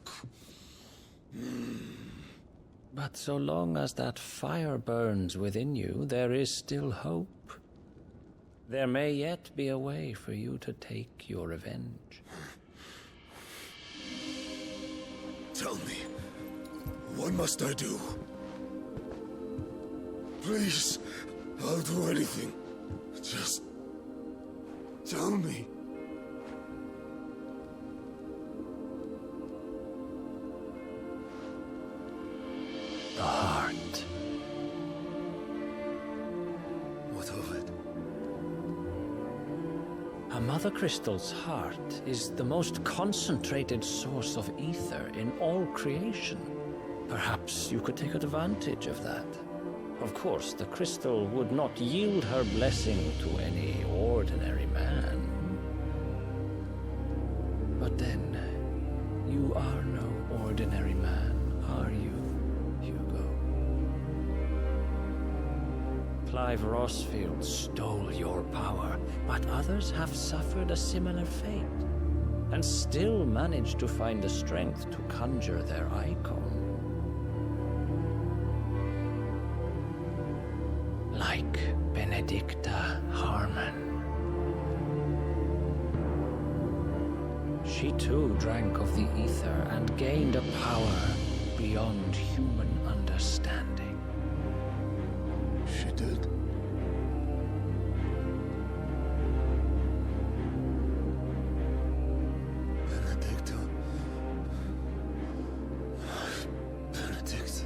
But so long as that fire burns within you, there is still hope. There may yet be a way for you to take your revenge. Tell me, what must I do? Please, I'll do anything. Just tell me. The heart. What of it? A Mother Crystal's heart is the most concentrated source of ether in all creation. Perhaps you could take advantage of that. Of course, the crystal would not yield her blessing to any ordinary man. But then, you are no ordinary man, are you, Hugo? Clive Rosfield stole your power, but others have suffered a similar fate, and still managed to find the strength to conjure their icon. Like Benedicta Harmon. She too drank of the ether and gained a power beyond human understanding. She did. Benedicta. Benedict.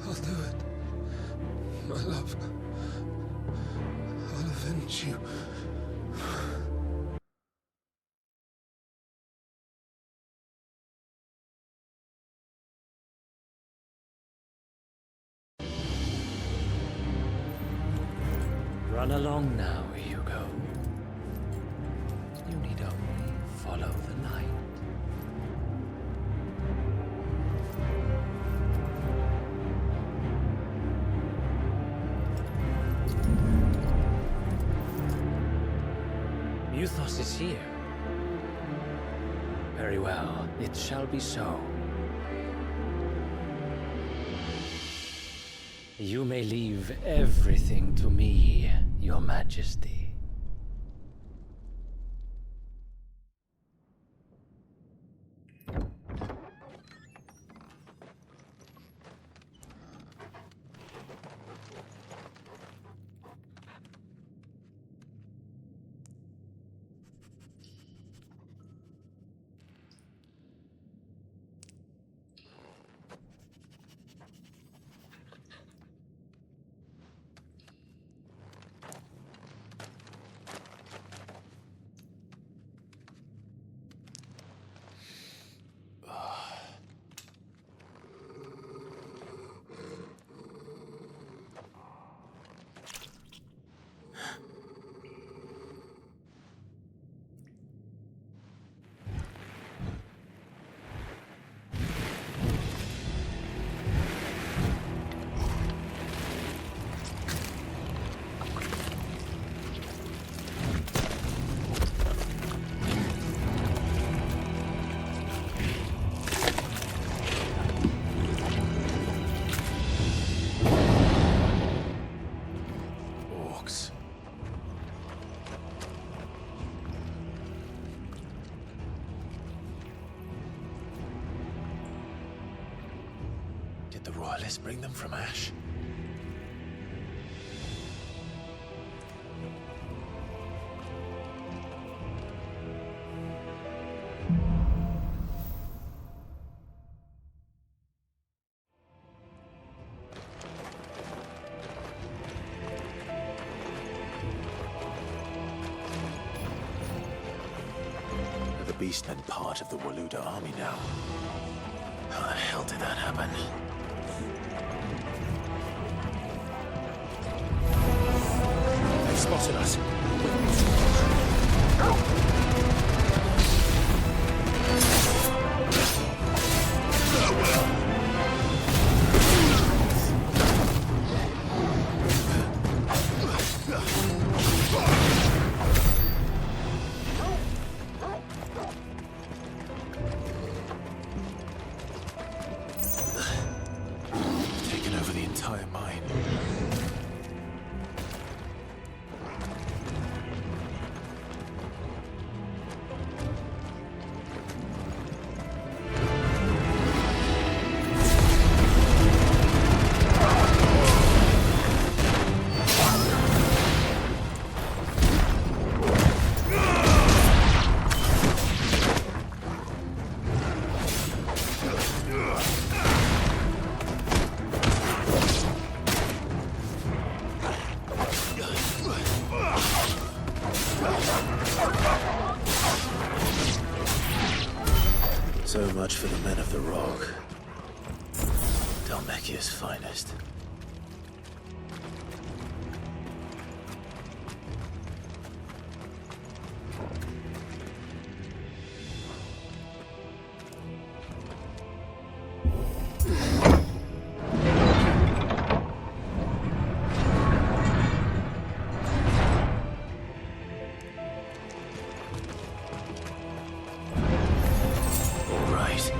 I'll do it. My love. I'll avenge you. Run along now, Hugo. You need only follow the light. Muthos is here. Very well, it shall be so. You may leave everything to me, Your Majesty. The Royalists bring them from Ash? The Beastmen part of the Waluda army now. How the hell did that happen? They've spotted us. Taken over the entire mine. So much for the men of the Rock. Dhalmekia's finest. All right.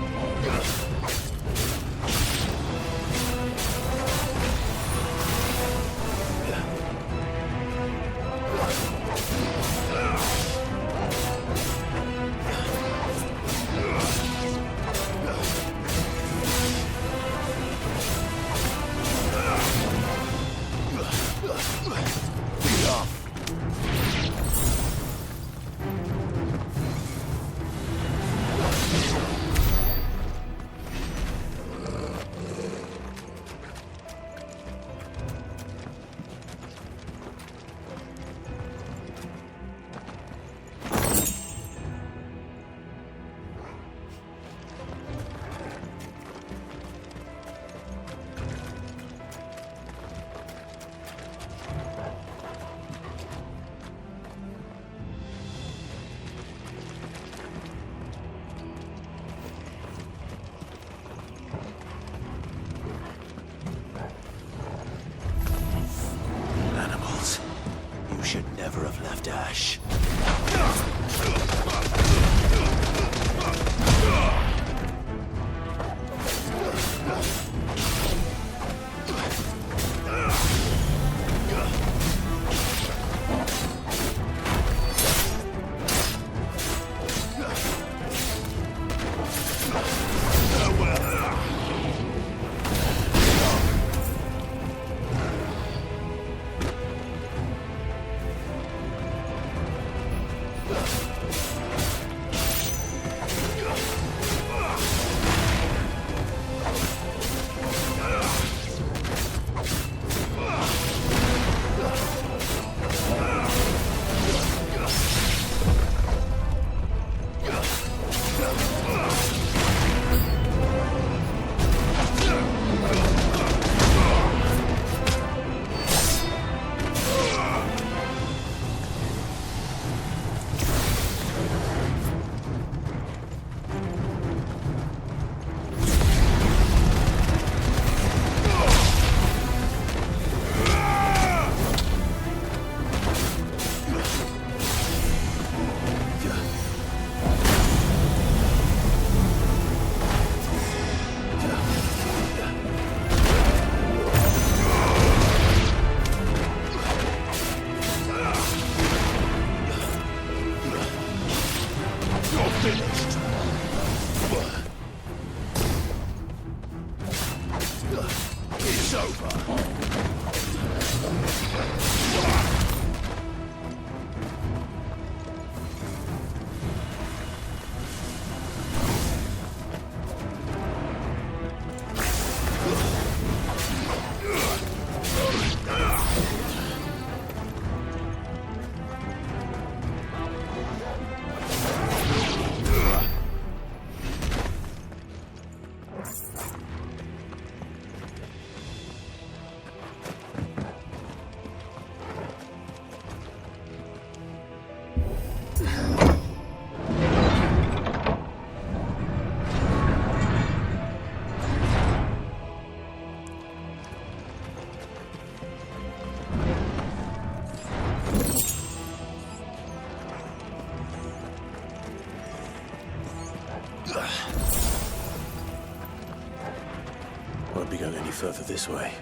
Won't be going any further this way.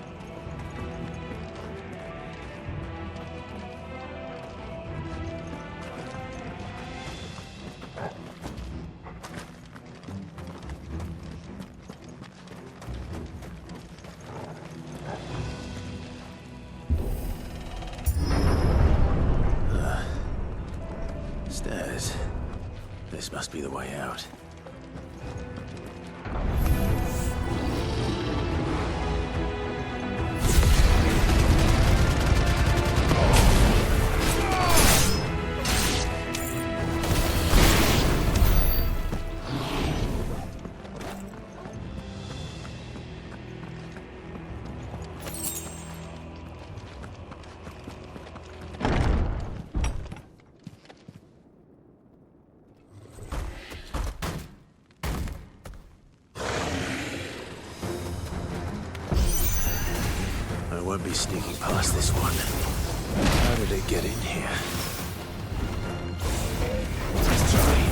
Stairs. This must be the way out. I won't be sneaking past this one. How did it get in here? Let's try.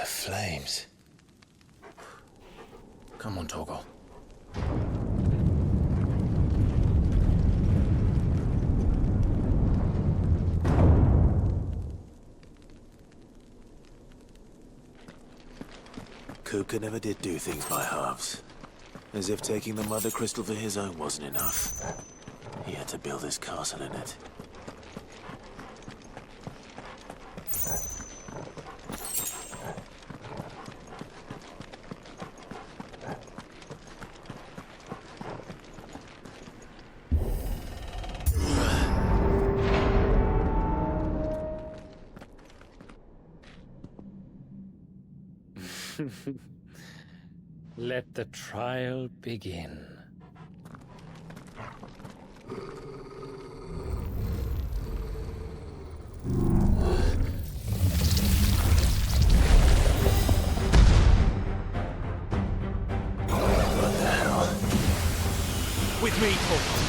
Flames. Come on, Torgal. Kupka never did do things by halves. As if taking the Mother Crystal for his own wasn't enough. He had to build his castle in it. Let the trial begin. What the hell? With me, Torgal.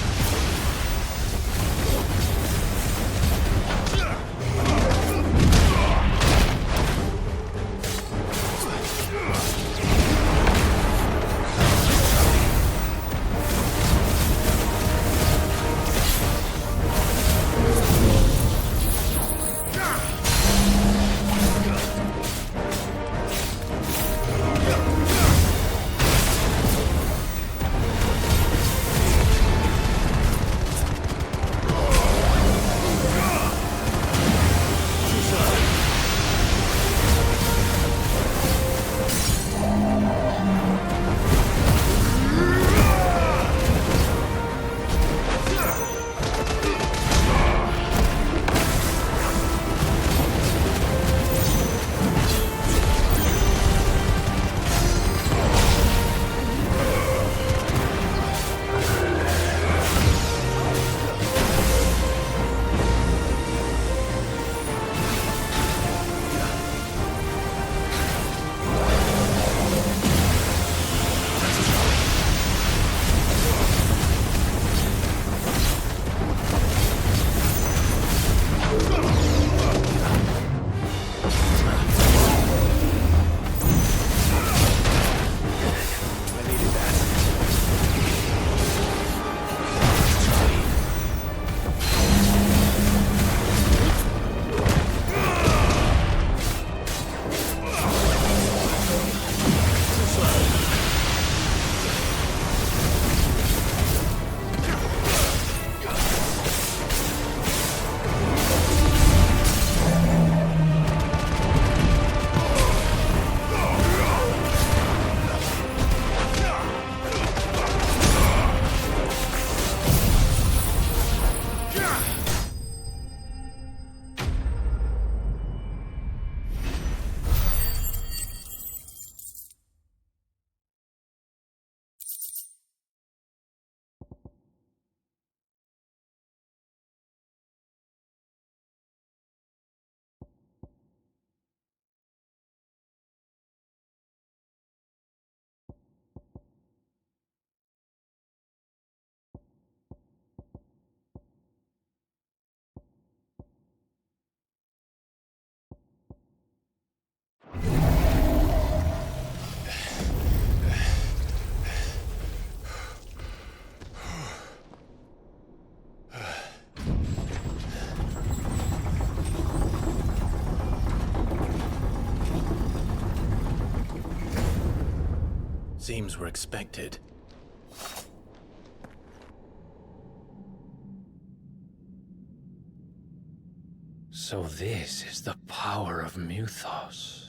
Seems we're expected. So this is the power of Muthos.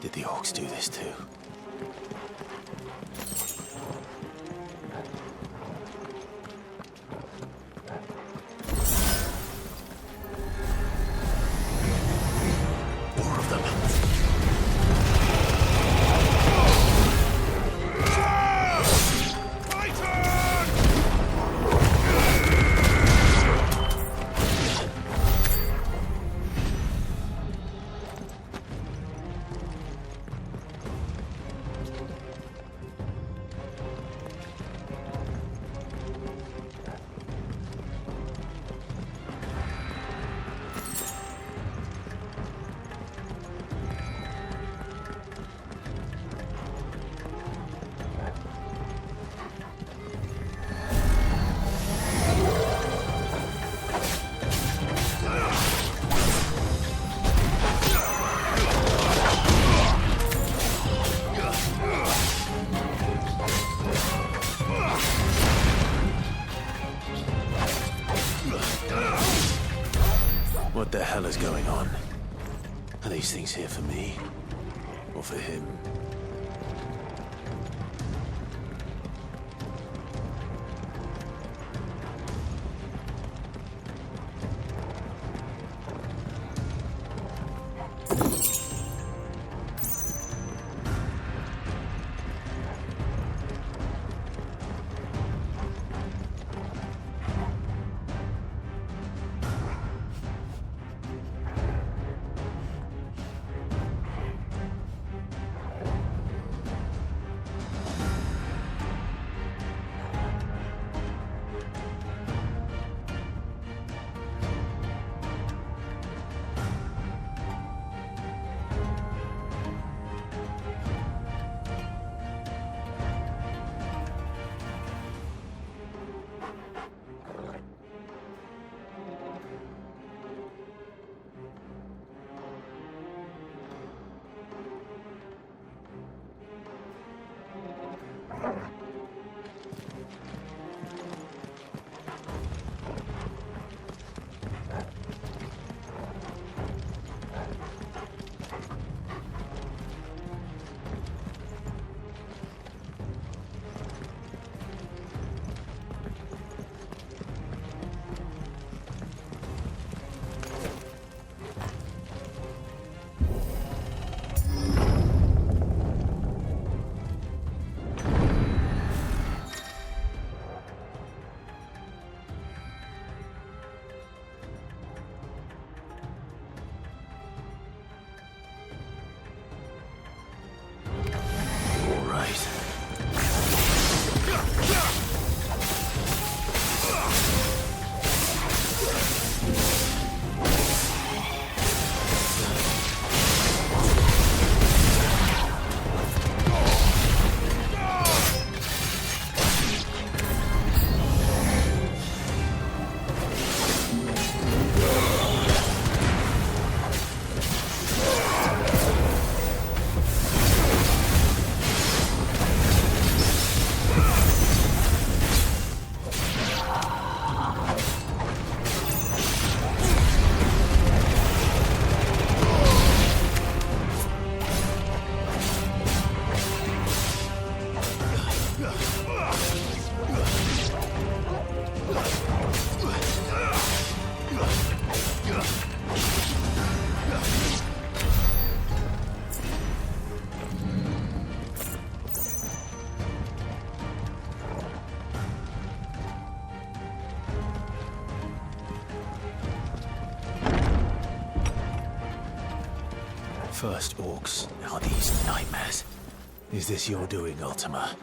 Did the orcs do this too? More of them. What the hell is going on? Are these things here for me? Or for him? First orcs, now these nightmares. Is this your doing, Ultima?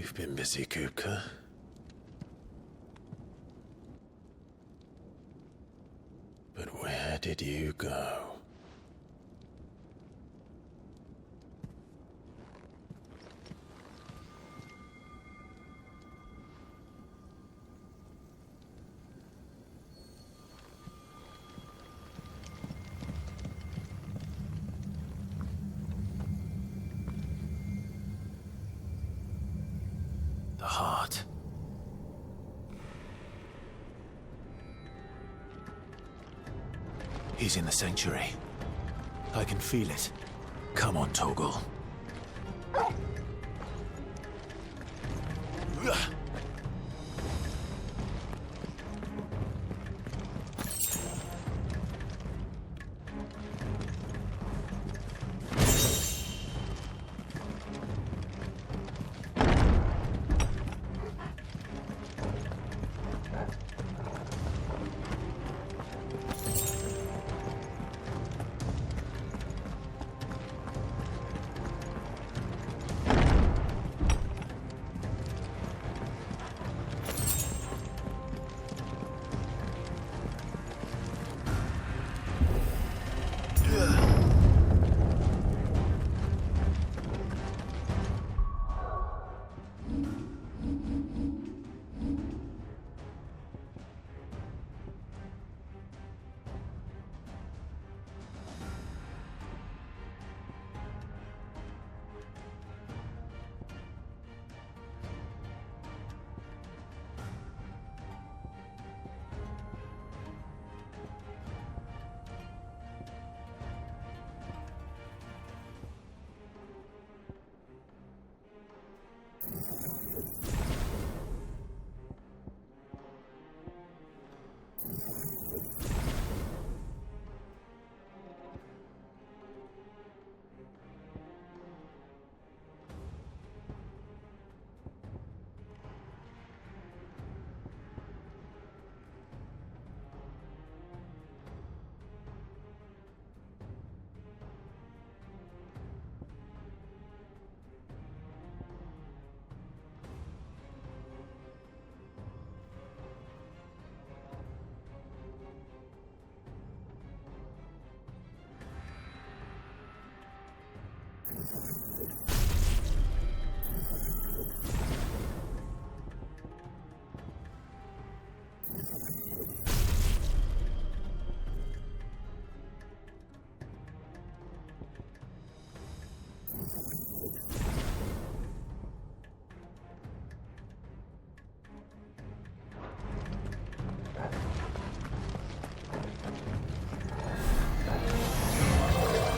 You've been busy, Kupka. But where did you go? The heart. He's in the sanctuary. I can feel it. Come on, Torgal.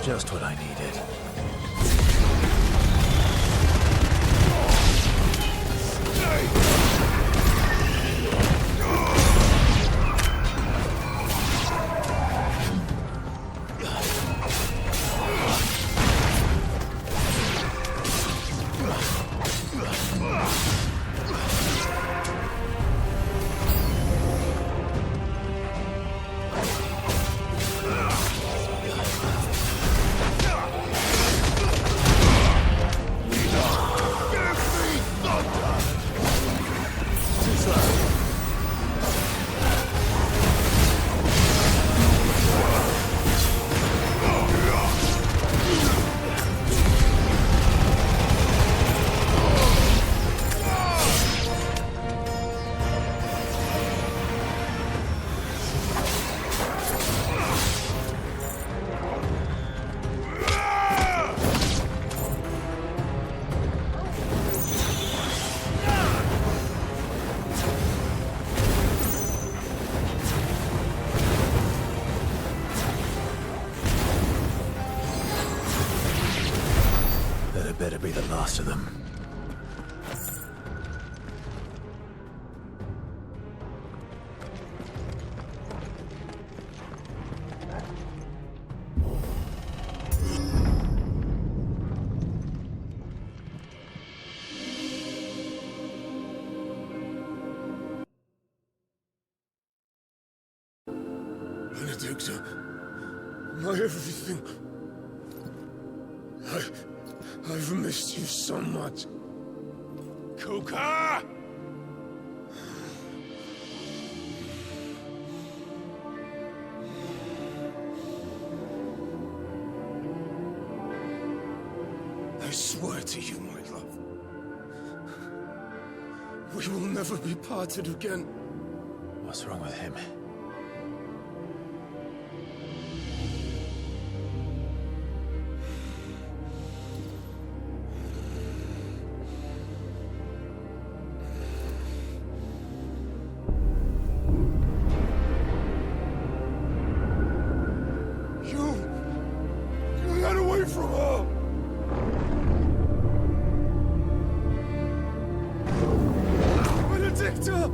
Just what I needed. Better be the last of them. Benedicta, my everything. I've missed you so much. Kuka! I swear to you, my love, we will never be parted again. What's wrong with him? You got away from her! Benedicta!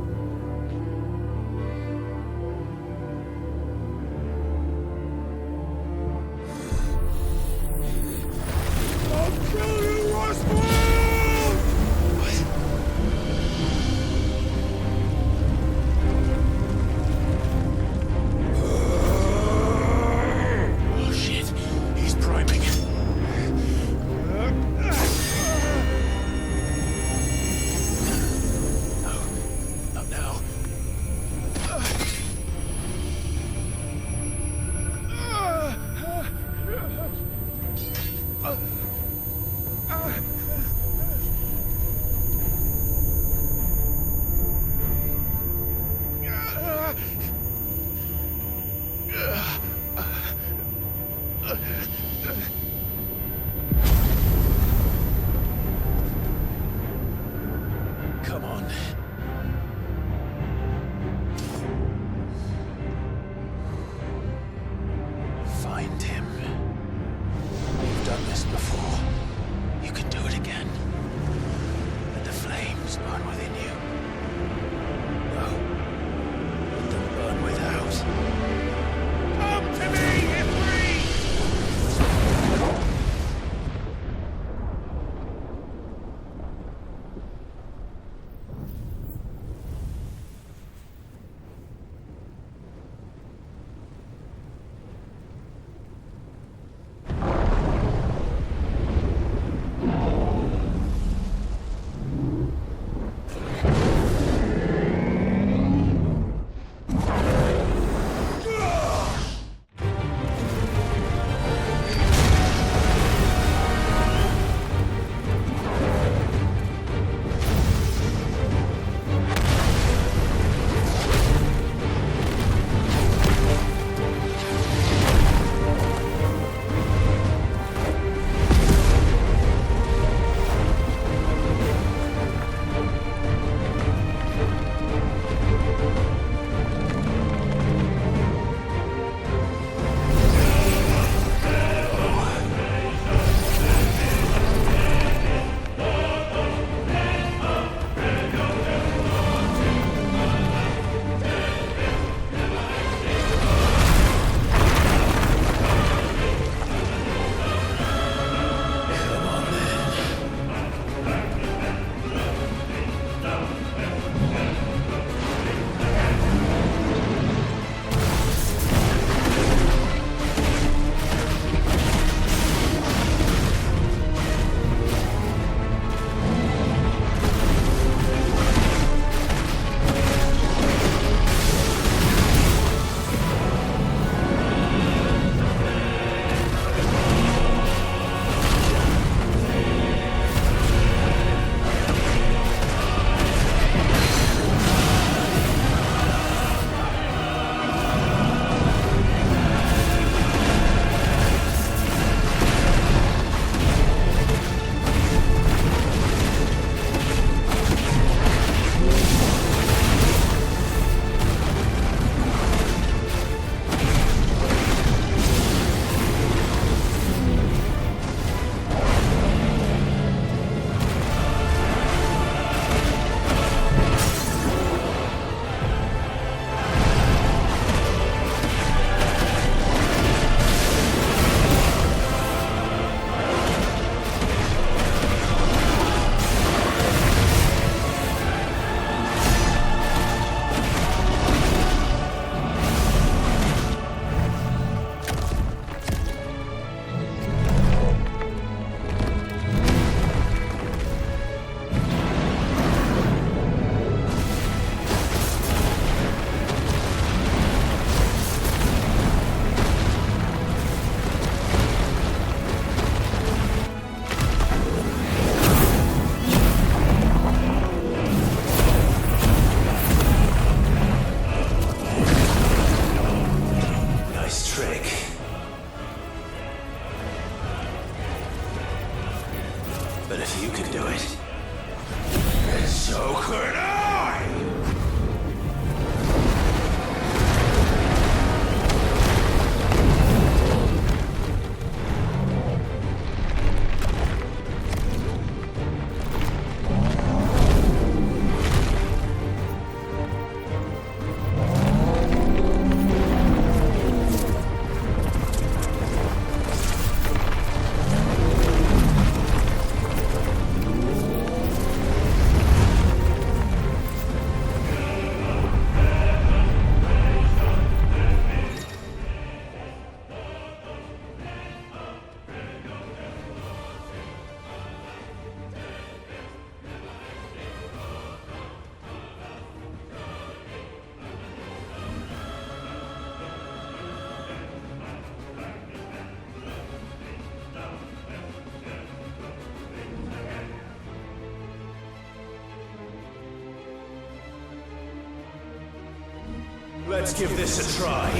Let's give this a try.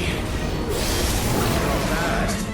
Not bad.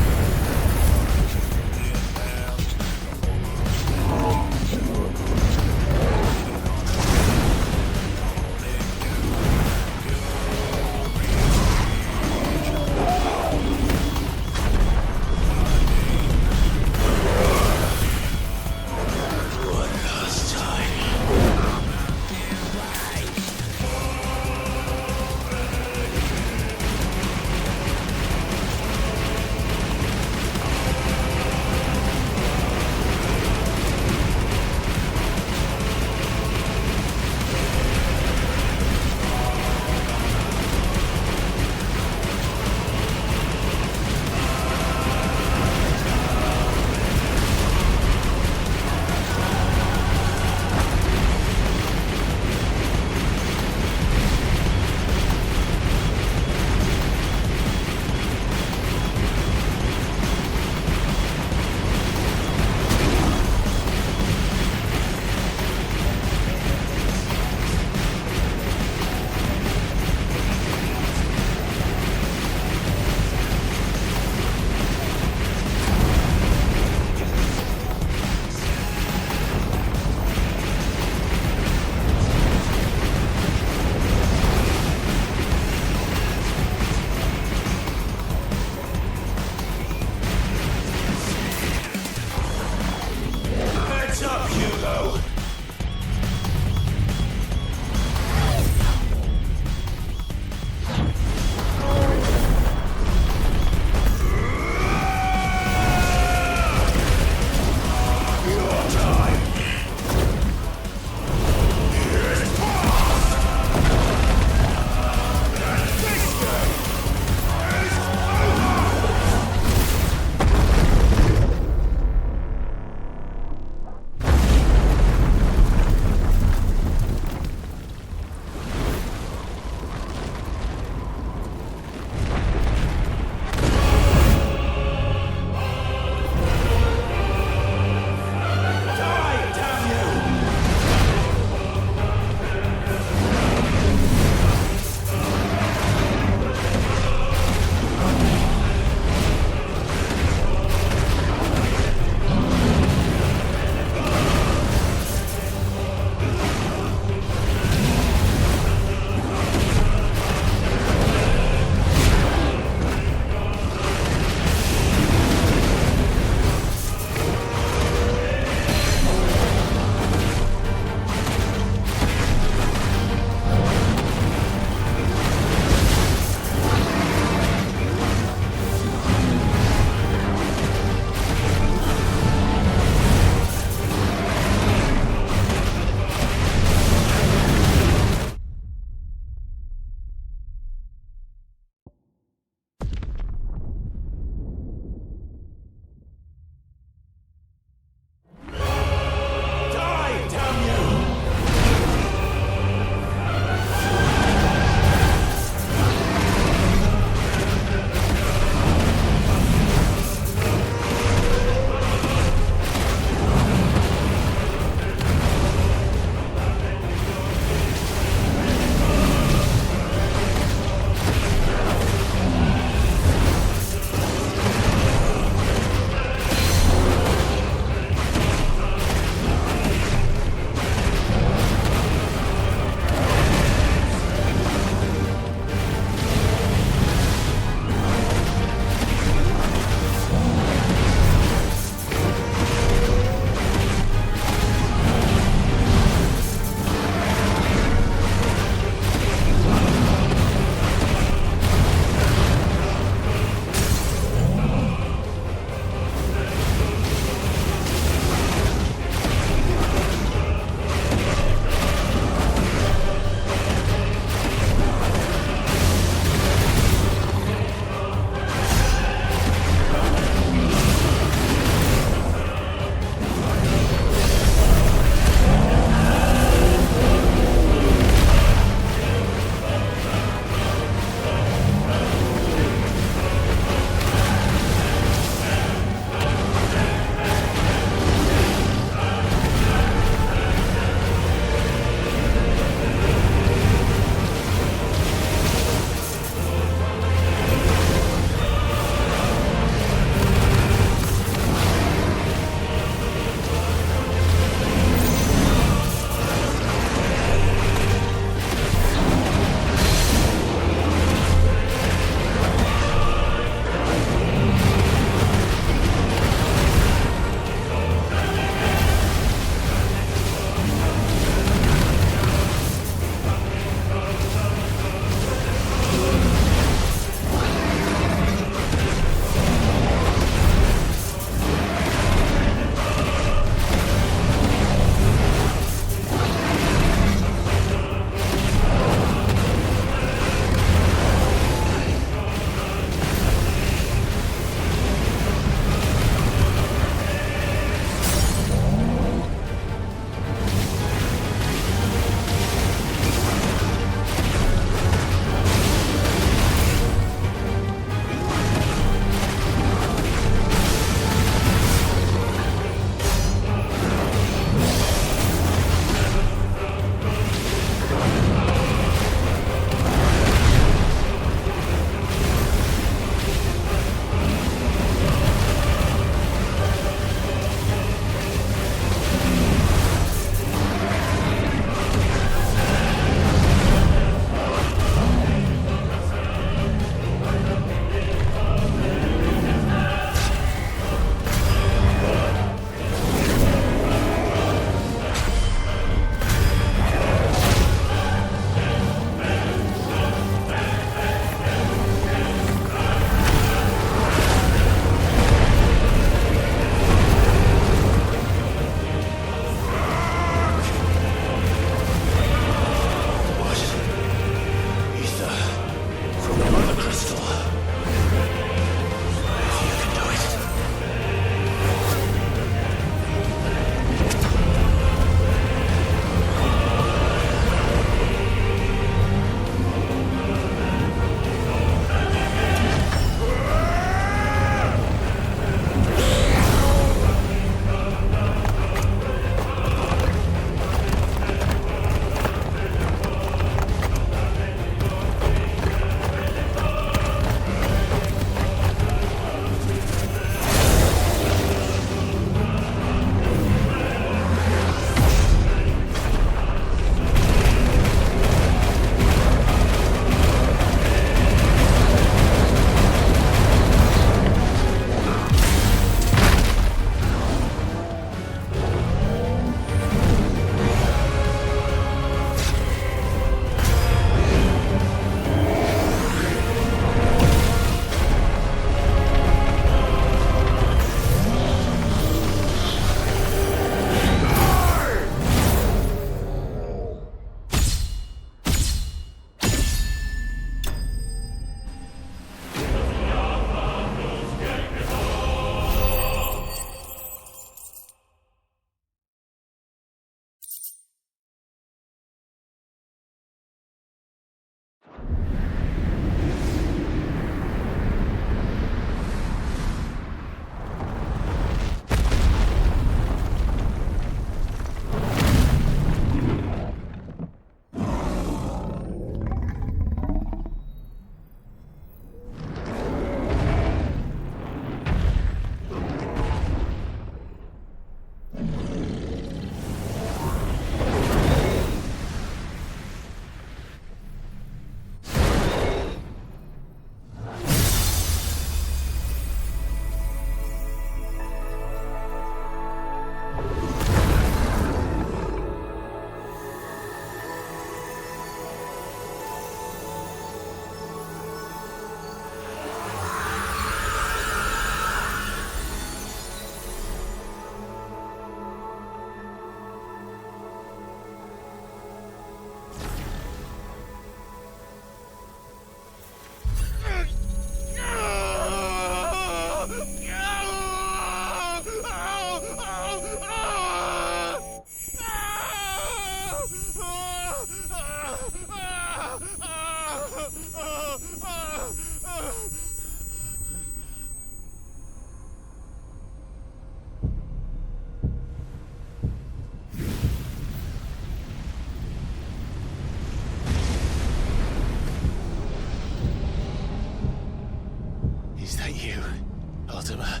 Mortimer.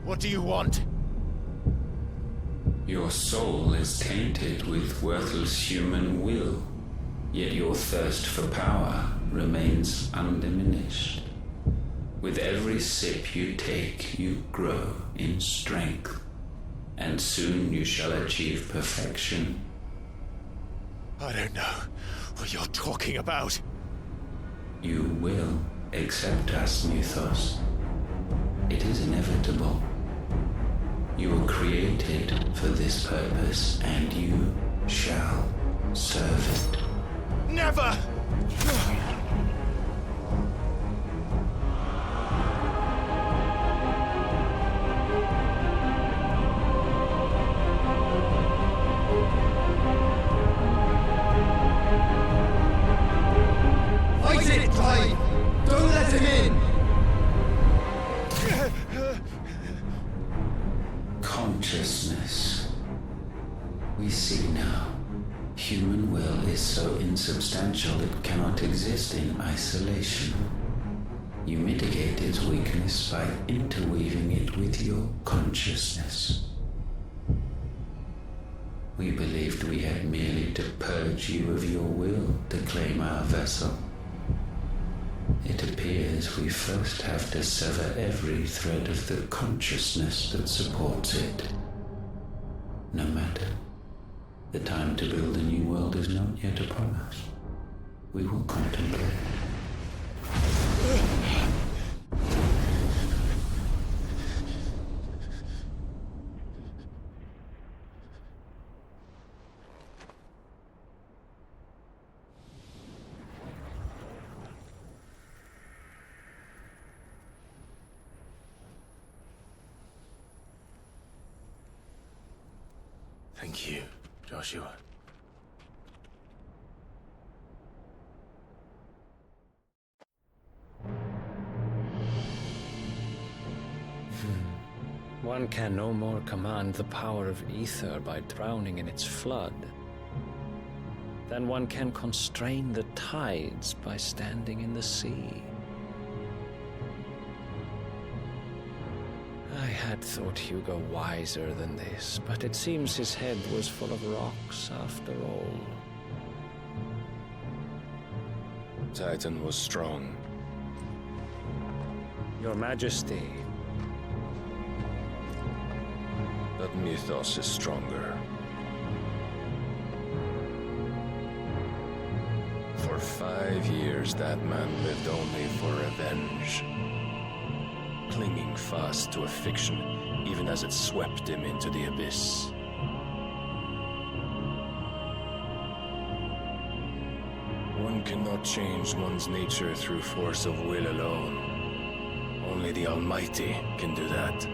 What do you want? Your soul is tainted with worthless human will, yet your thirst for power remains undiminished. With every sip you take, you grow in strength, and soon you shall achieve perfection. I don't know what you're talking about. You will accept us, Mythos. It is inevitable. You were created for this purpose, and you shall serve it. Never! Fight it, Clive! Don't let him in! Consciousness. We see now. Human will is so insubstantial it cannot exist in isolation. You mitigate its weakness by interweaving it with your consciousness. We believed we had merely to purge you of your will to claim our vessel. It appears we first have to sever every thread of the consciousness that supports it. No matter. The time to build a new world is not yet upon us. We will contemplate. Thank you, Joshua. One can no more command the power of ether by drowning in its flood than one can constrain the tides by standing in the sea. I had thought Hugo wiser than this, but it seems his head was full of rocks after all. Titan was strong. Your Majesty. But Mythos is stronger. For 5 years, that man lived only for revenge. Clinging fast to a fiction, even as it swept him into the abyss. One cannot change one's nature through force of will alone. Only the Almighty can do that.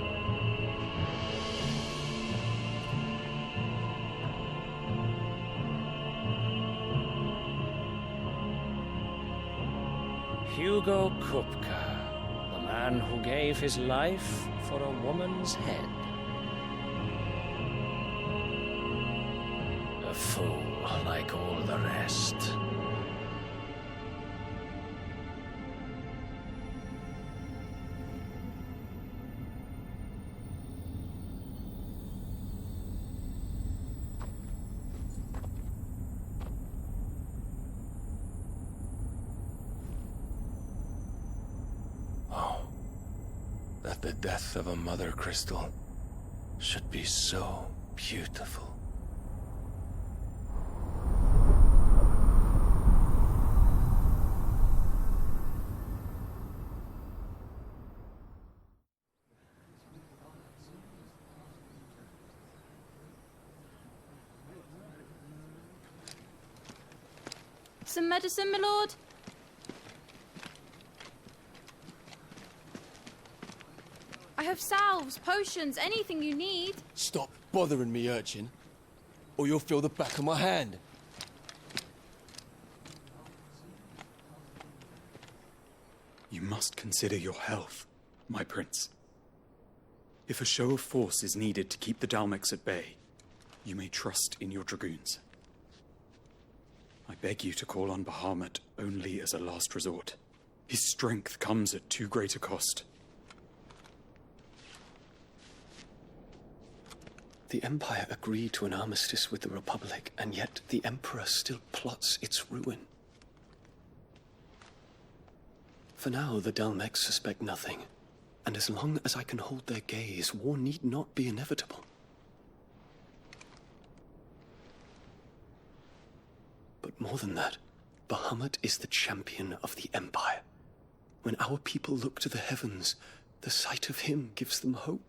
Hugo Kupka. The man who gave his life for a woman's head. A fool like all the rest. That the death of a mother crystal should be so beautiful. Some medicine, my lord? I have salves, potions, anything you need. Stop bothering me, urchin, or you'll feel the back of my hand. You must consider your health, my prince. If a show of force is needed to keep the Dalmex at bay, you may trust in your dragoons. I beg you to call on Bahamut only as a last resort. His strength comes at too great a cost. The Empire agreed to an armistice with the Republic, and yet the Emperor still plots its ruin. For now, the Dalmex suspect nothing, and as long as I can hold their gaze, war need not be inevitable. But more than that, Bahamut is the champion of the Empire. When our people look to the heavens, the sight of him gives them hope.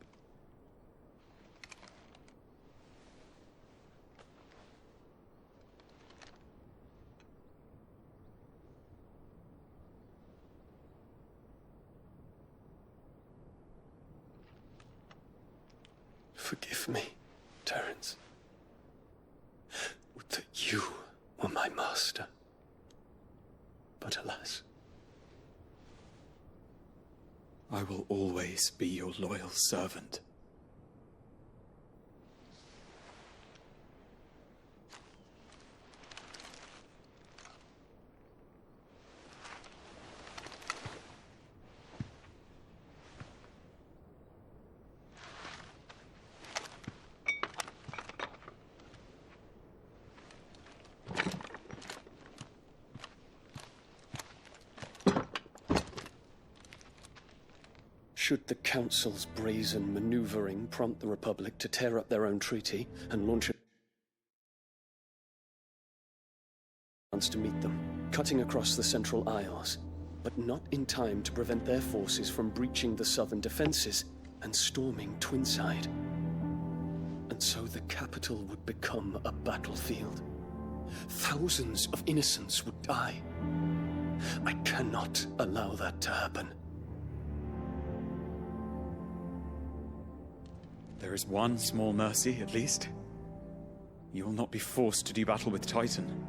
Forgive me, Terence. Would that you were my master. But alas. I will always be your loyal servant. Should the Council's brazen maneuvering prompt the Republic to tear up their own treaty and launch a chance to meet them, cutting across the Central Isles, but not in time to prevent their forces from breaching the southern defenses and storming Twinside. And so the capital would become a battlefield. Thousands of innocents would die. I cannot allow that to happen. There is one small mercy, at least. You will not be forced to do battle with Titan.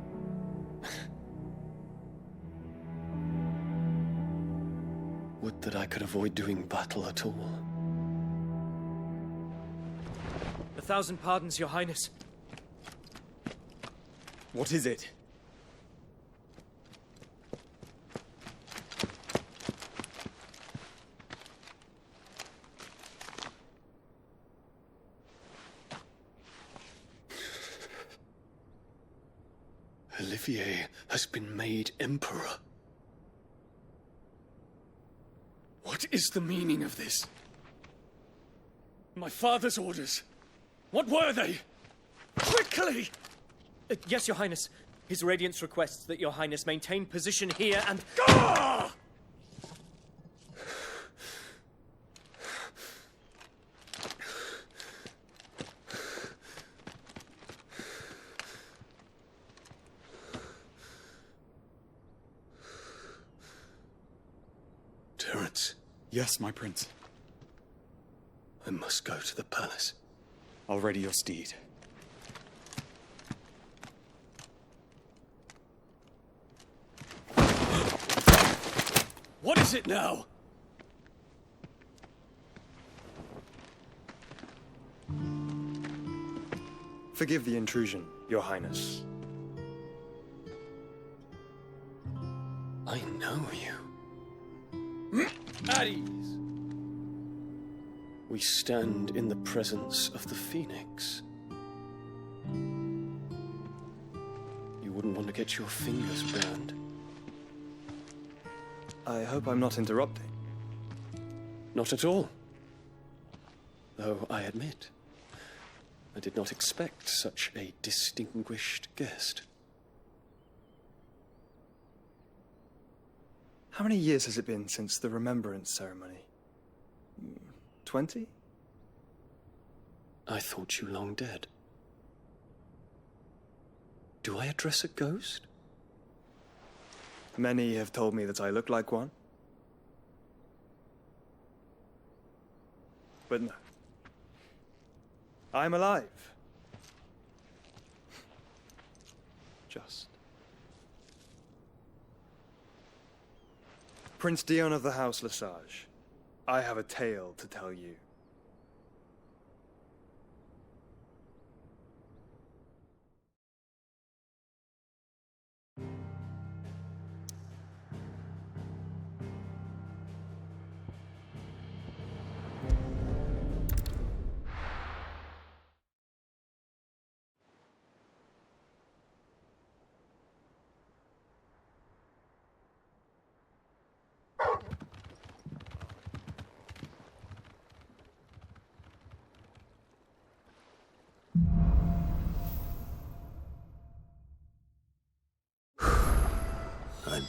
Would that I could avoid doing battle at all. 1,000 pardons, Your Highness. What is it? Olivier has been made Emperor. What is the meaning of this? My father's orders. What were they? Quickly! Yes, Your Highness. His Radiance requests that Your Highness maintain position here and... Ah! Terence. Yes, my prince. I must go to the palace. I'll ready your steed. What is it now? Forgive the intrusion, Your Highness. I know you. At ease. We stand in the presence of the Phoenix. You wouldn't want to get your fingers burned. I hope I'm not interrupting. Not at all. Though I admit, I did not expect such a distinguished guest. How many years has it been since the Remembrance ceremony? 20? I thought you long dead. Do I address a ghost? Many have told me that I look like one. But no. I'm alive. Just. Prince Dion of the House Lesage, I have a tale to tell you.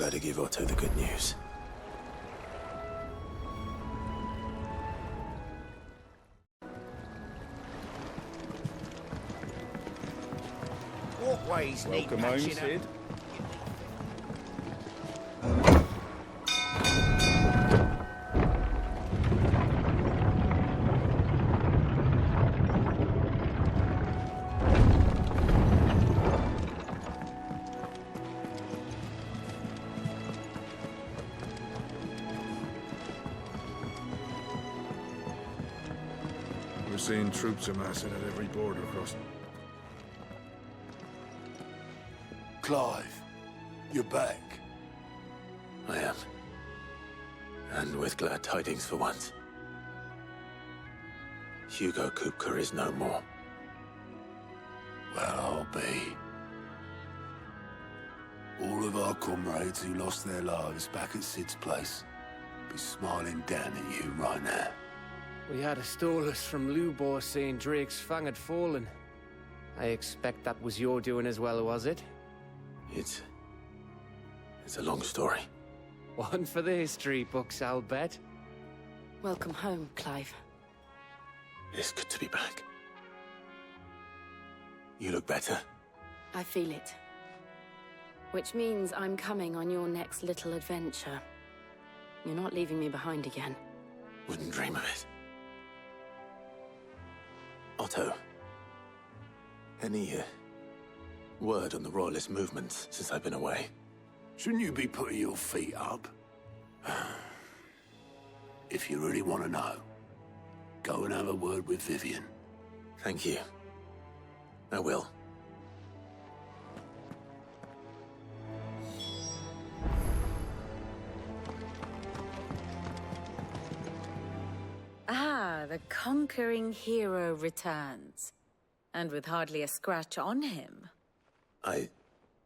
better give Otto the good news. Walkways need Welcome home, patching up. Sid. We're seeing troops amassing at every border crossing. Clive, you're back. I am. And with glad tidings for once. Hugo Kupka is no more. Well, I'll be. All of our comrades who lost their lives back at Sid's place be smiling down at you right now. We had a Stolas from Lubor saying Drake's Fang had fallen. I expect that was your doing as well, was it? It's a long story. One for the history books, I'll bet. Welcome home, Clive. It's good to be back. You look better. I feel it. Which means I'm coming on your next little adventure. You're not leaving me behind again. Wouldn't dream of it. Otto, any word on the Royalist movements since I've been away? Shouldn't you be putting your feet up? If you really want to know, go and have a word with Vivian. Thank you. I will. Ah, the conquering hero returns. And with hardly a scratch on him. I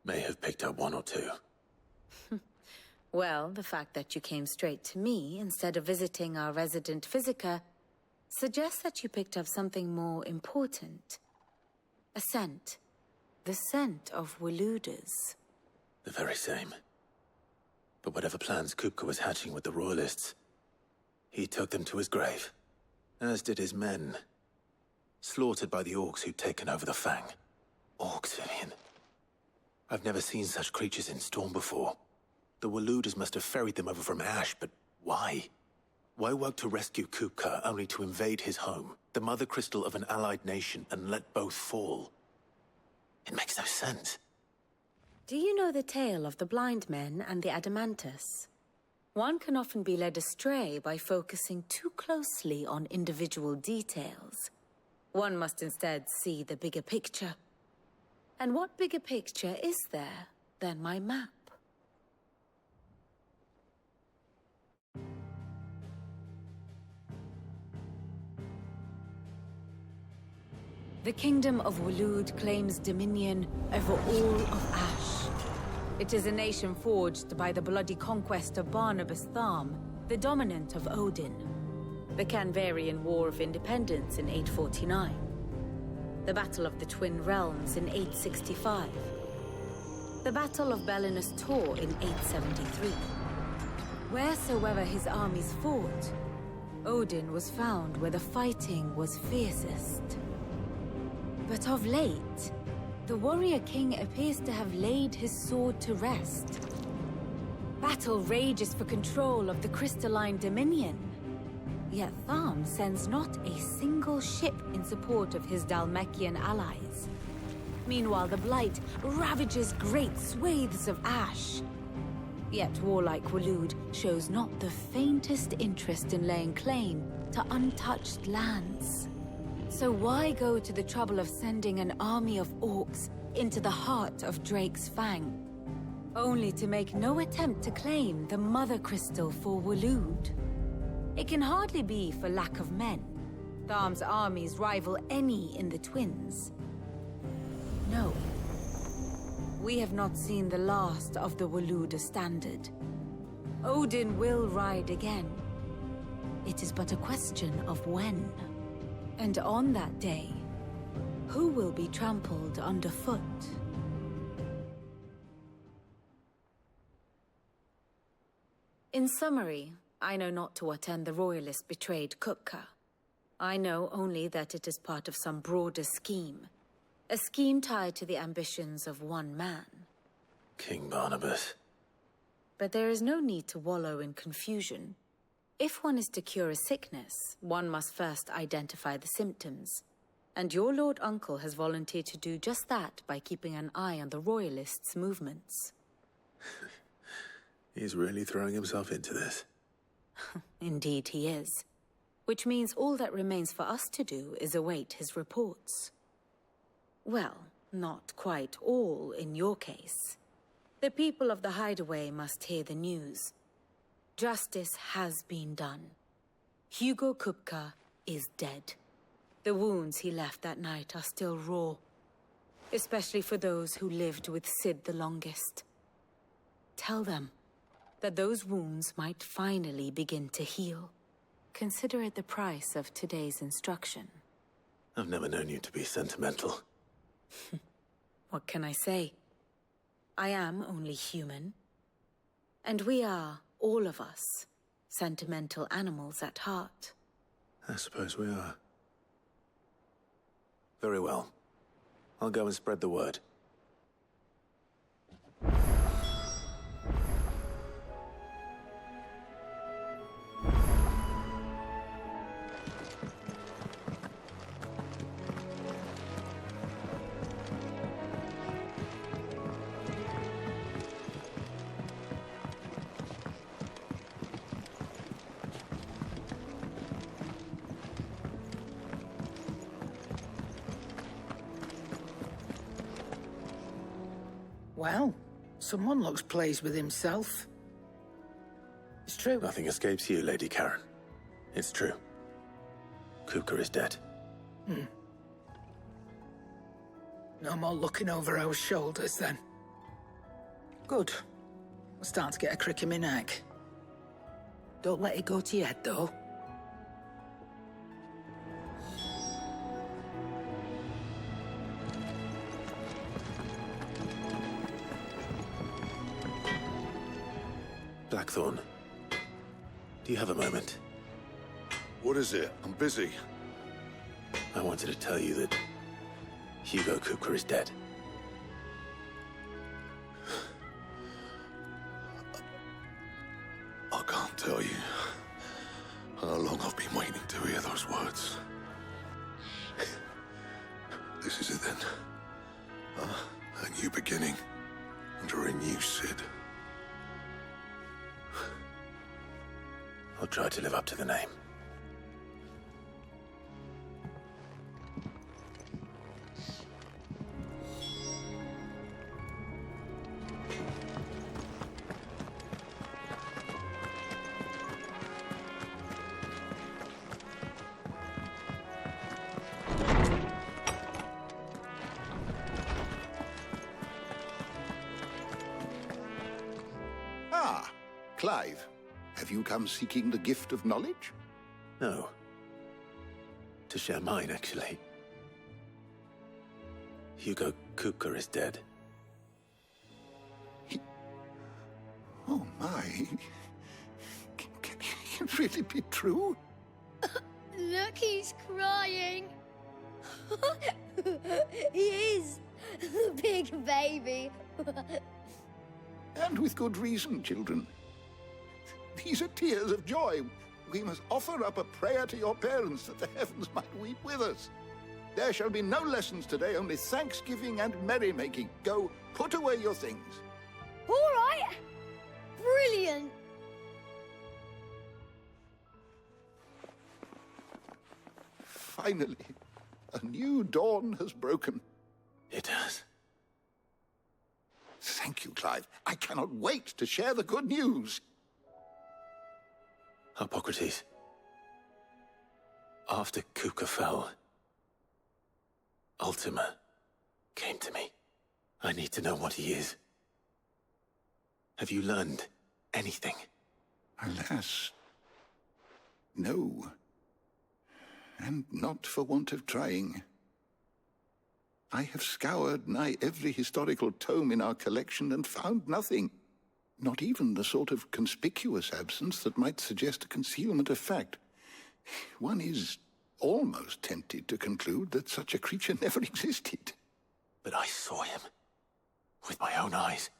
may have picked up one or two. Well, the fact that you came straight to me instead of visiting our resident Physica suggests that you picked up something more important. A scent. The scent of Waludas. The very same. But whatever plans Kupka was hatching with the Royalists, he took them to his grave. As did his men. Slaughtered by the orcs who'd taken over the Fang. Orcs, Vivian. I've never seen such creatures in Storm before. The Waludas must have ferried them over from Ash, but why? Why work to rescue Kupka only to invade his home, the mother crystal of an allied nation, and let both fall? It makes no sense. Do you know the tale of the blind men and the Adamantus? One can often be led astray by focusing too closely on individual details. One must instead see the bigger picture. And what bigger picture is there than my map? The Kingdom of Waloed claims dominion over all of Ash. It is a nation forged by the bloody conquest of Barnabas Tharm, the dominant of Odin. The Canvarian War of Independence in 849. The Battle of the Twin Realms in 865. The Battle of Belinus Tor in 873. Wheresoever his armies fought, Odin was found where the fighting was fiercest. But of late, the warrior king appears to have laid his sword to rest. Battle rages for control of the crystalline dominion. Yet Tharm sends not a single ship in support of his Dhalmekian allies. Meanwhile, the Blight ravages great swathes of Ash. Yet warlike Waloed shows not the faintest interest in laying claim to untouched lands. So why go to the trouble of sending an army of orcs into the heart of Drake's Fang, only to make no attempt to claim the Mother Crystal for Waloed? It can hardly be for lack of men. Tharm's armies rival any in the Twins. No. We have not seen the last of the Waluda standard. Odin will ride again. It is but a question of when. And on that day, who will be trampled underfoot? In summary, I know not to what end the Royalists betrayed Kupka. I know only that it is part of some broader scheme. A scheme tied to the ambitions of one man. King Barnabas. But there is no need to wallow in confusion. If one is to cure a sickness, one must first identify the symptoms. And your Lord Uncle has volunteered to do just that by keeping an eye on the Royalists' movements. He's really throwing himself into this. Indeed he is. Which means all that remains for us to do is await his reports. Well, not quite all in your case. The people of the Hideaway must hear the news. Justice has been done. Hugo Kupka is dead. The wounds he left that night are still raw, especially for those who lived with Sid the longest. Tell them that those wounds might finally begin to heal. Consider it the price of today's instruction. I've never known you to be sentimental. What can I say? I am only human. And we are, all of us, sentimental animals at heart. I suppose we are. Very well. I'll go and spread the word. Well, someone looks pleased with himself. It's true. Nothing escapes you, Lady Karen. It's true. Kupka is dead. No more looking over our shoulders, then. Good. I'm starting to get a crick in my neck. Don't let it go to your head, though. Blackthorn, do you have a moment? What is it? I'm busy. I wanted to tell you that Hugo Kupka is dead. I can't tell you how long I've been waiting to hear those words. This is it then. A new beginning under a new Sid. I'll try to live up to the name. Ah, Clive. Have you come seeking the gift of knowledge? No. To share mine, actually. Hugo Kupka is dead. Oh my. Can it really be true? Look, he's crying. He is. The big baby. And with good reason, children. These are tears of joy. We must offer up a prayer to your parents that the heavens might weep with us. There shall be no lessons today, only thanksgiving and merrymaking. Go, put away your things. All right. Brilliant. Finally, a new dawn has broken. It has. Thank you, Clive. I cannot wait to share the good news. Hippocrates. After Kupka fell, Ultima came to me. I need to know what he is. Have you learned anything? Alas, no. And not for want of trying. I have scoured nigh every historical tome in our collection and found nothing. Not even the sort of conspicuous absence that might suggest a concealment of fact. One is almost tempted to conclude that such a creature never existed. But I saw him. With my own eyes.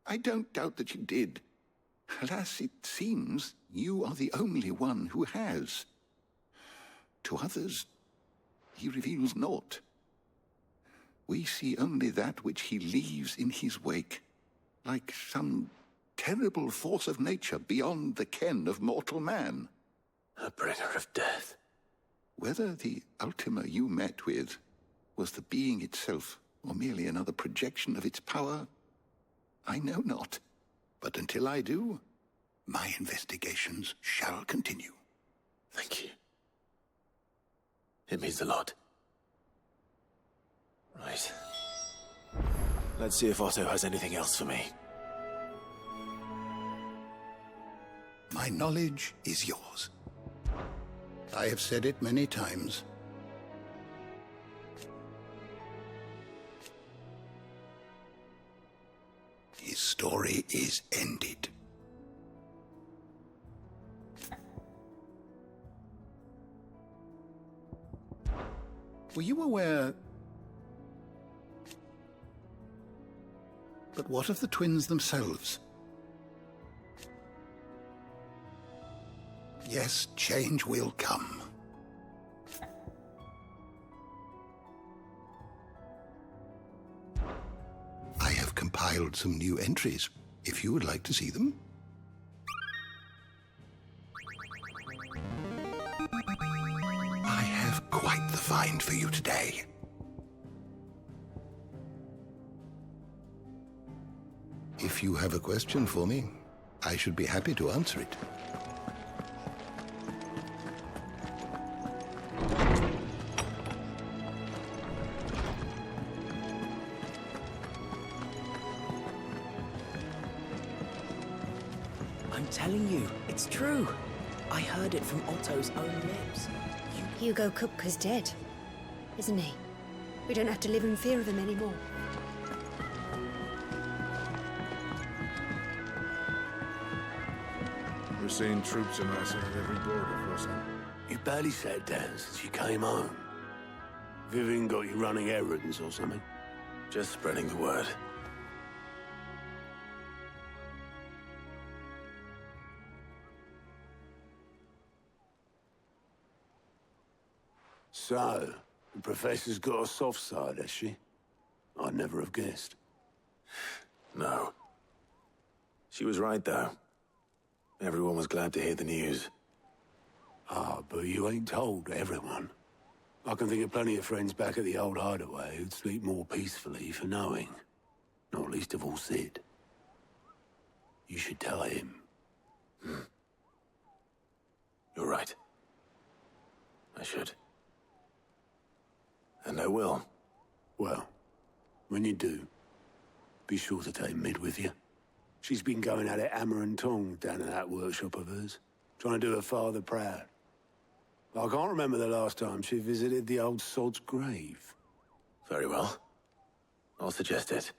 I don't doubt that you did. Alas, it seems you are the only one who has. To others, he reveals naught. We see only that which he leaves in his wake, like some terrible force of nature beyond the ken of mortal man. A bringer of death. Whether the Ultima you met with was the being itself, or merely another projection of its power, I know not. But until I do, my investigations shall continue. Thank you. It means a lot. Right. Let's see if Otto has anything else for me. My knowledge is yours. I have said it many times. His story is ended. Were you aware... But what of the twins themselves? Yes, change will come. I have compiled some new entries, if you would like to see them. I have quite the find for you today. If you have a question for me, I should be happy to answer it. I'm telling you, it's true. I heard it from Otto's own lips. Hugo Kupka's dead, isn't he? We don't have to live in fear of him anymore. We're seeing troops amassing at every border crossing. You barely sat down since you came home. Vivian got you running errands or something? Just spreading the word. So, the Professor's got a soft side, has she? I'd never have guessed. No. She was right, though. Everyone was glad to hear the news. Ah, but you ain't told everyone. I can think of plenty of friends back at the old hideaway who'd sleep more peacefully for knowing. Not least of all Sid. You should tell him. You're right. I should. And I will. Well, when you do, be sure to take Mid with you. She's been going at it hammer and tongs down in that workshop of hers, trying to do her father proud. I can't remember the last time she visited the old sod's grave. Very well. I'll suggest it.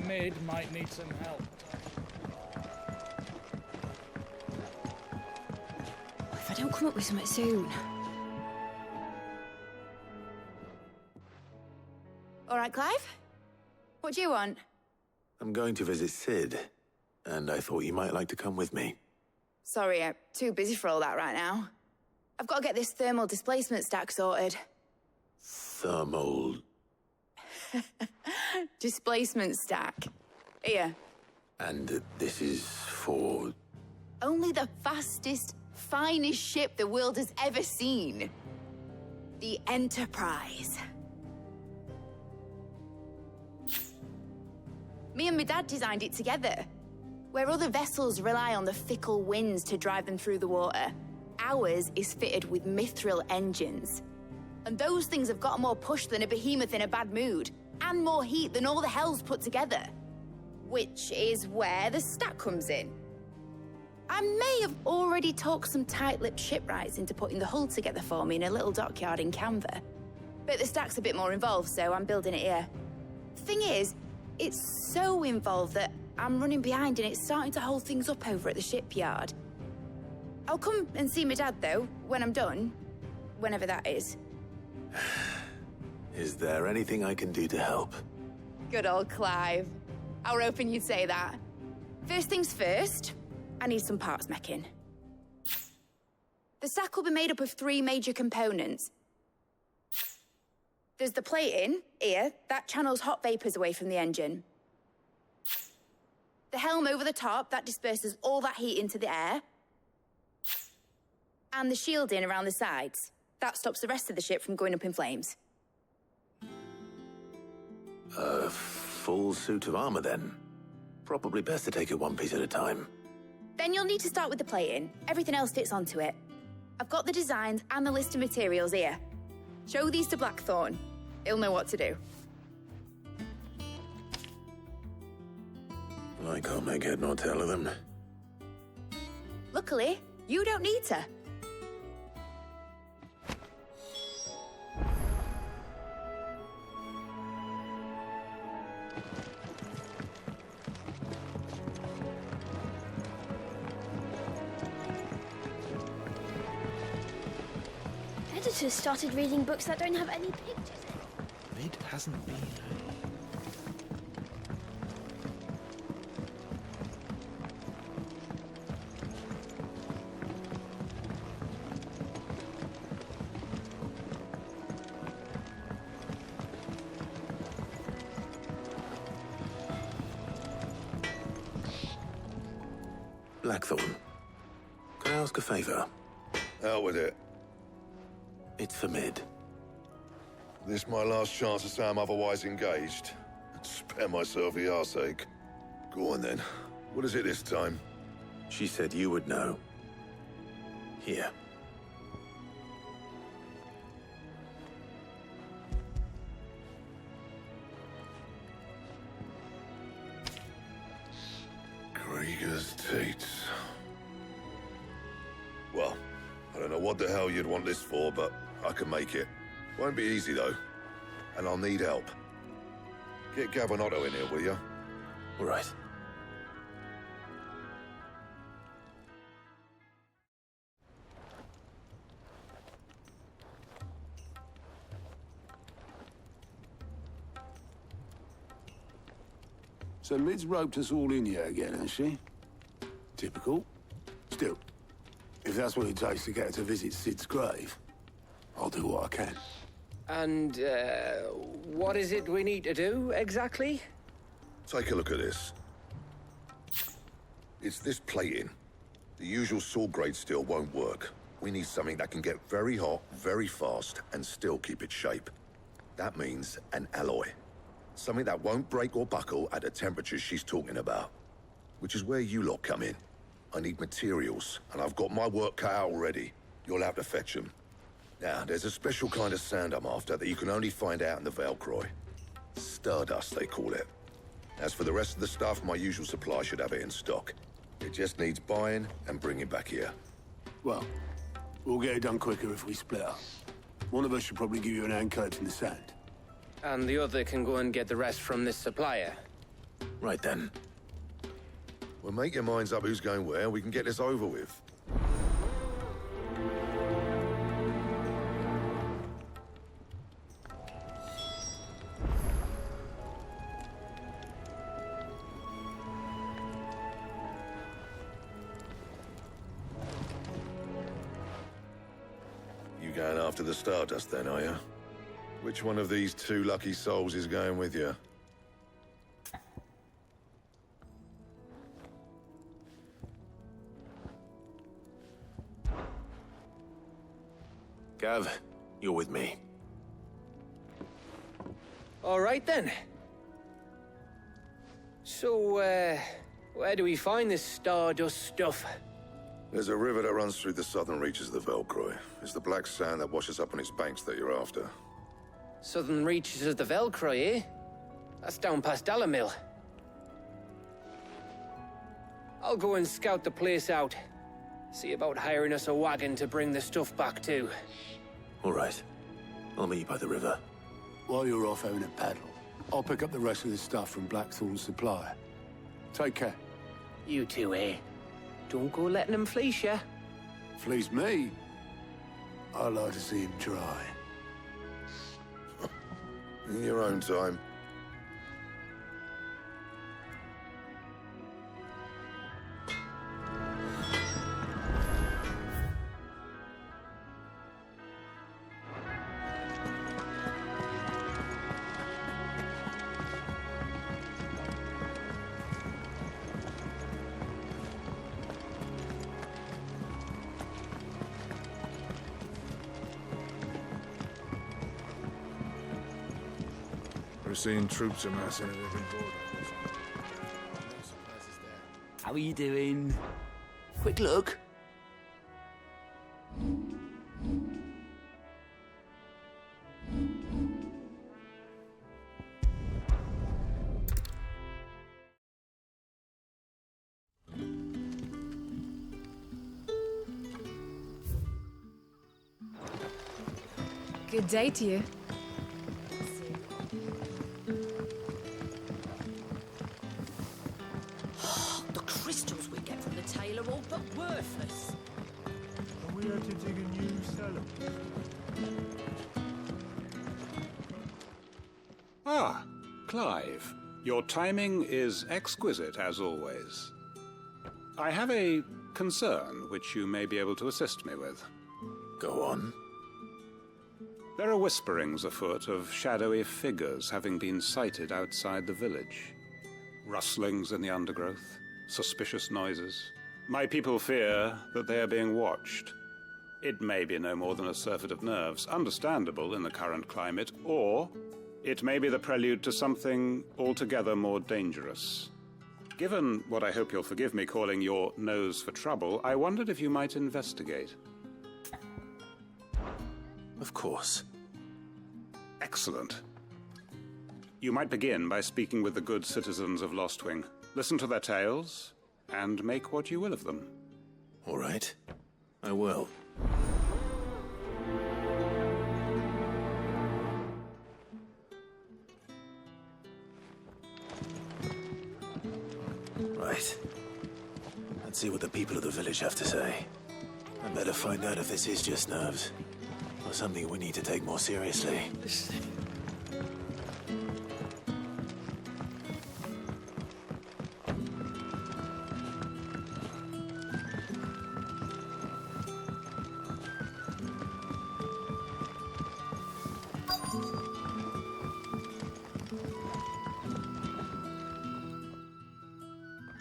mid might need some help. If I don't come up with something soon. All right, Clive? What do you want? I'm going to visit Sid, and I thought you might like to come with me. Sorry, I'm too busy for all that right now. I've got to get this thermal displacement stack sorted. Thermal... Displacement stack. Here. And this is for... Only the fastest, finest ship the world has ever seen. The Enterprise. Me and my dad designed it together. Where other vessels rely on the fickle winds to drive them through the water, ours is fitted with mithril engines. And those things have got more push than a behemoth in a bad mood, and more heat than all the hells put together. Which is where the stack comes in. I may have already talked some tight-lipped shipwrights into putting the hull together for me in a little dockyard in Canva. But the stack's a bit more involved, so I'm building it here. Thing is, it's so involved that I'm running behind and it's starting to hold things up over at the shipyard. I'll come and see my dad, though, when I'm done. Whenever that is. Is there anything I can do to help? Good old Clive. I were hoping you'd say that. First things first, I need some parts meching. The stack will be made up of 3 major components. There's the plating, here, that channels hot vapors away from the engine. The helm over the top, that disperses all that heat into the air. And the shielding around the sides. That stops the rest of the ship from going up in flames. A full suit of armor, then. Probably best to take it one piece at a time. Then you'll need to start with the plating. Everything else fits onto it. I've got the designs and the list of materials here. Show these to Blackthorn. He'll know what to do. I can't make head nor tail of them. Luckily, you don't need to. Editors started reading books that don't have any pictures in. Mid hasn't been. Blackthorn, can I ask a favor? Out with it. It's for Mid. This my last chance to say I'm otherwise engaged. Spare myself the arseache. Go on then. What is it this time? She said you would know. Here. Krieger's Tates. Well, I don't know what the hell you'd want this for, but I can make it. Won't be easy, though. And I'll need help. Get Gabonotto in here, will you? All right. So Mid's roped us all in here again, has she? Typical. Still, if that's what it takes to get her to visit Sid's grave, I'll do what I can. And, what is it we need to do, exactly? Take a look at this. It's this plating. The usual sword-grade steel won't work. We need something that can get very hot, very fast, and still keep its shape. That means an alloy. Something that won't break or buckle at the temperatures she's talking about. Which is where you lot come in. I need materials, and I've got my work cut out already. You'll have to fetch them. Now, there's a special kind of sand I'm after that you can only find out in the Valcroy. Stardust, they call it. As for the rest of the stuff, my usual supply should have it in stock. It just needs buying and bringing back here. Well, we'll get it done quicker if we split up. One of us should probably give you an hand collecting the sand. And the other can go and get the rest from this supplier. Right then. Well, make your minds up who's going where, and we can get this over with. You going after the Stardust then, are you? Which one of these two lucky souls is going with you? Gav, you're with me. All right then. So, where do we find this Stardust stuff? There's a river that runs through the southern reaches of the Velcroy. It's the black sand that washes up on its banks that you're after. Southern reaches of the Velcroy, eh? That's down past Dalamil. I'll go and scout the place out. See about hiring us a wagon to bring the stuff back to. All right. I'll meet you by the river. While you're off having a paddle, I'll pick up the rest of the stuff from Blackthorn's supply. Take care. You two, eh? Don't go letting him fleece ya. Fleece me? I'd like to see him try. In your own time. We're seeing troops amassing at every border. How are you doing? Quick look. Good day to you. The crystals we get from the tail are all but worthless. Are we had to dig a new cellar? Ah, Clive. Your timing is exquisite, as always. I have a concern which you may be able to assist me with. Go on. There are whisperings afoot of shadowy figures having been sighted outside the village. Rustlings in the undergrowth, suspicious noises. My people fear that they are being watched. It may be no more than a surfeit of nerves, understandable in the current climate, or it may be the prelude to something altogether more dangerous. Given what I hope you'll forgive me calling your nose for trouble, I wondered if you might investigate. Of course. Excellent. You might begin by speaking with the good citizens of Lostwing. Listen to their tales, and make what you will of them. All right. I will. Right. Let's see what the people of the village have to say. I better find out if this is just nerves, or something we need to take more seriously.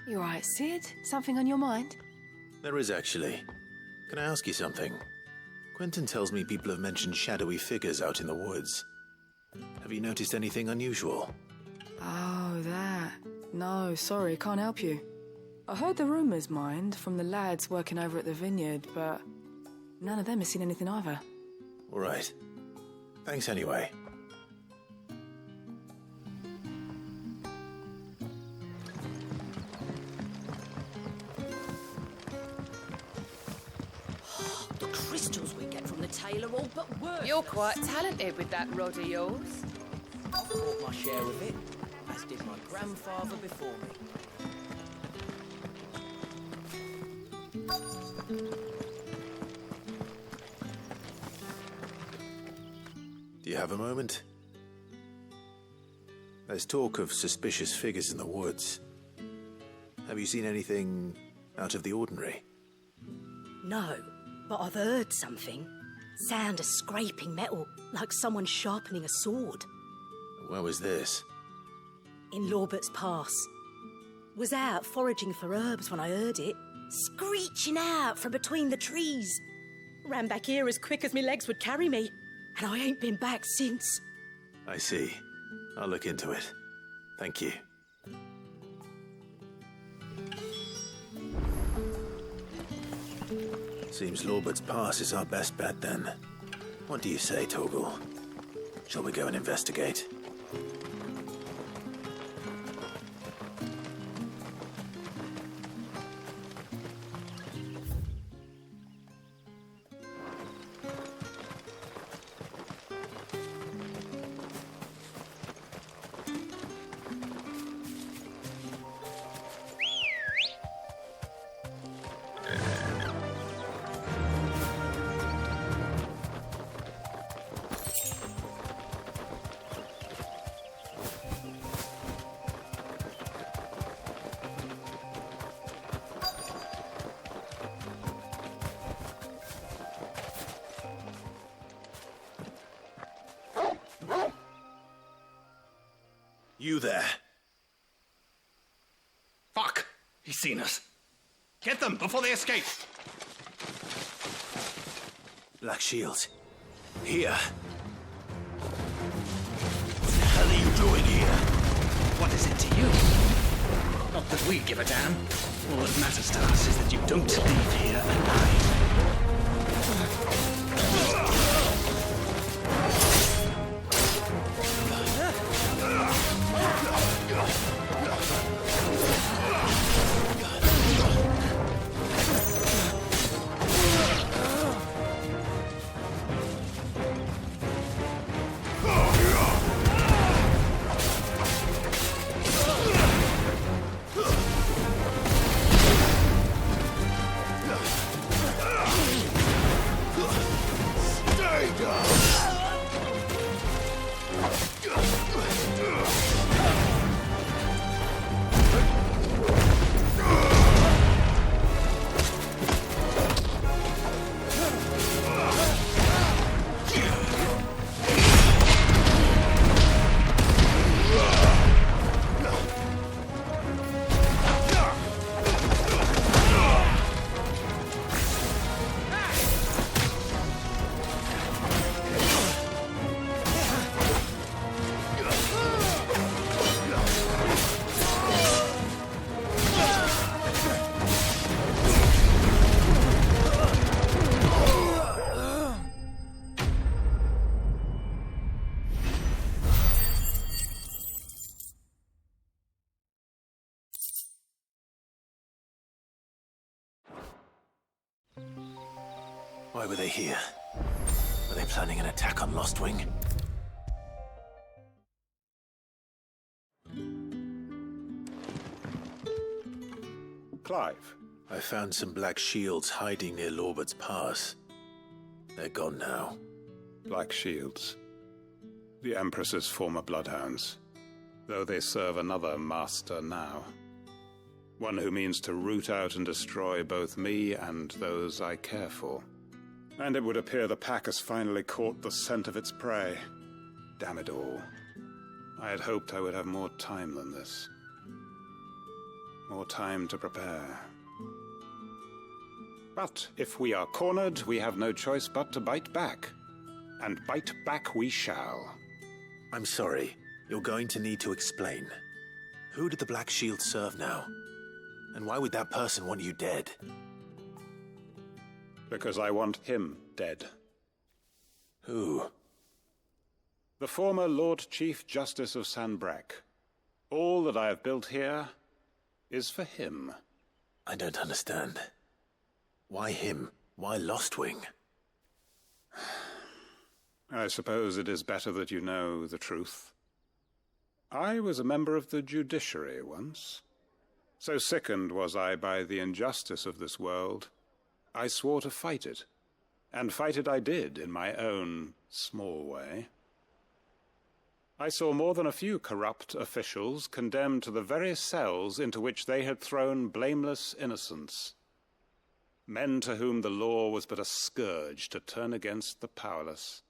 You all right, Sid? Something on your mind? There is actually. Can I ask you something? Quentin tells me people have mentioned shadowy figures out in the woods. Have you noticed anything unusual? Oh, that. No, sorry, can't help you. I heard the rumours, mind, from the lads working over at the vineyard, but none of them has seen anything either. All right. Thanks anyway. The crystals we get from the tail are all but worthless. You're quite talented with that rod of yours. I've caught my share of it. as did my grandfather before me. Do you have a moment? There's talk of suspicious figures in the woods. Have you seen anything out of the ordinary? No, but I've heard something. Sound of scraping metal, like someone sharpening a sword. Where was this? In Lorbert's Pass. Was out foraging for herbs when I heard it, screeching out from between the trees. Ran back here as quick as my legs would carry me, and I ain't been back since. I see. I'll look into it. Thank you. Seems Lorbert's Pass is our best bet then. What do you say, Torgal? Shall we go and investigate? You there? Fuck! He's seen us. Get them before they escape! Black Shields. Here. What the hell are you doing here? What is it to you? Not that we give a damn. All that matters to us is that you don't leave here alive. Why were they here? Were they planning an attack on Lostwing? Clive. I found some Black Shields hiding near Lorbert's Pass. They're gone now. Black Shields. The Empress's former bloodhounds. Though they serve another master now. One who means to root out and destroy both me and those I care for. And it would appear the pack has finally caught the scent of its prey. Damn it all. I had hoped I would have more time than this. More time to prepare. But if we are cornered, we have no choice but to bite back. And bite back we shall. I'm sorry. You're going to need to explain. Who did the Black Shield serve now? And why would that person want you dead? Because I want him dead. Who? The former Lord Chief Justice of Sanbreque. All that I have built here is for him. I don't understand. Why him? Why Lostwing? I suppose it is better that you know the truth. I was a member of the judiciary once. So sickened was I by the injustice of this world, I swore to fight it. And fight it I did, in my own small way. I saw more than a few corrupt officials condemned to the very cells into which they had thrown blameless innocents. Men to whom the law was but a scourge to turn against the powerless.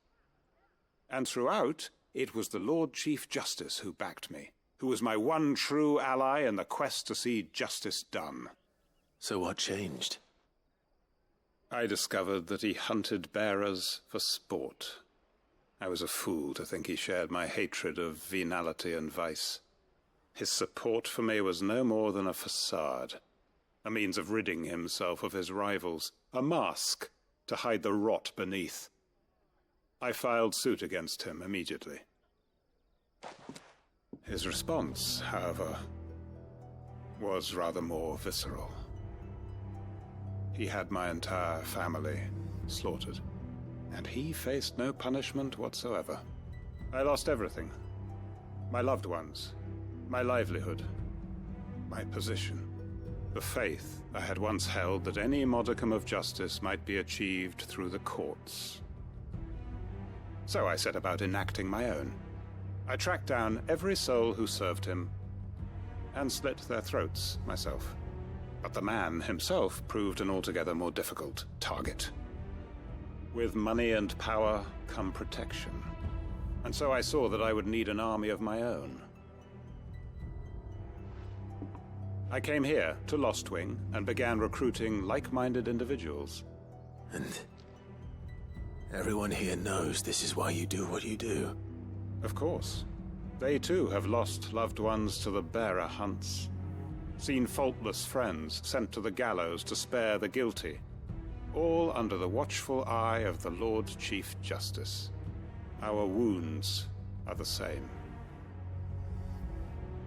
And throughout, it was the Lord Chief Justice who backed me, who was my one true ally in the quest to see justice done. So what changed? I discovered that he hunted bearers for sport. I was a fool to think he shared my hatred of venality and vice. His support for me was no more than a facade, a means of ridding himself of his rivals, a mask to hide the rot beneath. I filed suit against him immediately. His response, however, was rather more visceral. He had my entire family slaughtered, and he faced no punishment whatsoever. I lost everything. My loved ones, my livelihood, my position, the faith I had once held that any modicum of justice might be achieved through the courts. So I set about enacting my own. I tracked down every soul who served him, and slit their throats myself. But the man himself proved an altogether more difficult target. With money and power come protection, and so I saw that I would need an army of my own. I came here to Lostwing and began recruiting like-minded individuals. And everyone here knows this is why you do what you do. Of course. They too have lost loved ones to the bearer hunts. Seen faultless friends sent to the gallows to spare the guilty. All under the watchful eye of the Lord Chief Justice. Our wounds are the same.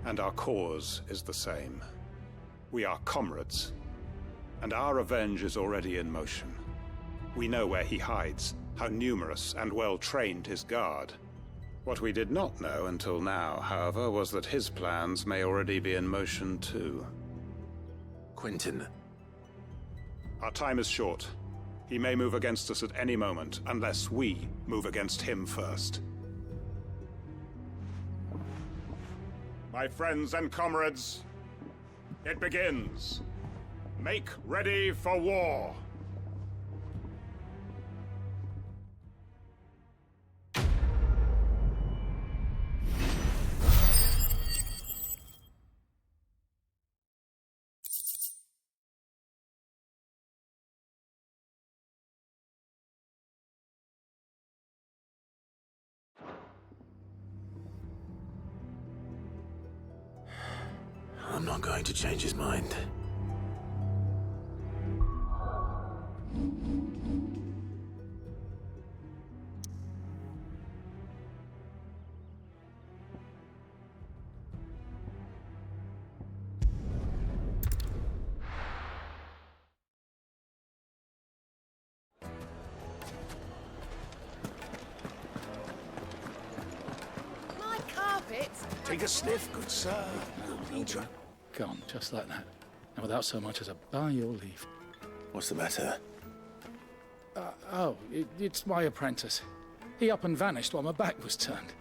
And our cause is the same. We are comrades. And our revenge is already in motion. We know where he hides, how numerous and well-trained his guard. What we did not know until now, however, was that his plans may already be in motion too. Quentin. Our time is short. He may move against us at any moment, unless we move against him first. My friends and comrades, it begins. Make ready for war. I'm not going to change his mind. My carpet! Take a sniff, good sir. No, gone, just like that. And without so much as a by your leave. What's the matter? It's my apprentice. He up and vanished while my back was turned.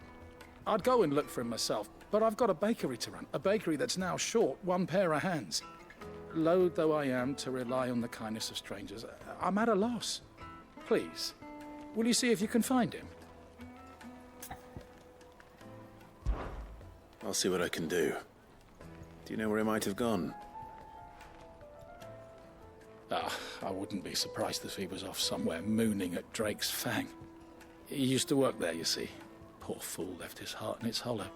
I'd go and look for him myself, but I've got a bakery to run. A bakery that's now short one pair of hands. Loath though I am to rely on the kindness of strangers, I'm at a loss. Please, will you see if you can find him? I'll see what I can do. Do you know where he might have gone? I wouldn't be surprised if he was off somewhere mooning at Drake's Fang. He used to work there, you see. Poor fool left his heart in its hollow.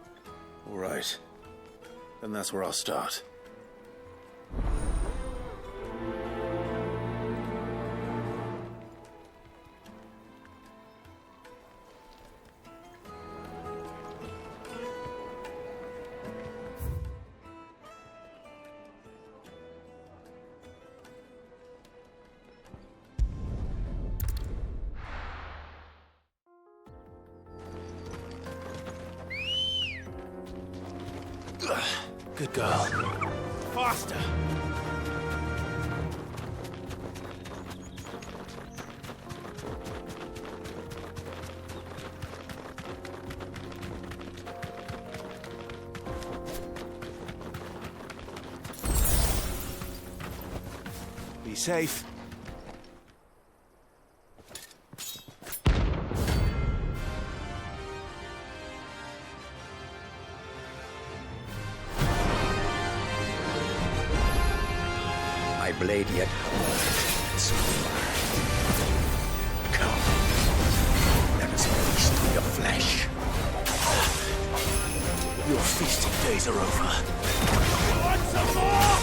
All right. Then that's where I'll start. Good girl. Faster! Be safe. My blade yet so far. Come, let us feast on your flesh. Your feasting days are over. Want some more?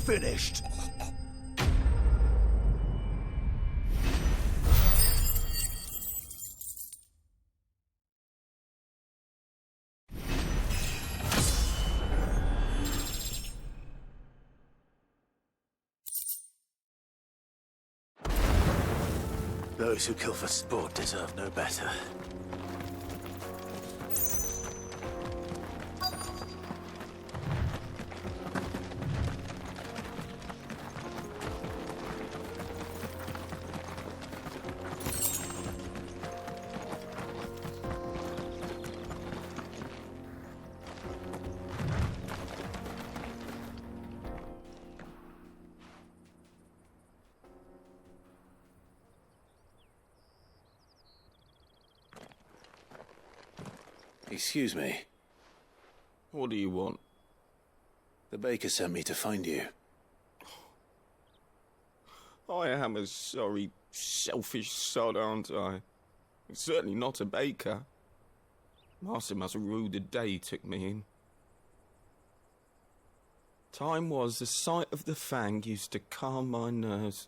Finished. Those who kill for sport deserve no better. Excuse me. What do you want? The baker sent me to find you. I am a sorry, selfish sod, aren't I? I'm certainly not a baker. Master must have ruled the day he took me in. Time was the sight of the Fang used to calm my nerves.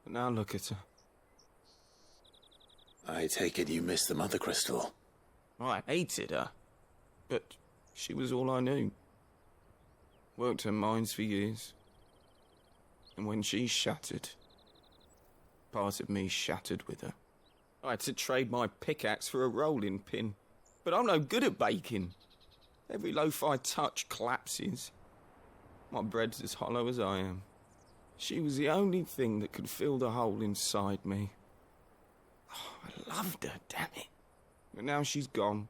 But now look at her. I take it you missed the Mother Crystal. I hated her, but she was all I knew. Worked her mines for years. And when she shattered, part of me shattered with her. I had to trade my pickaxe for a rolling pin. But I'm no good at baking. Every loaf I touch collapses. My bread's as hollow as I am. She was the only thing that could fill the hole inside me. Oh, I loved her, damn it. But now she's gone.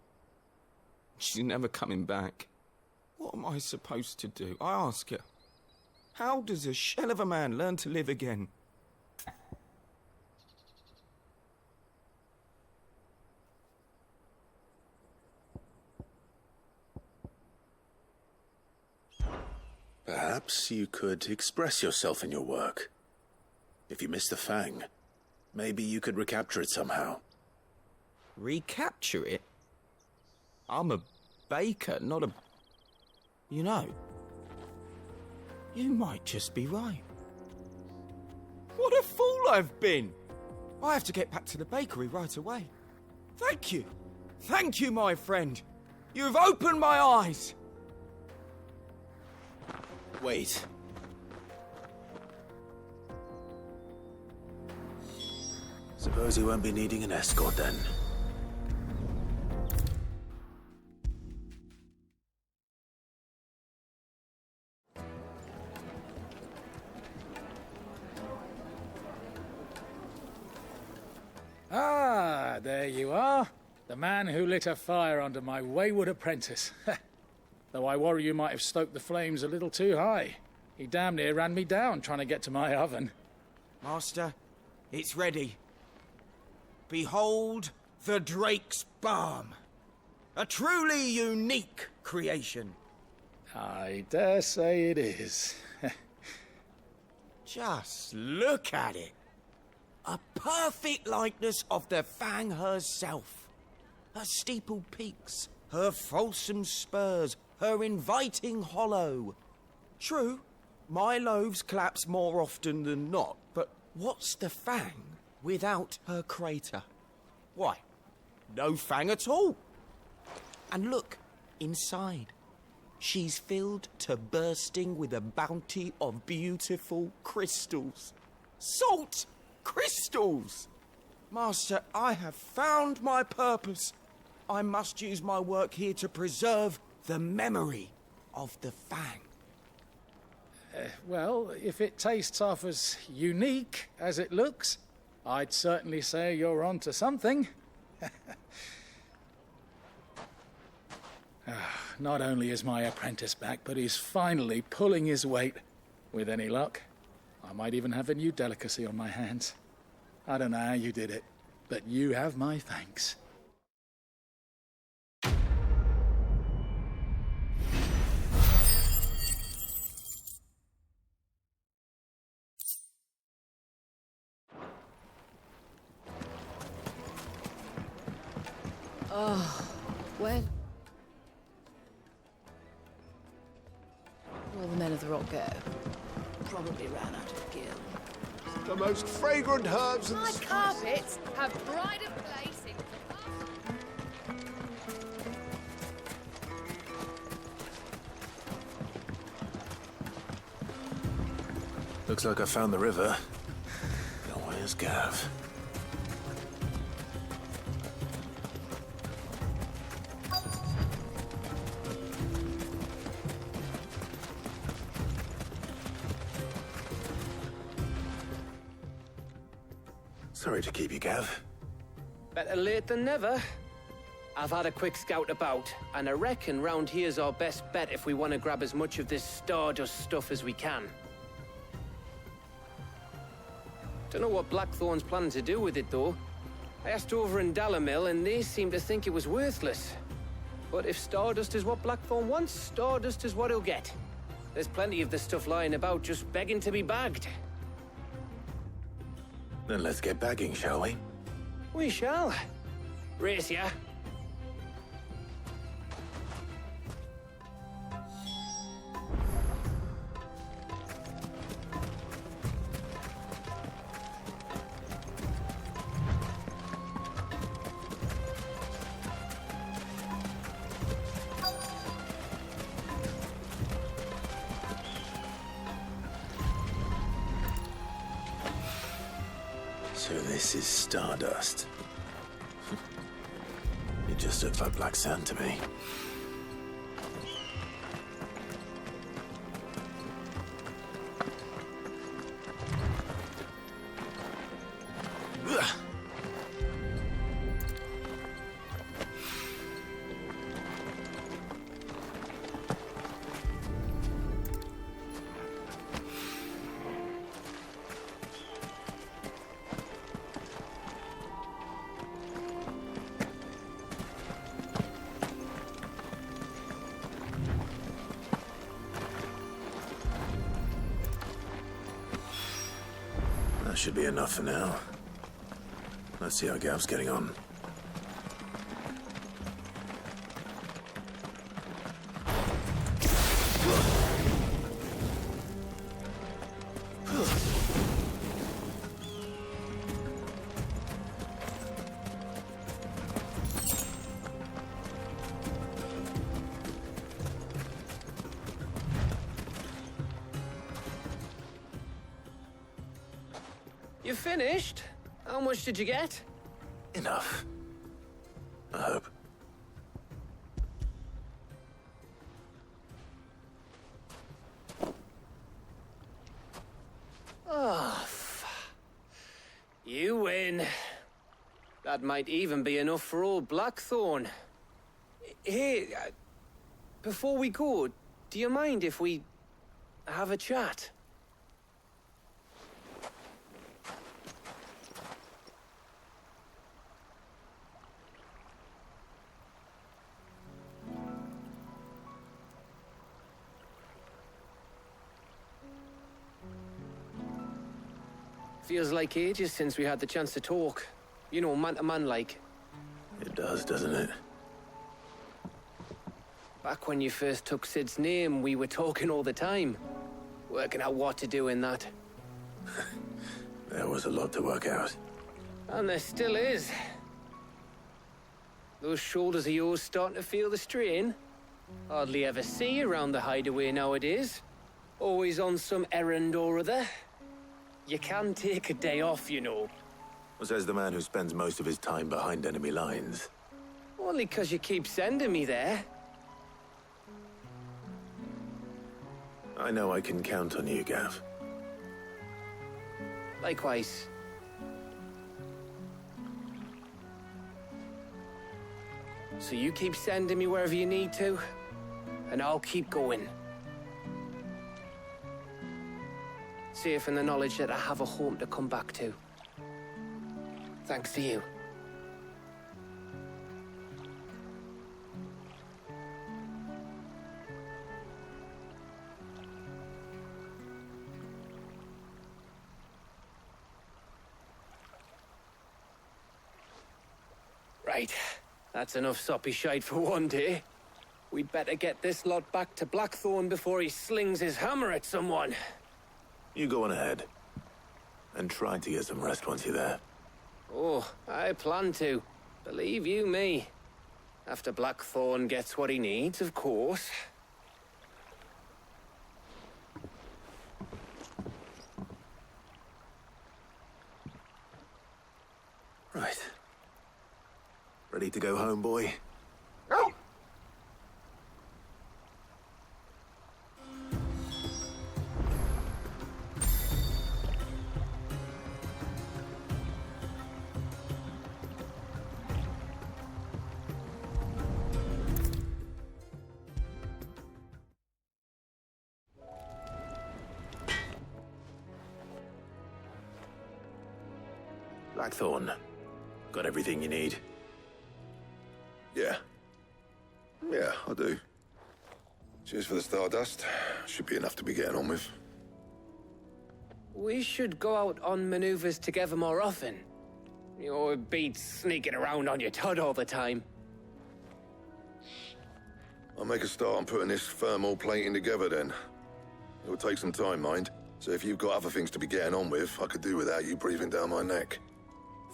She's never coming back. What am I supposed to do? I ask her. How does a shell of a man learn to live again? Perhaps you could express yourself in your work. If you missed the Fang, maybe you could recapture it somehow. Recapture it? I'm a baker, not a... You know, you might just be right. What a fool I've been! I have to get back to the bakery right away. Thank you. Thank you, my friend. You've opened my eyes. Wait. Suppose you won't be needing an escort then. Ah, there you are. The man who lit a fire under my wayward apprentice. Though I worry you might have stoked the flames a little too high. He damn near ran me down trying to get to my oven. Master, it's ready. Behold the Drake's Balm. A truly unique creation. I dare say it is. Just look at it. A perfect likeness of the Fang herself. Her steeple peaks, her fulsome spurs, her inviting hollow. True, my loaves collapse more often than not, but what's the Fang without her crater? Why, no Fang at all. And look, inside. She's filled to bursting with a bounty of beautiful crystals. Salt crystals! Master, I have found my purpose. I must use my work here to preserve the memory of the Fang. Well, if it tastes half as unique as it looks, I'd certainly say you're onto something. Not only is my apprentice back, but he's finally pulling his weight. With any luck, I might even have a new delicacy on my hands. I don't know how you did it, but you have my thanks. Oh, well. All the men of the rock go. Probably ran out of gear. The most fragrant herbs and My carpets have pride of place in... Looks like I found the river. Now where's Gav? Sorry to keep you, Gav. Better late than never. I've had a quick scout about, and I reckon round here's our best bet if we want to grab as much of this Stardust stuff as we can. Don't know what Blackthorn's planning to do with it, though. I asked over in Dalamil, and they seem to think it was worthless. But if Stardust is what Blackthorn wants, Stardust is what he'll get. There's plenty of this stuff lying about, just begging to be bagged. Then let's get bagging, shall we? We shall. Race ya. So this is Stardust. It just looks like black sand to me. That should be enough for now. Let's see how Gav's getting on. You finished? How much did you get? Enough. I hope. Oh, you win. That might even be enough for old Blackthorn. Hey, before we go, do you mind if we have a chat? Feels like ages since we had the chance to talk. You know, man to man like. It does, doesn't it? Back when you first took Sid's name, we were talking all the time. Working out what to do in that. There was a lot to work out. And there still is. Those shoulders of yours starting to feel the strain. Hardly ever see you around the hideaway nowadays. Always on some errand or other. You can take a day off, you know. Says the man who spends most of his time behind enemy lines. Only 'cause you keep sending me there. I know I can count on you, Gav. Likewise. So you keep sending me wherever you need to, and I'll keep going. Safe in the knowledge that I have a home to come back to. Thanks to you. Right. That's enough soppy shite for one day. We'd better get this lot back to Blackthorn before he slings his hammer at someone. You go on ahead. And try to get some rest once you're there. Oh, I plan to. Believe you me. After Blackthorn gets what he needs, of course. Right. Ready to go home, boy? Blackthorn, got everything you need? Yeah. Yeah, I do. Cheers for the Stardust. Should be enough to be getting on with. We should go out on maneuvers together more often. You know, it beats sneaking around on your Todd all the time. I'll make a start on putting this thermal plating together then. It'll take some time, mind. So if you've got other things to be getting on with, I could do without you breathing down my neck.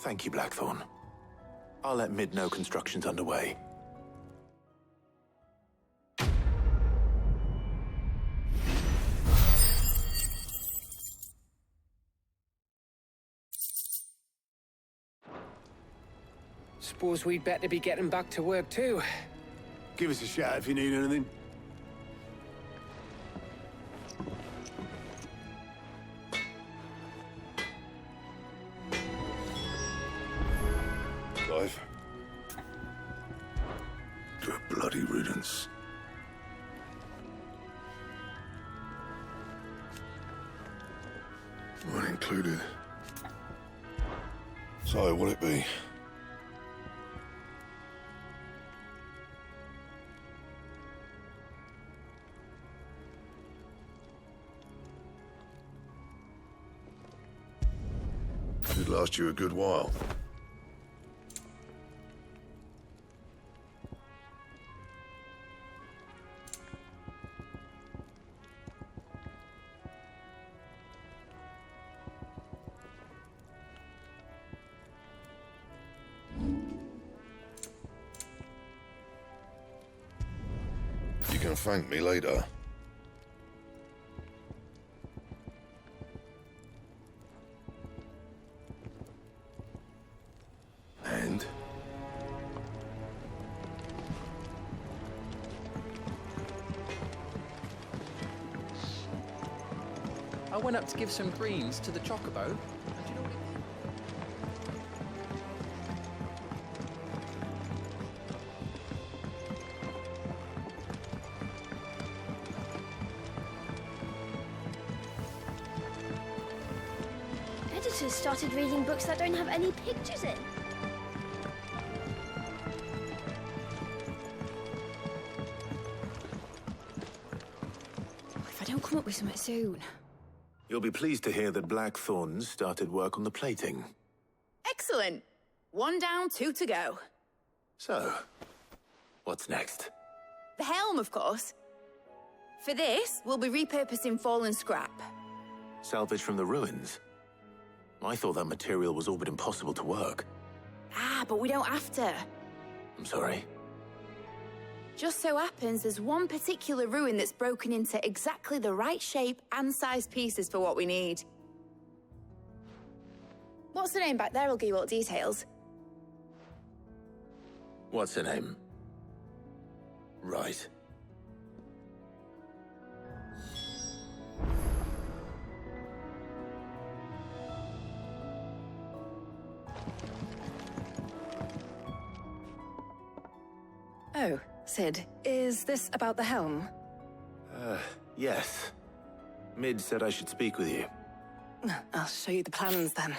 Thank you, Blackthorn. I'll let Mid know construction's underway. Suppose we'd better be getting back to work too. Give us a shout if you need anything. Clive. To a bloody riddance. Mine included. So, what'll it be? Should last you a good while. You can thank me later. And? I went up to give some greens to the chocobo, and do you know what it... Editors started reading books that don't have any pictures in. If I don't come up with something soon. You'll be pleased to hear that Blackthorn's started work on the plating. Excellent. 1 down, 2 to go. So, what's next? The helm, of course. For this, we'll be repurposing fallen scrap. Salvage from the ruins? I thought that material was all but impossible to work. Ah, but we don't have to. I'm sorry. Just so happens there's one particular ruin that's broken into exactly the right shape and size pieces for what we need. What's the name back there? I'll give you all the details. What's her name? Right. Oh, Sid, is this about the helm? Yes. Mid said I should speak with you. I'll show you the plans then.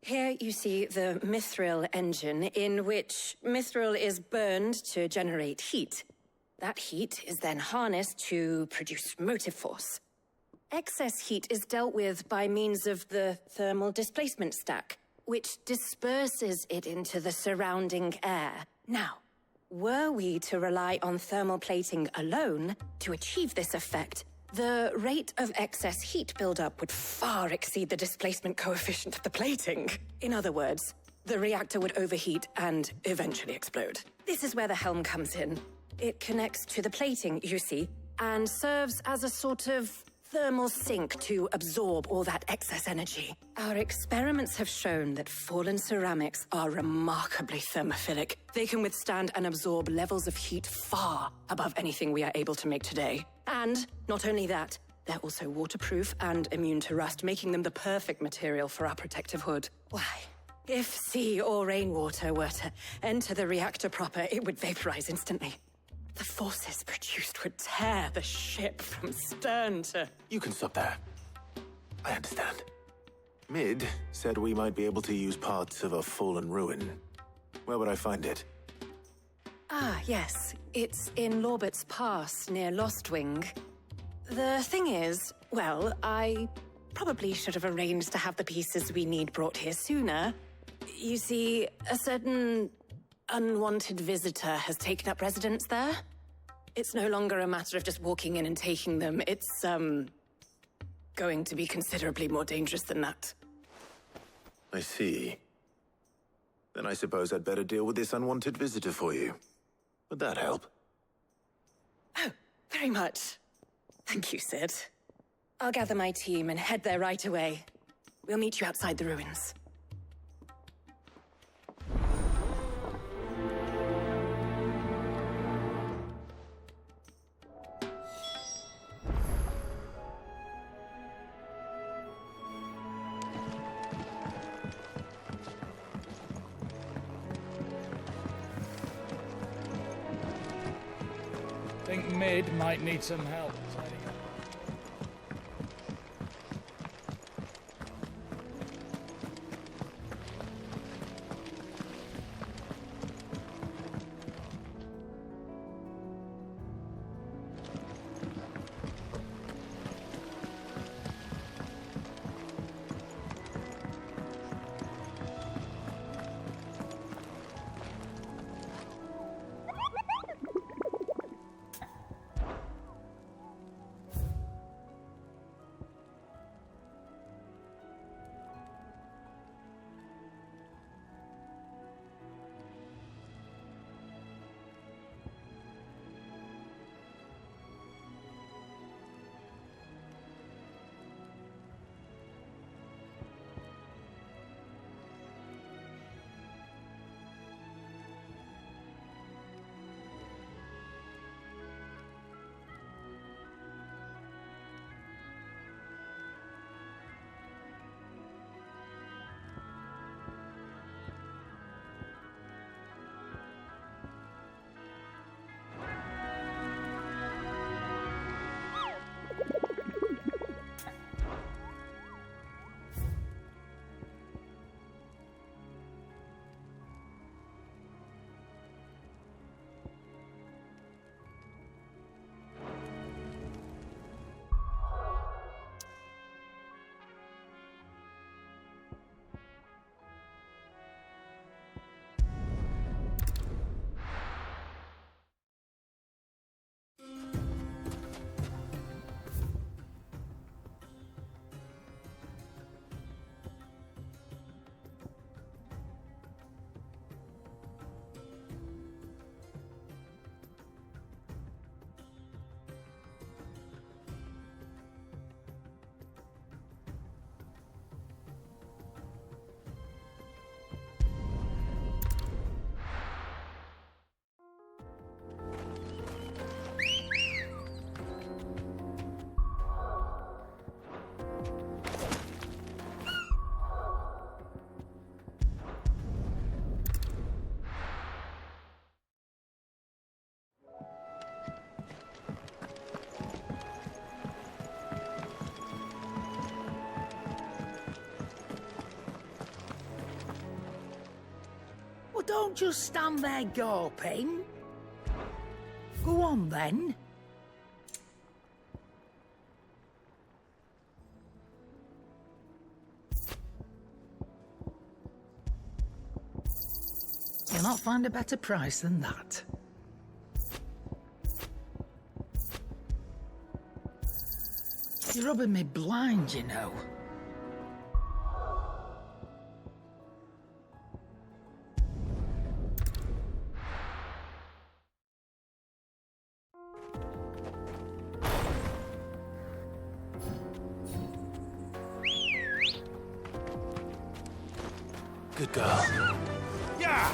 Here you see the mithril engine, in which mithril is burned to generate heat. That heat is then harnessed to produce motive force. Excess heat is dealt with by means of the thermal displacement stack, which disperses it into the surrounding air. Now, were we to rely on thermal plating alone to achieve this effect, the rate of excess heat buildup would far exceed the displacement coefficient of the plating. In other words, the reactor would overheat and eventually explode. This is where the helm comes in. It connects to the plating, you see, and serves as a sort of thermal sink to absorb all that excess energy. Our experiments have shown that fallen ceramics are remarkably thermophilic. They can withstand and absorb levels of heat far above anything we are able to make today. And not only that, they're also waterproof and immune to rust, making them the perfect material for our protective hood. Why, if sea or rainwater were to enter the reactor proper, it would vaporize instantly. The forces produced would tear the ship from stern to... You can stop there. I understand. Mid said we might be able to use parts of a fallen ruin. Where would I find it? Ah, yes. It's in Lorbert's Pass, near Lostwing. The thing is, well, I probably should have arranged to have the pieces we need brought here sooner. You see, a certain unwanted visitor has taken up residence there. It's no longer a matter of just walking in and taking them. It's, going to be considerably more dangerous than that. I see. Then I suppose I'd better deal with this unwanted visitor for you. Would that help? Oh, very much. Thank you, Sid. I'll gather my team and head there right away. We'll meet you outside the ruins. think Mid might need some help tidying up. Well, don't just stand there gawping. Go on, then. You'll not find a better price than that. You're rubbing me blind, you know. Good girl. Yeah!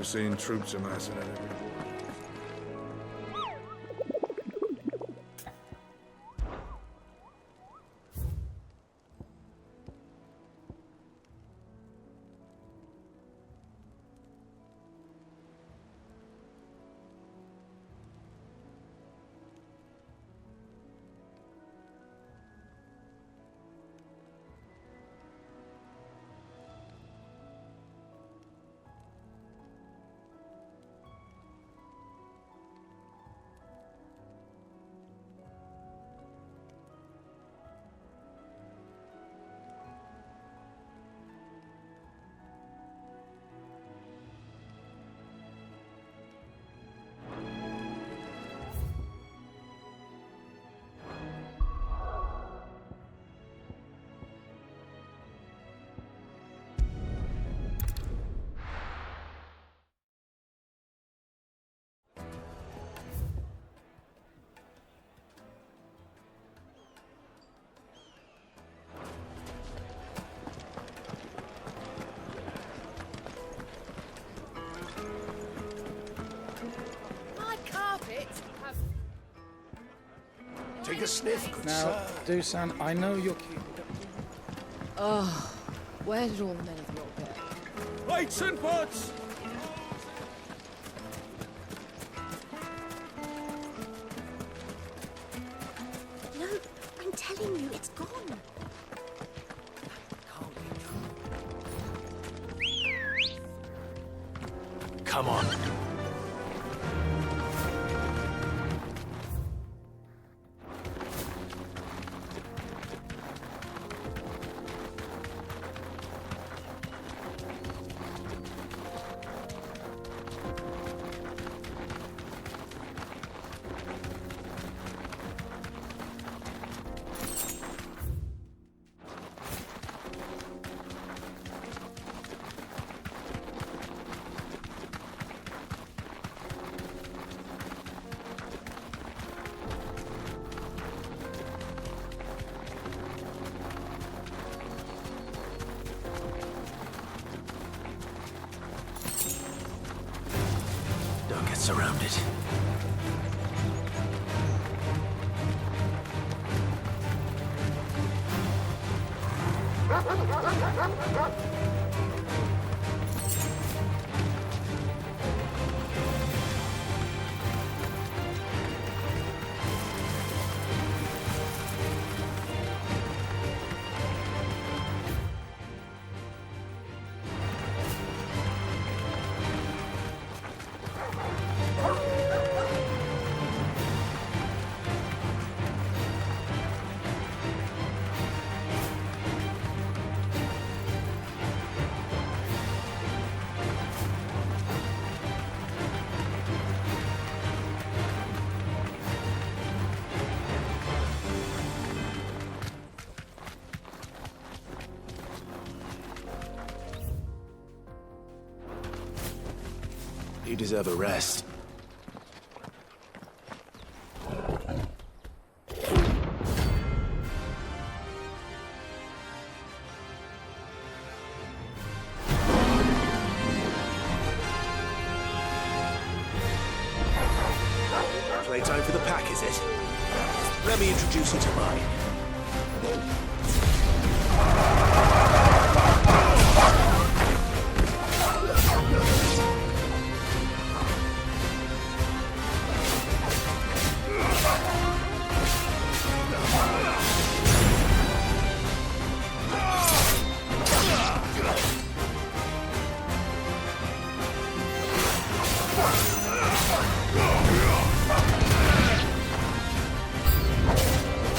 Never seen troops amassing at every border. Take a sniff, good Now, sir. Dusan, I know you're keeping... Oh, where did all the men of the lot go? Plates and pots! No, I'm telling you, it's gone. Come on. Don't get surrounded. You deserve a rest. Playtime for the pack, is it? Let me introduce you to mine.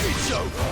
It's over!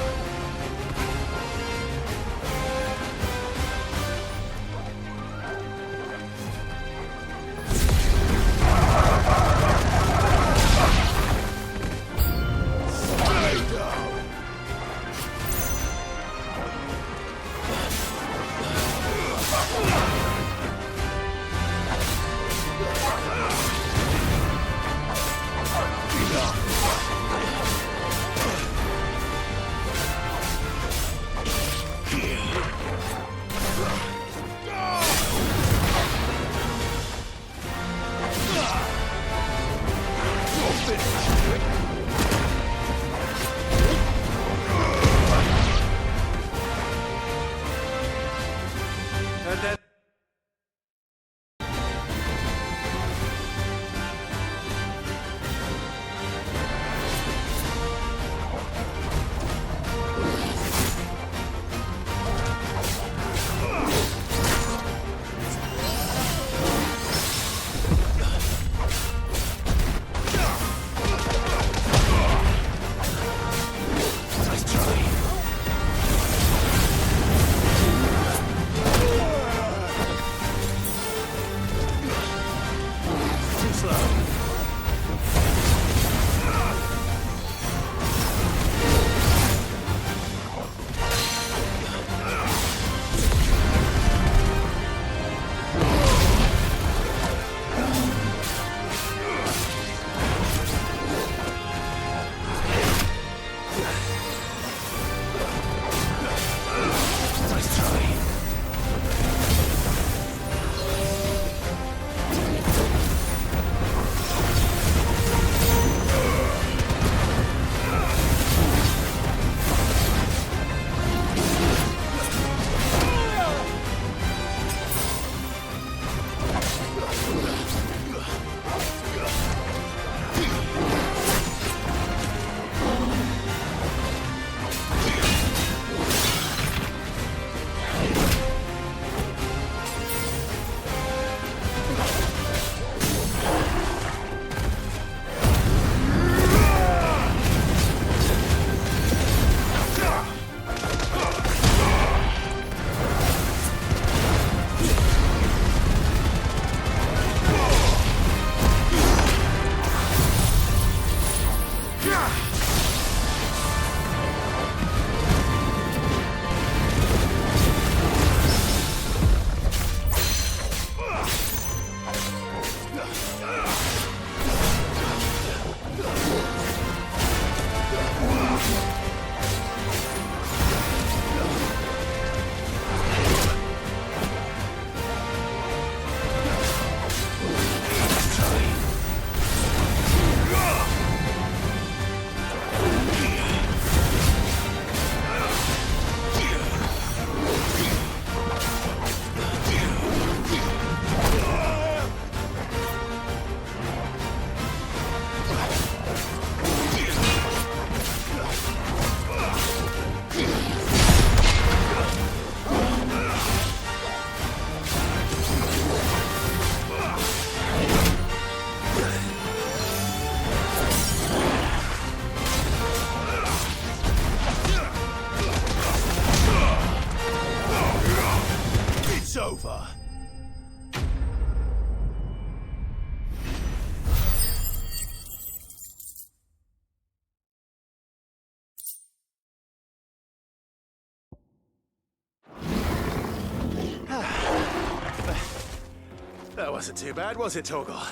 That wasn't too bad, was it, Torgal?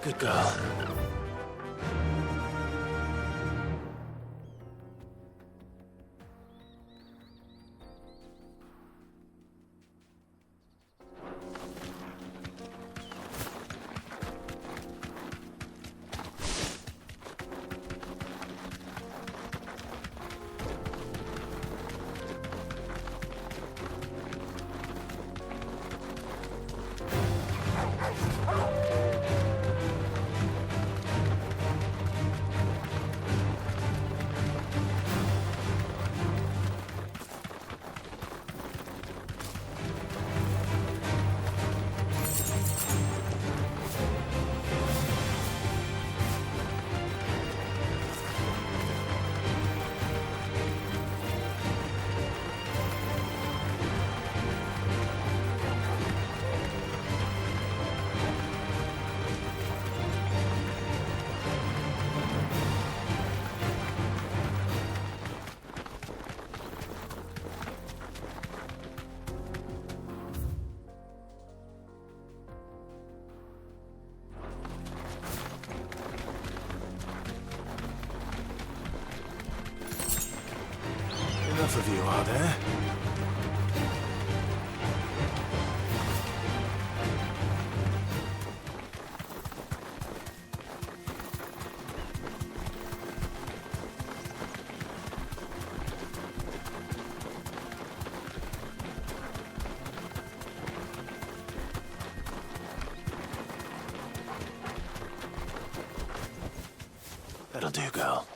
Good girl. Enough of you, are there? That'll do, girl.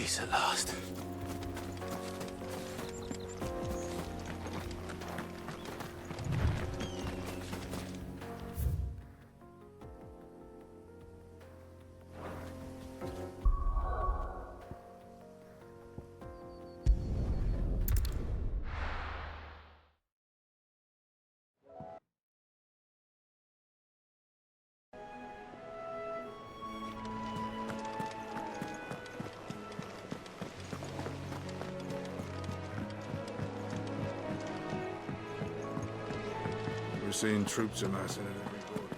Peace at last. We're seeing troops amassing at every border.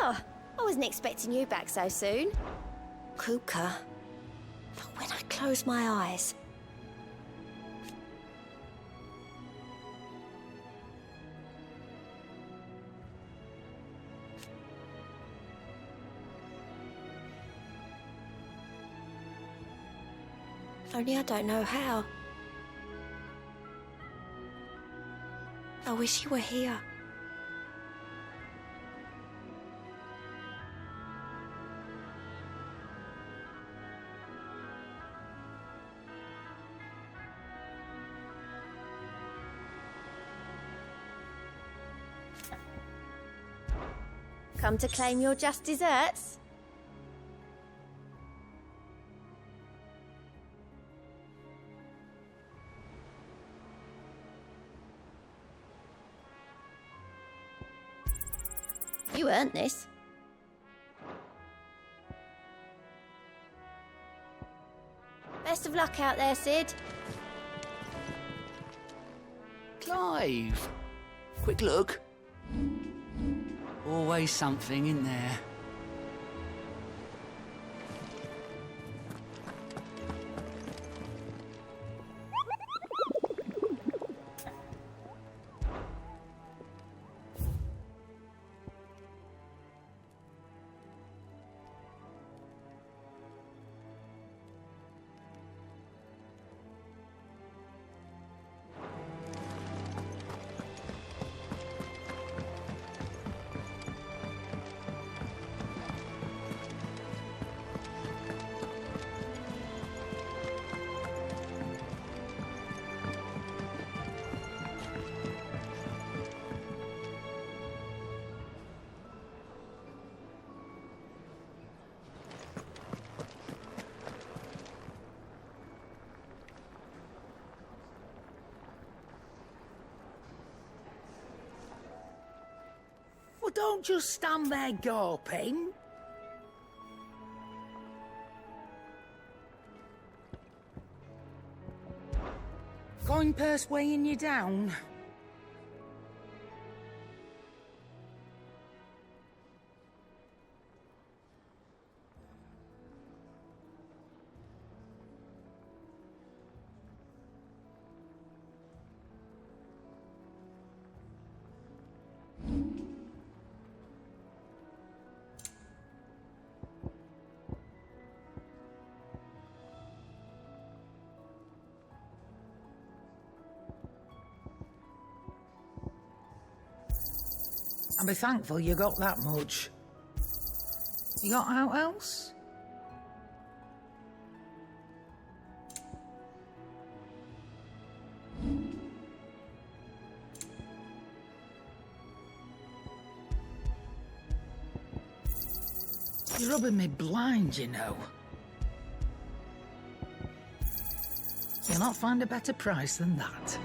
Oh, I wasn't expecting you back so soon. Kupka. But when I close my eyes... Only I don't know how. I wish you were here. Come to claim your just desserts? You earned this. Best of luck out there, Sid. Clive! Quick look. Always something in there. Well, don't just stand there gawping. Coin purse weighing you down. And be thankful you got that much. You got out else? You're rubbing me blind, you know. You'll not find a better price than that.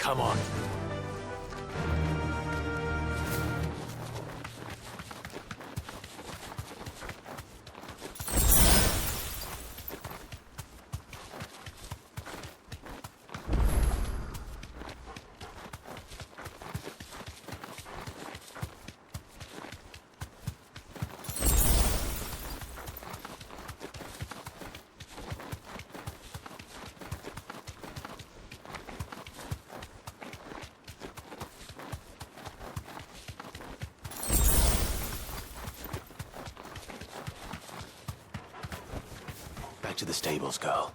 Come on. Back to the stables, girl.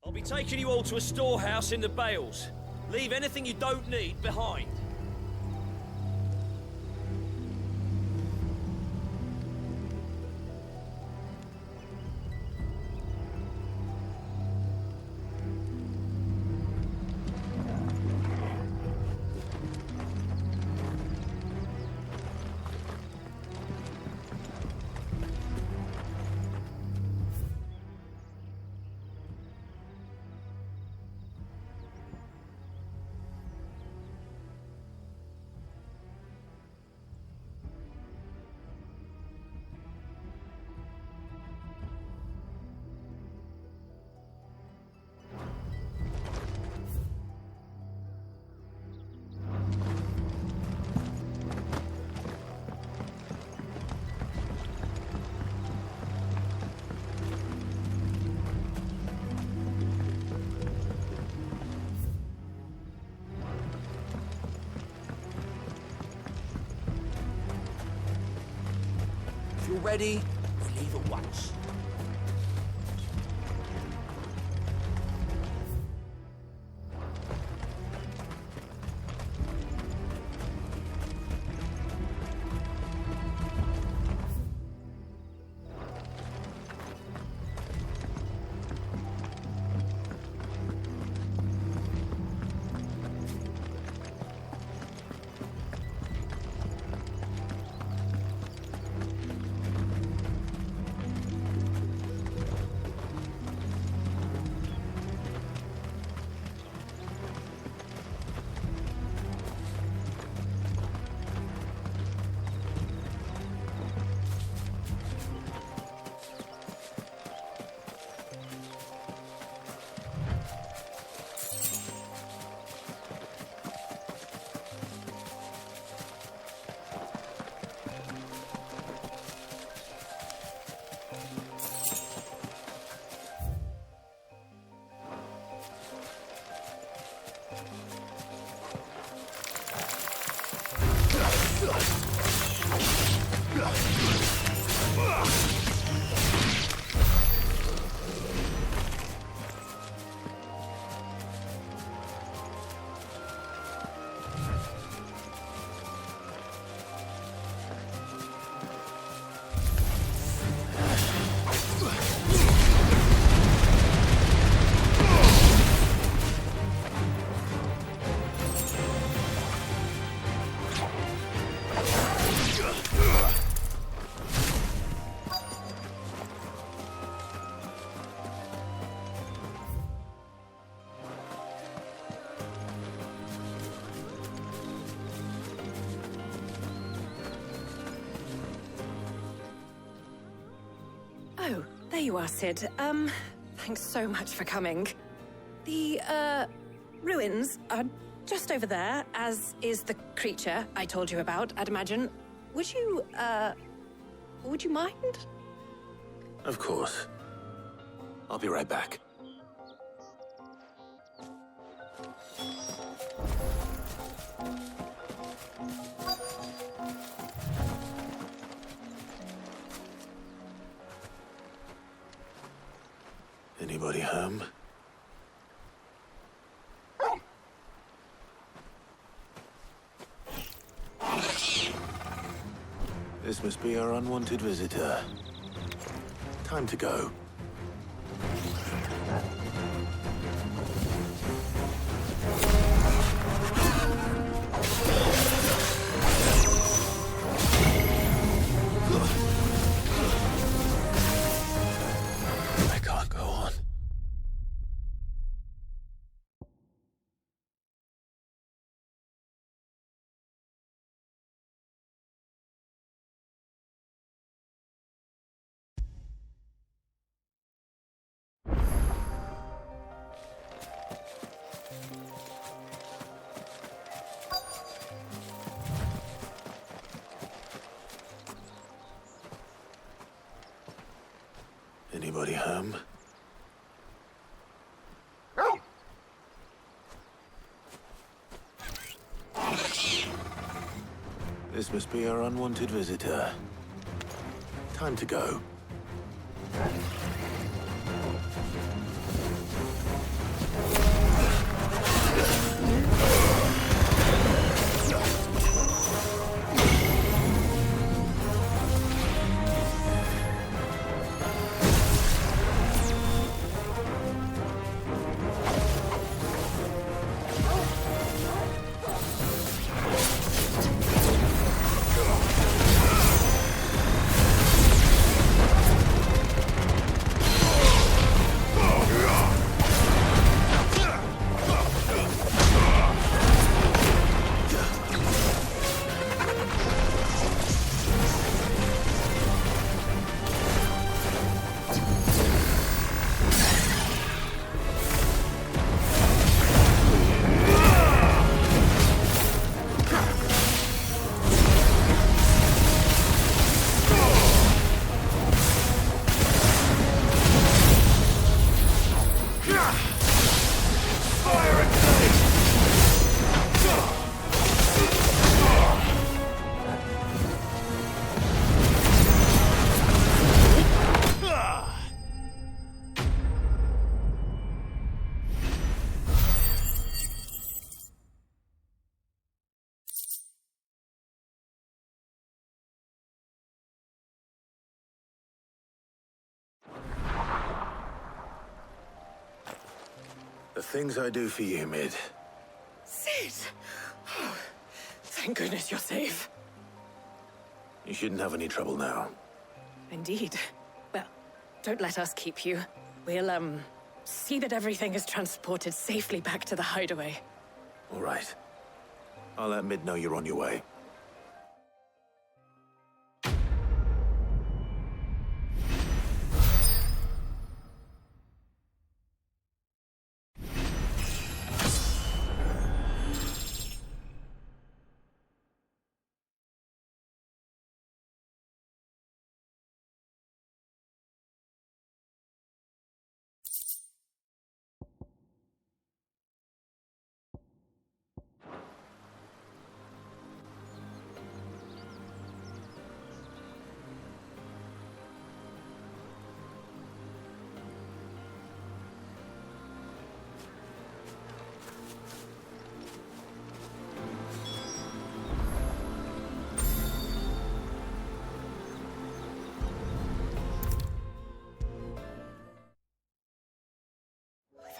I'll be taking you all to a storehouse in the Bales. Leave anything you don't need behind. If you're ready, we leave at once. Oh, there you are, Sid. Thanks so much for coming. The, ruins are just over there, as is the creature I told you about, I'd imagine. Would you mind? Of course. I'll be right back. Anybody home? This must be our unwanted visitor. Time to go. I can't go on. Anybody home? This must be our unwanted visitor. Time to go. The things I do for you, Mid. Sid! Oh, thank goodness you're safe. You shouldn't have any trouble now. Indeed. Well, don't let us keep you. We'll, see that everything is transported safely back to the hideaway. All right. I'll let Mid know you're on your way.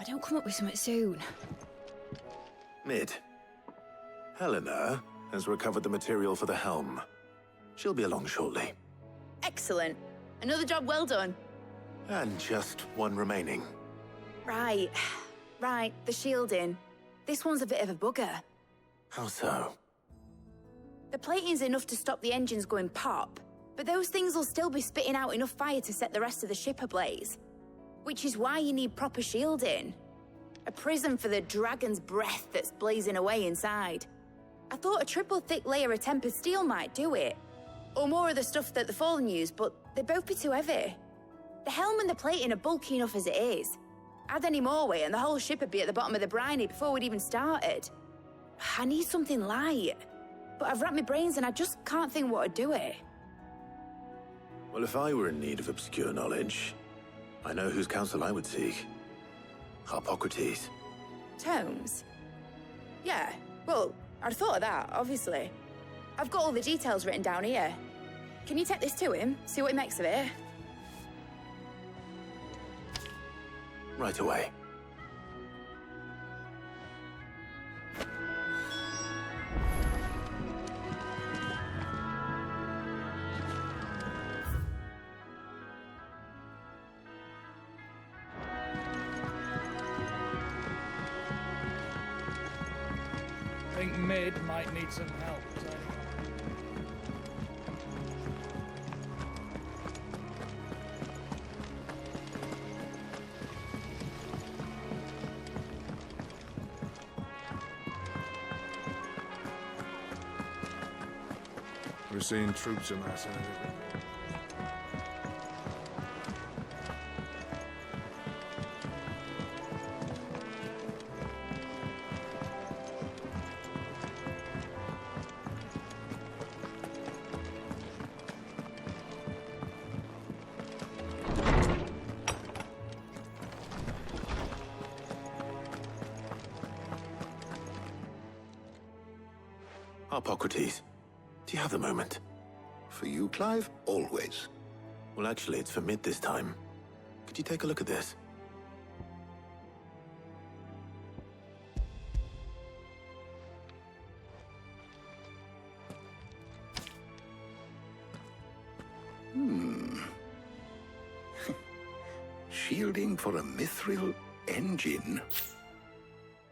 I don't come up with something soon. Mid. Helena has recovered the material for the helm. She'll be along shortly. Excellent. Another job well done. And just one remaining. Right. Right, the shielding. This one's a bit of a bugger. How so? The plating's enough to stop the engines going pop, but those things will still be spitting out enough fire to set the rest of the ship ablaze. Which is why you need proper shielding. A prison for the dragon's breath that's blazing away inside. I thought a triple thick layer of tempered steel might do it. Or more of the stuff that the Fallen use, but they'd both be too heavy. The helm and the plating are bulky enough as it is. Add any more weight and the whole ship would be at the bottom of the briny before we'd even started. I need something light. But I've racked my brains and I just can't think what would do it. Well, if I were in need of obscure knowledge, I know whose counsel I would seek. Harpocrates. Tomes? Yeah, well, I'd thought of that, obviously. I've got all the details written down here. Can you take this to him, see what he makes of it? Right away. I think Mid might need some help. We're seeing troops amassing everywhere. Harpocrates, do you have the moment? For you, Clive? Always. Well, actually, it's for Mid this time. Could you take a look at this? Shielding for a mithril engine.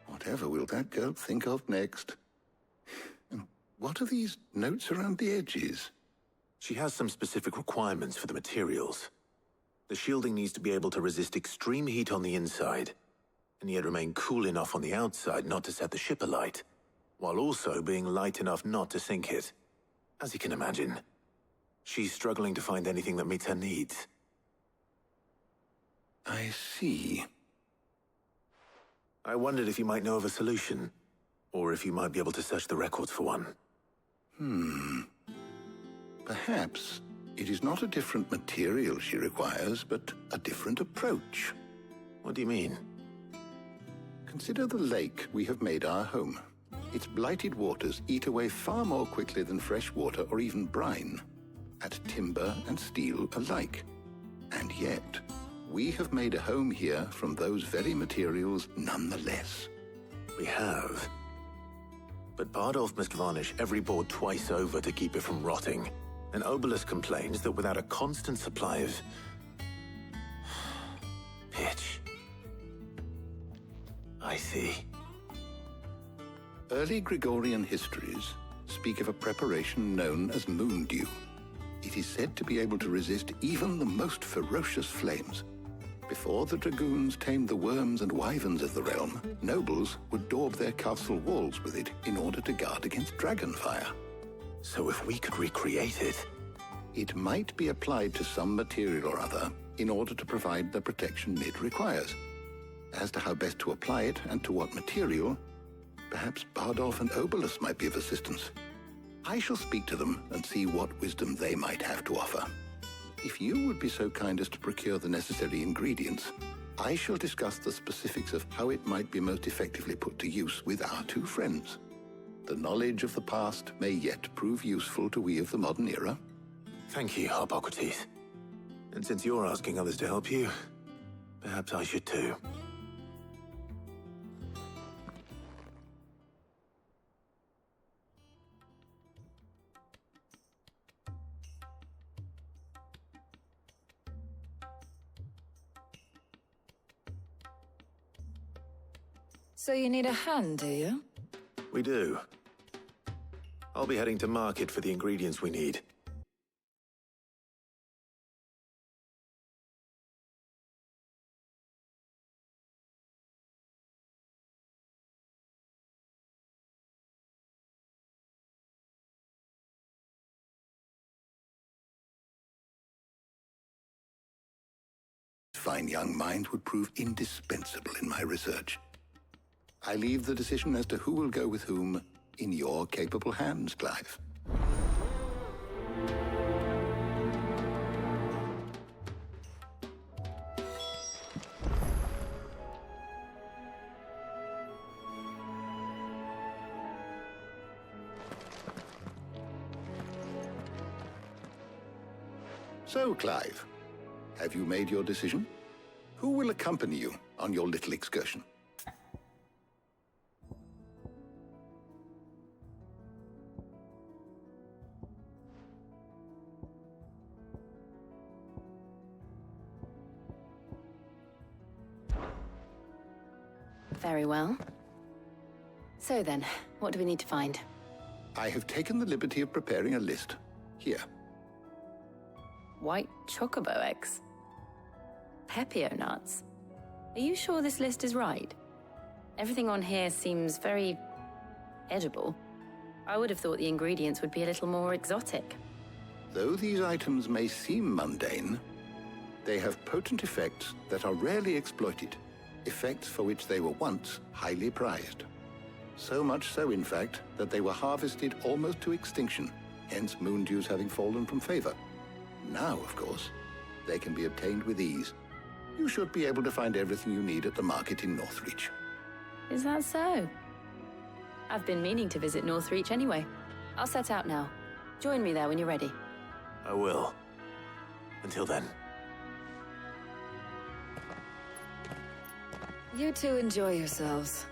Whatever will that girl think of next? And what are these notes around the edges? She has some specific requirements for the materials. The shielding needs to be able to resist extreme heat on the inside, and yet remain cool enough on the outside not to set the ship alight, while also being light enough not to sink it. As you can imagine, she's struggling to find anything that meets her needs. I see. I wondered if you might know of a solution, or if you might be able to search the records for one. Perhaps it is not a different material she requires, but a different approach. What do you mean? Consider the lake we have made our home. Its blighted waters eat away far more quickly than fresh water or even brine, at timber and steel alike. And yet, we have made a home here from those very materials nonetheless. We have. But Bardolph must varnish every board twice over to keep it from rotting. And Obelus complains that without a constant supply of pitch. I see. Early Gregorian histories speak of a preparation known as moon dew. It is said to be able to resist even the most ferocious flames. Before the dragoons tamed the worms and wyverns of the realm, nobles would daub their castle walls with it in order to guard against dragon fire. So if we could recreate it... It might be applied to some material or other in order to provide the protection Mid requires. As to how best to apply it and to what material, perhaps Bardolph and Obelus might be of assistance. I shall speak to them and see what wisdom they might have to offer. If you would be so kind as to procure the necessary ingredients, I shall discuss the specifics of how it might be most effectively put to use with our two friends. The knowledge of the past may yet prove useful to we of the modern era. Thank you, Harpocrates. And since you're asking others to help you, perhaps I should too. So you need a hand, do you? We do. I'll be heading to market for the ingredients we need. Fine young mind would prove indispensable in my research. I leave the decision as to who will go with whom in your capable hands, Clive. So, Clive, have you made your decision? Who will accompany you on your little excursion? Very well. So then, what do we need to find? I have taken the liberty of preparing a list. Here. White chocobo eggs. Pepio nuts. Are you sure this list is right? Everything on here seems very edible. I would have thought the ingredients would be a little more exotic. Though these items may seem mundane, they have potent effects that are rarely exploited, effects for which they were once highly prized. So much so, in fact, that they were harvested almost to extinction, hence moon dews having fallen from favor. Now, of course, they can be obtained with ease. You should be able to find everything you need at the market in Northreach. Is that so? I've been meaning to visit Northreach anyway. I'll set out now. Join me there when you're ready. I will. Until then. You two enjoy yourselves.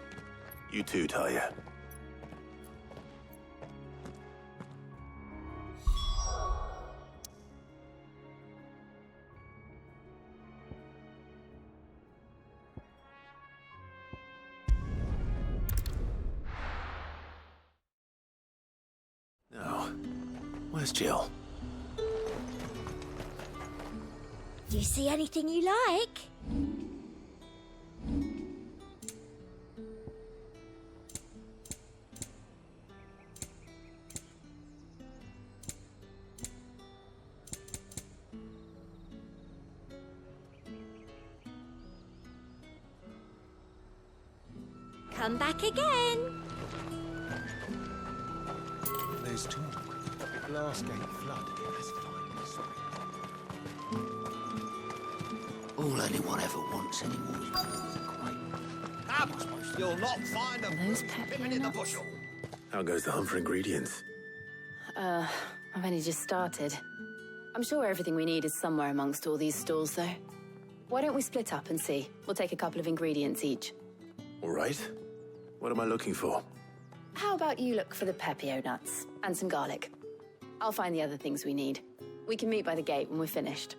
You too, Talia. Now, where's Jill? Do you see anything you like? Come back again. There's talk. Glassgate flood has finally sorry. All anyone ever wants anymore is great. How am I supposed to? You'll not find a peppermint in the bushel. How goes the hunt for ingredients? I've only just started. I'm sure everything we need is somewhere amongst all these stalls, though. Why don't we split up and see? We'll take a couple of ingredients each. All right. What am I looking for? How about you look for the Pepio nuts and some garlic? I'll find the other things we need. We can meet by the gate when we're finished.